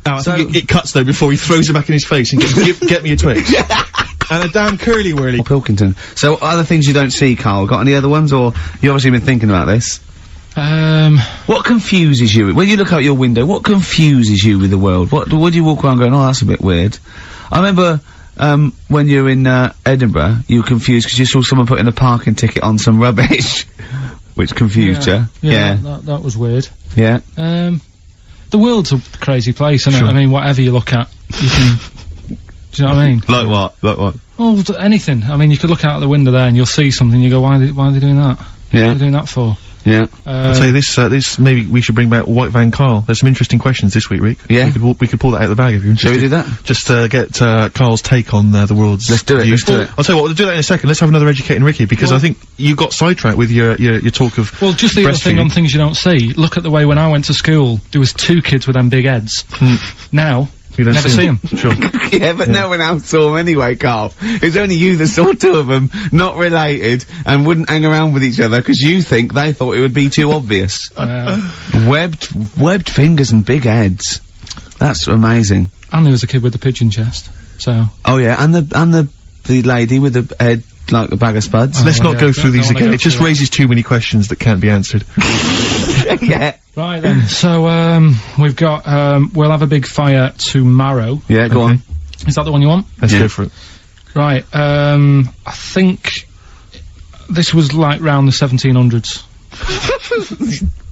Now, I think it cuts though before he throws it back in his face and goes, get me a Twix. And a damn curly whirly. Pilkington. So, other things you don't see, Carl? Got any other ones, or you obviously been thinking about this? What confuses you? When you look out your window, what confuses you with the world? What do you walk around going, oh, that's a bit weird? I remember, when you were in, Edinburgh, you were confused because you saw someone putting a parking ticket on some rubbish. Which confused you. Yeah. That was weird. Yeah. The world's a crazy place, isn't it? I mean, whatever you look at, you can... Do you know what I mean? Like what? Like what? Oh, anything. I mean, you could look out the window there and you'll see something, you go, why are they doing that? What are they doing that for? Yeah. I'd say this, maybe we should bring back White Van Carl. There's some interesting questions this week, Rick. Yeah. We could pull that out of the bag if you're interested. Shall we do that? Just, get, Carl's take on, the world's Let's do it, views. let's do it. I'll tell you what, we'll do that in a second. Let's have another Educating Ricky, because I think you got sidetracked with your talk of Well, just the other thing breastfeeding. on things you don't see. Look at the way when I went to school, there was 2 kids with them big heads. Now, You don't never see them. Sure. Yeah, but no one else saw them anyway, Carl. It was only you that saw 2 of them, not related, and wouldn't hang around with each other, because you think they thought it would be too obvious. Webbed fingers and big heads. That's amazing. And there was a kid with a pigeon chest. So... Oh yeah, and the lady with the head like a bag of spuds. Let's not yeah, go through don't these wanna again. go It just through that. raises too many questions that can't be answered. Yeah. Right then, so, we've got, we'll have a big fire tomorrow. Yeah, go on. Is that the one you want? Let's go for it. Right, I think this was like round the 1700s.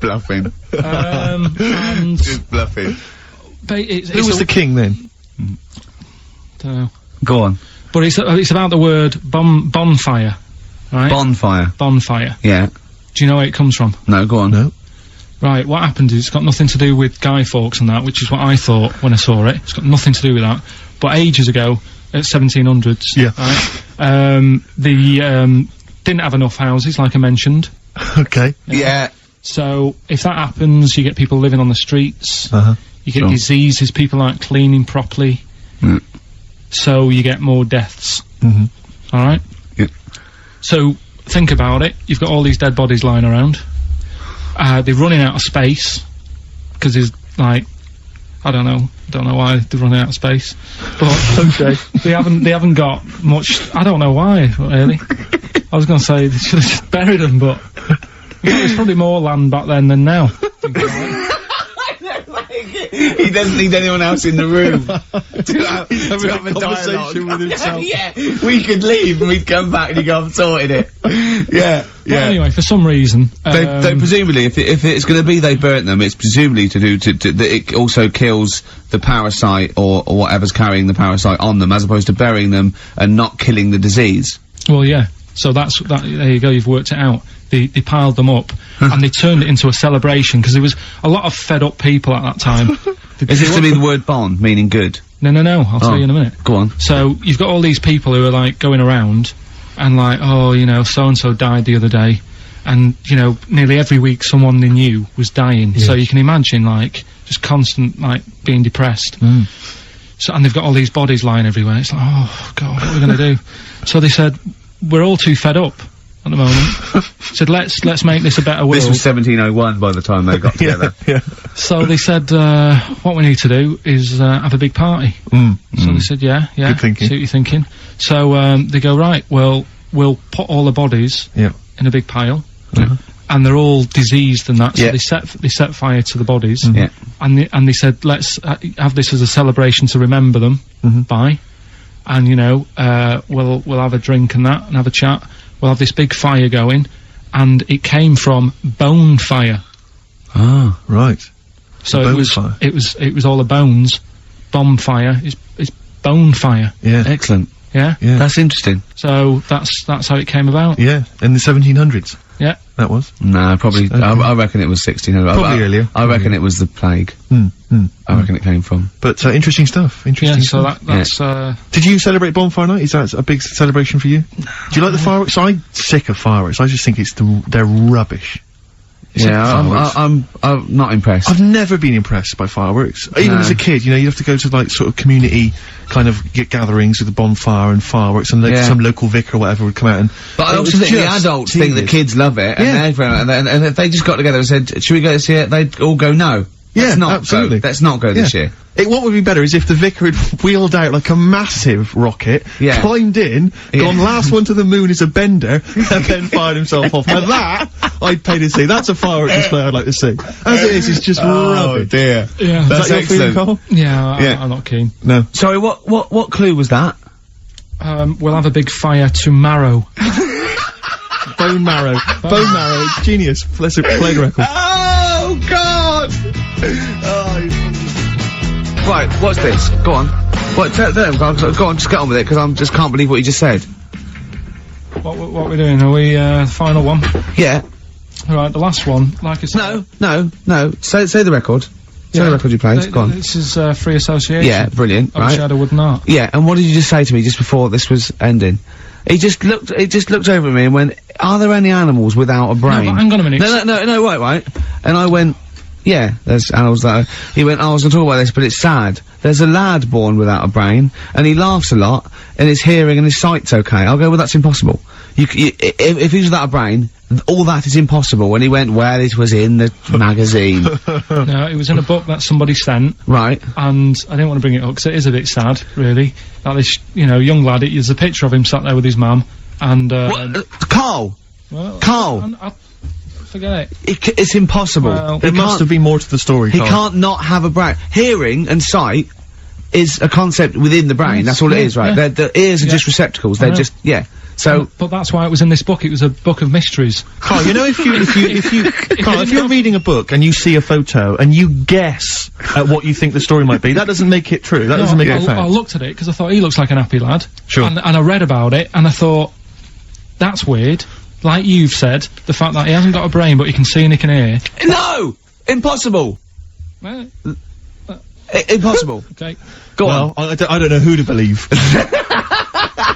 Bluffing. And Just bluffing. Who was the king then? dunno. Go on. But it's about the word bonfire, right? Bonfire. Bonfire. Yeah. Do you know where it comes from? No, go on. No. Right, what happened is it's got nothing to do with Guy Fawkes and that, which is what I thought when I saw it. It's got nothing to do with that. But ages ago, at 1700s, Yeah. right, they didn't have enough houses, like I mentioned. Okay. Yeah. So if that happens, you get people living on the streets. Uh-huh. You get Sure. diseases, people aren't cleaning properly. Mm. So you get more deaths. Mhm. Alright? Yeah. So, think about it. You've got all these dead bodies lying around. They're running out of space. Because there's, like, I don't know why they're running out of space. But, okay. They haven't got much, I don't know why, really. I was gonna say they should have just buried them, but there's probably more land back then than now. Thinking about it. He doesn't need anyone else in the room to have a conversation dialogue. with himself. Yeah, we could leave and we'd come back and he'd go, I've sorted it. Yeah, But yeah. anyway, for some reason, They presumably, if it's going to be they burnt them, it's presumably to do that it also kills the parasite or whatever's carrying the parasite on them, as opposed to burying them and not killing the disease. well, yeah. So there you go, you've worked it out. They piled them up, and they turned it into a celebration, because there was a lot of fed up people at that time. Is this to be the word bon, meaning good? No, I'll tell you in a minute. Go on. So, you've got all these people who are, like, going around, and like, oh, you know, so-and-so died the other day, and, you know, nearly every week someone they knew was dying. So you can imagine, like, just constant, like, being depressed. So, and they've got all these bodies lying everywhere. It's like, oh, God, what are we gonna do? So they said, we're all too fed up at the moment. Said, let's make this a better world. This was 1701 by the time they got together. Yeah. So they said, what we need to do is have a big party. So they said, yeah, Good thinking. see what you're thinking. So they go, right, well, we'll put all the bodies Yeah. in a big pile, and they're all diseased and that, so Yeah. they set fire to the bodies. Yeah. And they said, let's have this as a celebration to remember them by, and you know, we'll have a drink and that, and have a chat. We'll have this big fire going, and it came from bone fire. Ah, right. So bone it was fire. it was all the bones. Bonfire is bone fire. Yeah. Excellent. Yeah. Yeah. That's interesting. So that's how it came about. Yeah, in the 1700s. Yeah. That was. No, probably. I reckon it was 1600. Probably earlier. I reckon it was the plague. I reckon it came from. But interesting stuff. Interesting Yeah. So stuff. that's Did you celebrate Bonfire Night? Is that a big celebration for you? Do you like the fireworks? I'm sick of fireworks. I just think they're rubbish. Yeah, I'm not impressed. I've never been impressed by fireworks. Even No. as a kid, you know, you have to go to like sort of community kind of gatherings with a bonfire and fireworks, and like Yeah. some local vicar or whatever would come out and. But I it also was think the just adults think the tedious. kids love it, and Yeah. everyone, and if they just got together and said, "Should we go this year?" They'd all go, "No, Yeah, let's not absolutely. go. Let's not go this year." What would be better is if the vicar had wheeled out like a massive rocket, Yeah. climbed in, gone last one to the moon as a bender, and then fired himself off. Now that, I'd pay to see. That's a firework display I'd like to see. As it is, it's just rubbish. dear. yeah. Is That's that your feeling, excellent. Carl? Yeah. Yeah. I'm not keen. No. Sorry, what clue was that? We'll have a big fire tomorrow. Bone marrow. Bone marrow. Genius. Let's play the record. Oh God! Right, what's this? Go on. What? Tell them. Go on. Just get on with it, because I just can't believe what you just said. What we're doing? Are we final one? Yeah. All right. The last one, like I said. No. Say the record. Say the record you played. Go on. This is free association. Yeah, brilliant. I wish I had a wooden art. Yeah, and what did you just say to me just before this was ending? He just looked over at me and went, "Are there any animals without a brain?" but hang on a minute. No, wait. And I went, "Yeah, there's animals that are..." He went, "I was gonna talk about this, but it's sad. There's a lad born without a brain, and he laughs a lot, and his hearing and his sight's okay." I'll go, "Well, that's impossible. If he's without a brain, all that is impossible." And he went, "Well, it was in the magazine." No, it was in a book that somebody sent, Right. and I didn't want to bring it up because it is a bit sad, really. That this, young lad. There's a picture of him sat there with his mum, and Carl! well, Carl! I forget it. It's impossible. Well, There must have been more to the story, He Carl. can't not have a brain. Hearing and sight is a concept within the brain. Yes, That's all it yeah, is, right? yeah. The ears are just receptacles. They're know. just, yeah. So, But that's why it was in this book. It was a book of mysteries. Carl, you know, if you're reading a book and you see a photo and you guess at what you think the story might be, that doesn't make it true. That doesn't make it I fact. looked at it because I thought he looks like an happy lad. Sure. And I read about it and I thought, that's weird. Like you've said, the fact that he hasn't got a brain but he can see and he can hear. no! Impossible! Well, Impossible. okay. Go on. Well, I don't know who to believe.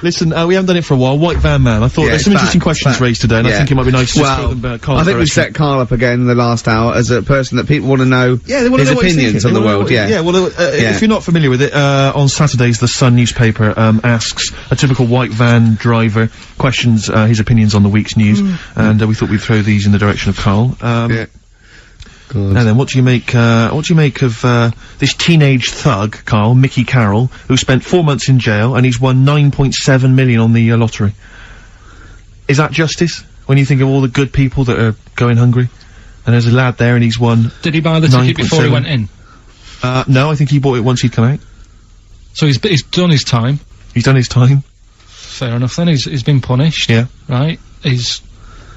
Listen, we haven't done it for a while. White Van Man. I thought Yeah, there's some fact, interesting questions fact. raised today, and I Yeah. think it might be nice to just Well, throw them Carl's I think we direction. set Carl up again in the last hour as a person that people want to know Yeah, they want his to know what he's opinions thinking. on the They wanna know world, what- yeah. Yeah, well, Yeah. if you're not familiar with it, on Saturdays, the Sun newspaper, asks a typical white van driver questions, his opinions on the week's news, and we thought we'd throw these in the direction of Carl. Yeah. And then what do you make of, this teenage thug, Carl, Mickey Carroll, who spent 4 months in jail, and he's won 9.7 million on the, lottery? Is that justice? When you think of all the good people that are going hungry? And there's a lad there and he's won... Did he buy the ticket before he 9.7. went in? No, I think he bought it once he'd come out. So he's done his time. He's done his time. Fair enough then. He's been punished. Yeah. Right? He's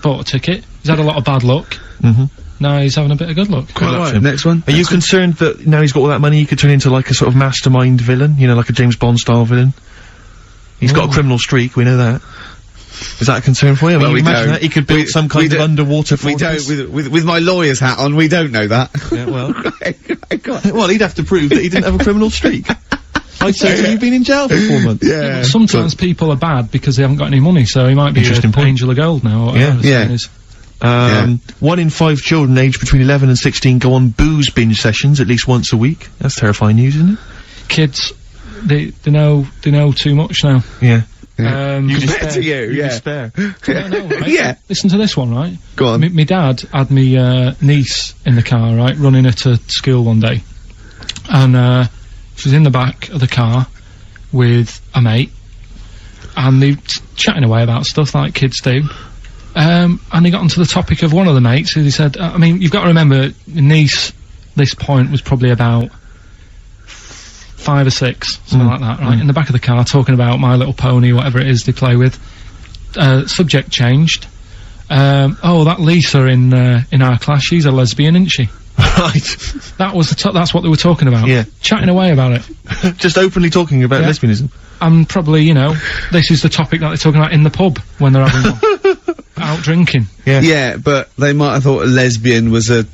bought a ticket. He's had a lot of bad luck. Mm-hmm. Now he's having a bit of good luck. Quite luck for Right, him. next one. Are you concerned that now he's got all that money, he could turn into like a sort of mastermind villain? You know, like a James Bond style villain? He's got a criminal streak, we know that. Is that a concern for you? I mean, Well, we imagine don't. that. He could build some we kind of don't- underwater We fortress. don't, with my lawyer's hat on, we don't know that. Yeah, well. Go on. Well, he'd have to prove that he didn't have a criminal streak. I'd say so you've been in jail for 4 months. Yeah. Sometimes people are bad because they haven't got any money, so he might be Interesting an point. angel of gold now. Or Yeah. whatever the Yeah. saying is. 1 in 5 children aged between 11 and 16 go on booze binge sessions at least once a week. That's terrifying news, isn't it? Kids, they know too much now. Yeah. You Compared to you, yeah. Despair. right? Yeah. Listen to this one, right? Go on. My dad had me niece in the car, right, running her to school one day, and she was in the back of the car with a mate, and they chatting away about stuff like kids do, And he got onto the topic of one of the mates, who he said, I mean, you've got to remember, Nice, this point was probably about 5 or 6, something like that, right? In the back of the car, talking about My Little Pony, whatever it is they play with. Subject changed. Oh, that Lisa in our class, she's a lesbian, isn't she? Right. That was that's what they were talking about. Yeah. Chatting away about it. Just openly talking about lesbianism. And probably, you know, this is the topic that they're talking about in the pub when they're having one. Out drinking. Yeah. Yeah, but they might have thought lesbian was a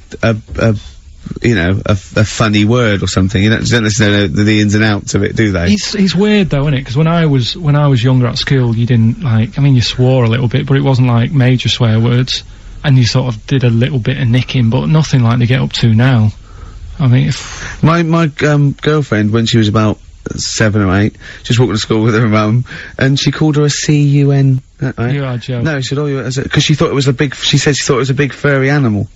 funny word or something. You don't necessarily know the ins and outs of it, do they? It's weird though, isn't it? Because when I was younger at school, you didn't like. I mean, you swore a little bit, but it wasn't like major swear words, and you sort of did a little bit of nicking, but nothing like they get up to now. I mean, my girlfriend, when she was about 7 or 8, just walked to school with her mum, and she called her a C-U-N. Right? You are, Joe. No, she said, because she thought it was a big. She said she thought it was a big furry animal.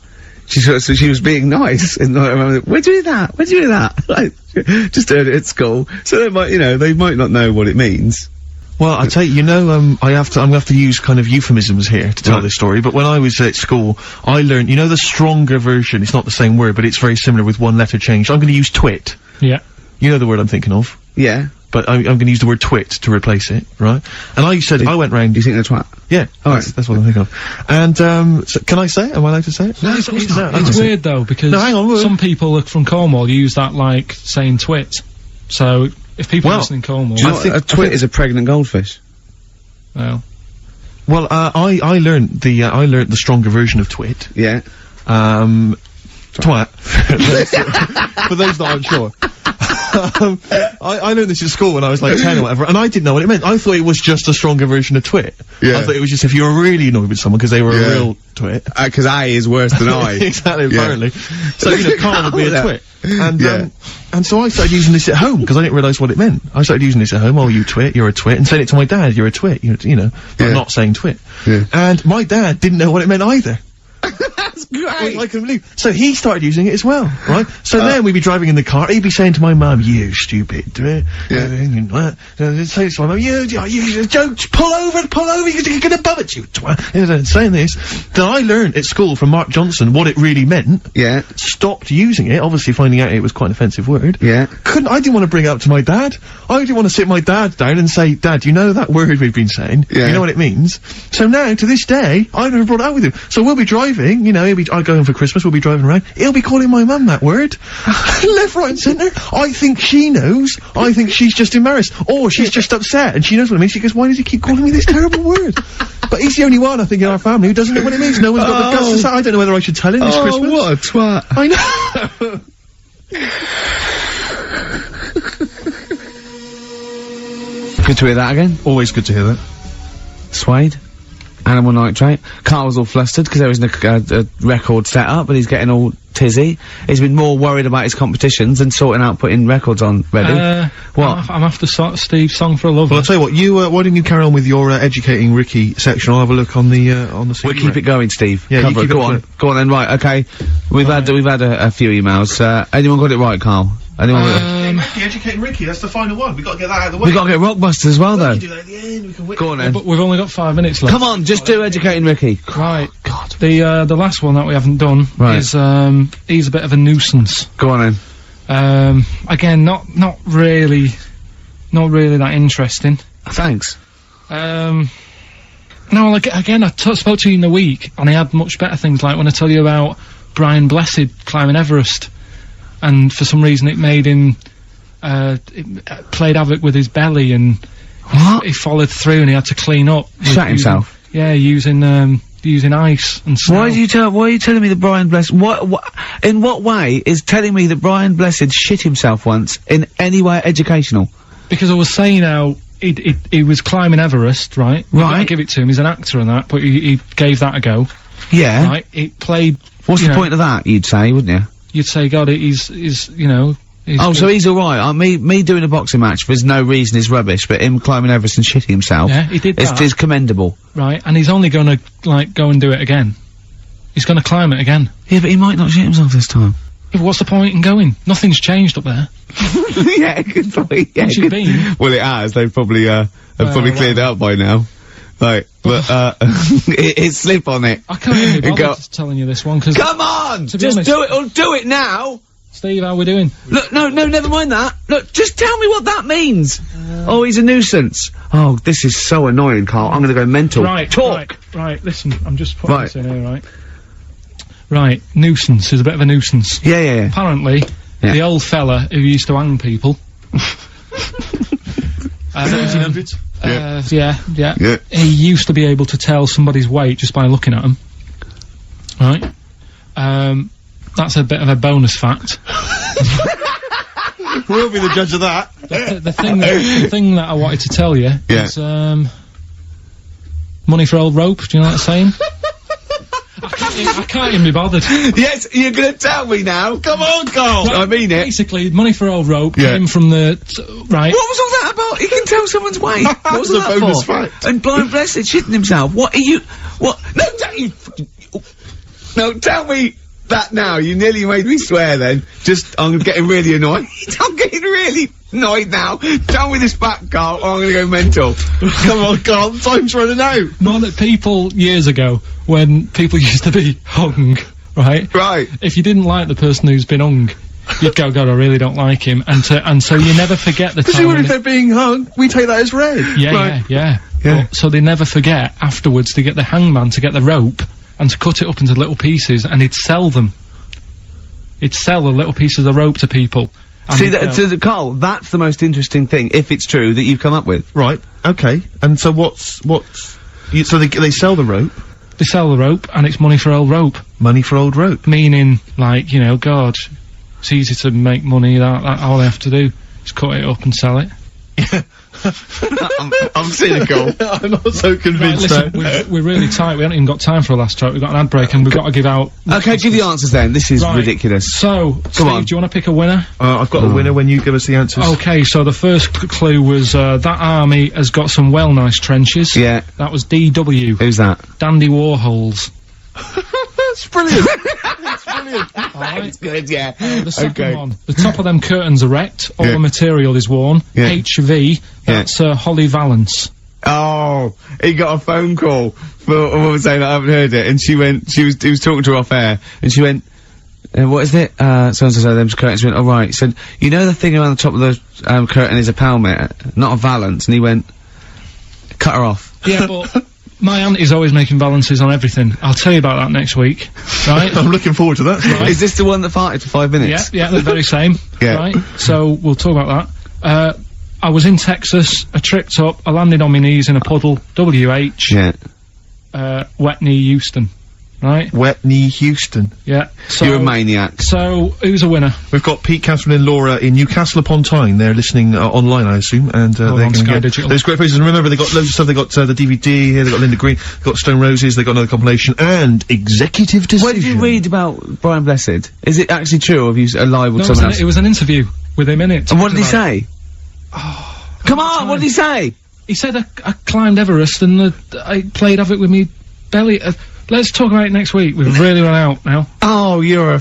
So she was being nice, and I remember, where'd you do that? Where'd you do that? Like, just heard it at school. So they might, they might not know what it means. Well, I tell you, I'm gonna have to use kind of euphemisms here to tell this story, but when I was at school, I learned, the stronger version, it's not the same word, but it's very similar with one letter changed. I'm gonna use twit. Yeah. You know the word I'm thinking of. Yeah. But I'm gonna use the word twit to replace it, right? And I went round. You think they're twat? Yeah. That's what I'm thinking of. And, so can I say it? Am I allowed to say it? No, it's weird though, because hang on, some people from Cornwall use that like saying twit. So, if people listen in Cornwall... Do you know what a twit is a pregnant goldfish? Well... Well, I learned the stronger version of twit. Yeah. Twat. For those that aren't sure. I learned this at school when I was like 10 or whatever, and I didn't know what it meant. I thought it was just a stronger version of twit. Yeah. I thought it was just if you were really annoyed with someone because they were a real twit. Because I is worse than I. Exactly, apparently. So, Carl would be a twit. And so I started using this at home, because I didn't realise what it meant. I started using this at home, oh, you twit, you're a twit, and saying it to my dad, you're a twit, but not saying twit. Yeah. And my dad didn't know what it meant either. That's great! I couldn't believe. So he started using it as well, right? So then we'd be driving in the car, he'd be saying to my mum, you stupid, say to my mum, you don't, pull over, you're gonna bum it, you twat. Saying this, then I learned at school from Mark Johnson what it really meant. Yeah. Stopped using it, obviously finding out it was quite an offensive word. Yeah. I didn't want to bring it up to my dad. I didn't want to sit my dad down and say, Dad, you know that word we've been saying? Yeah. You know what it means? So now, to this day, I've never brought it up with him. So we'll be driving, I'll go home for Christmas, we'll be driving around, he'll be calling my mum that word. Left, right and centre. I think she knows. I think she's just embarrassed. Or she's just upset and she knows what it means. She goes, why does he keep calling me this terrible word? But he's the only one, I think, in our family who doesn't know what it means. No one's got the guts to say. I don't know whether I should tell him this Christmas. What a twat. I know. Good to hear that again. Always good to hear that. Suede. Animal nitrate. Carl's all flustered because there isn't a record set up, but he's getting all tizzy. He's been more worried about his competitions than sorting out putting records on ready. What? I'm after Steve's Song for a Lover. Well, I'll tell you what, why don't you carry on with your educating Ricky section? I'll have a look on the We'll keep it going, Steve. Yeah, Cover you keep it. Go on then, right, okay. We've had a few emails. Anyone got it right, Carl? Anyone Educating Ricky, that's the final one. We've got to get that out of the way. We've got to get rockbusters as well, though. We can do that at the end, we can wait. Go on then. But we've only got 5 minutes left. Come on, just do educating Ricky. Right. God. The last one that we haven't done is, he's a bit of a nuisance. Go on then. Again, not really that interesting. Thanks. No, like, again, I spoke to you in the week, and I had much better things, like when I tell you about Brian Blessed climbing Everest, and for some reason it made him, it played havoc with his belly, and he followed through and he had to clean up. Shut himself? Yeah, using ice and snow. Why are you telling me that Brian Blessed, in what way is telling me that Brian Blessed shit himself once in any way educational? Because I was saying how he was climbing Everest, right? Right. I give it to him, he's an actor and that, but he gave that a go. Yeah. Right, it played... What's the point of that, you'd say, wouldn't you? You'd say, God, he's so he's alright. Me doing a boxing match for no reason is rubbish, but him climbing Everest and shitting himself... Yeah, he did that. Is commendable. Right, and he's only gonna, like, go and do it again. He's gonna climb it again. Yeah, but he might not shit himself this time. Yeah, but what's the point in going? Nothing's changed up there. Yeah, good point. Yeah, Once you've been... Well, it has. They've probably, cleared it up by now. Right, but, it's slip on it. I can't even be And go- bothered telling you this one, because... Come on! To be Just honest- do it, or do it now! Steve, how we doing? Look, no, never mind that. Look, just tell me what that means. Oh, he's a nuisance. Oh, this is so annoying, Carl. I'm gonna go mental. Right, Talk! right, listen, I'm just putting Right. this in here, right? Right, nuisance is a bit of a nuisance. Yeah. Apparently, Yeah. the old fella who used to hang people... 1700s? Yeah. Yeah. He used to be able to tell somebody's weight just by looking at them. Right? That's a bit of a bonus fact. We'll be the judge of that. The thing that I wanted to tell you Yeah. is, money for old rope, do you know that saying? I can't even be bothered. Yes, you're gonna tell me now. Come on, Carl. I mean it. Basically, money for old rope Yeah. came from the... right. What was all that about? He can tell someone's weight. What was That's a all that bonus for? fact. And blind blessed shitting himself. What are you? What? No, don't you? No, tell me that now. You nearly made me swear. Then, I'm getting really annoyed. I'm getting really annoyed now. Tell me this back, Carl, or I'm gonna go mental. Come on, Carl, time's running out. More that people, years ago, when people used to be hung, right? Right. If you didn't like the person who's been hung, you'd go, God, I really don't like him. And so you never forget the time. Presumably when if they're being hung, we take that as read. Yeah. Yeah. Well, so they never forget afterwards to get the hangman to get the rope and to cut it up into little pieces, and he'd sell them. He'd sell the little pieces of rope to people. And See, he'd go, Carl, that's the most interesting thing, if it's true, that you've come up with. Right, okay. And so so they sell the rope, they sell the rope, and it's money for old rope. money for old rope. Meaning, like, you know, God, it's easy to make money, that all they have to do is cut it up and sell it. I'm cynical. I'm not so Right, convinced listen, we're really tight, we haven't even got time for a last track, we've got an ad break and we've got to give out... Okay, give the answers then. This is Right. ridiculous. So, Steve, on. do you want to pick a winner? I've got a winner when you give us the answers. Okay, so the first clue was, that army has got some well nice trenches. Yeah. That was DW, Who's that? Dandy Warhols. That's brilliant. That's brilliant. Alright. Good, yeah. The second one, the top of them curtains are wrecked, all Yeah. the material is worn. Yeah. HV, that's Holly Valance. Oh, he got a phone call for a woman saying I haven't heard it, and he was talking to her off air, and she went, what is it? So-and-so, them's curtains. She went, oh right. He said, you know the thing around the top of the, curtain is a palmet, not a valance, and he went, cut her off. Yeah, but my auntie's always making balances on everything. I'll tell you about that next week, right? I'm looking forward to that. Is this the one that farted for 5 minutes? Yeah, the very same. Yeah. Right? So, we'll talk about that. I was in Texas, I tripped up, I landed on my knees in a puddle, WH, Yeah. wet knee Houston. Right? Wet knee Houston. Yeah. So, You're a maniac. so, who's a winner? We've got Pete, Catherine and Laura in Newcastle upon Tyne. They're listening online, I assume, and they're on going to Sky get Digital. those great prizes. And remember, they got loads of stuff. They got the DVD here. They got Linda Green. They got Stone Roses. They got another compilation and Executive Decision. Where did you read about Brian Blessed? Is it actually true, or have you lied with No, someone else? it was an interview with him in it. And what did he talking about- say? Come on, what did he say? He said I climbed Everest and I played havoc with me belly. Let's talk about it next week. We've really run out now. Oh, you're a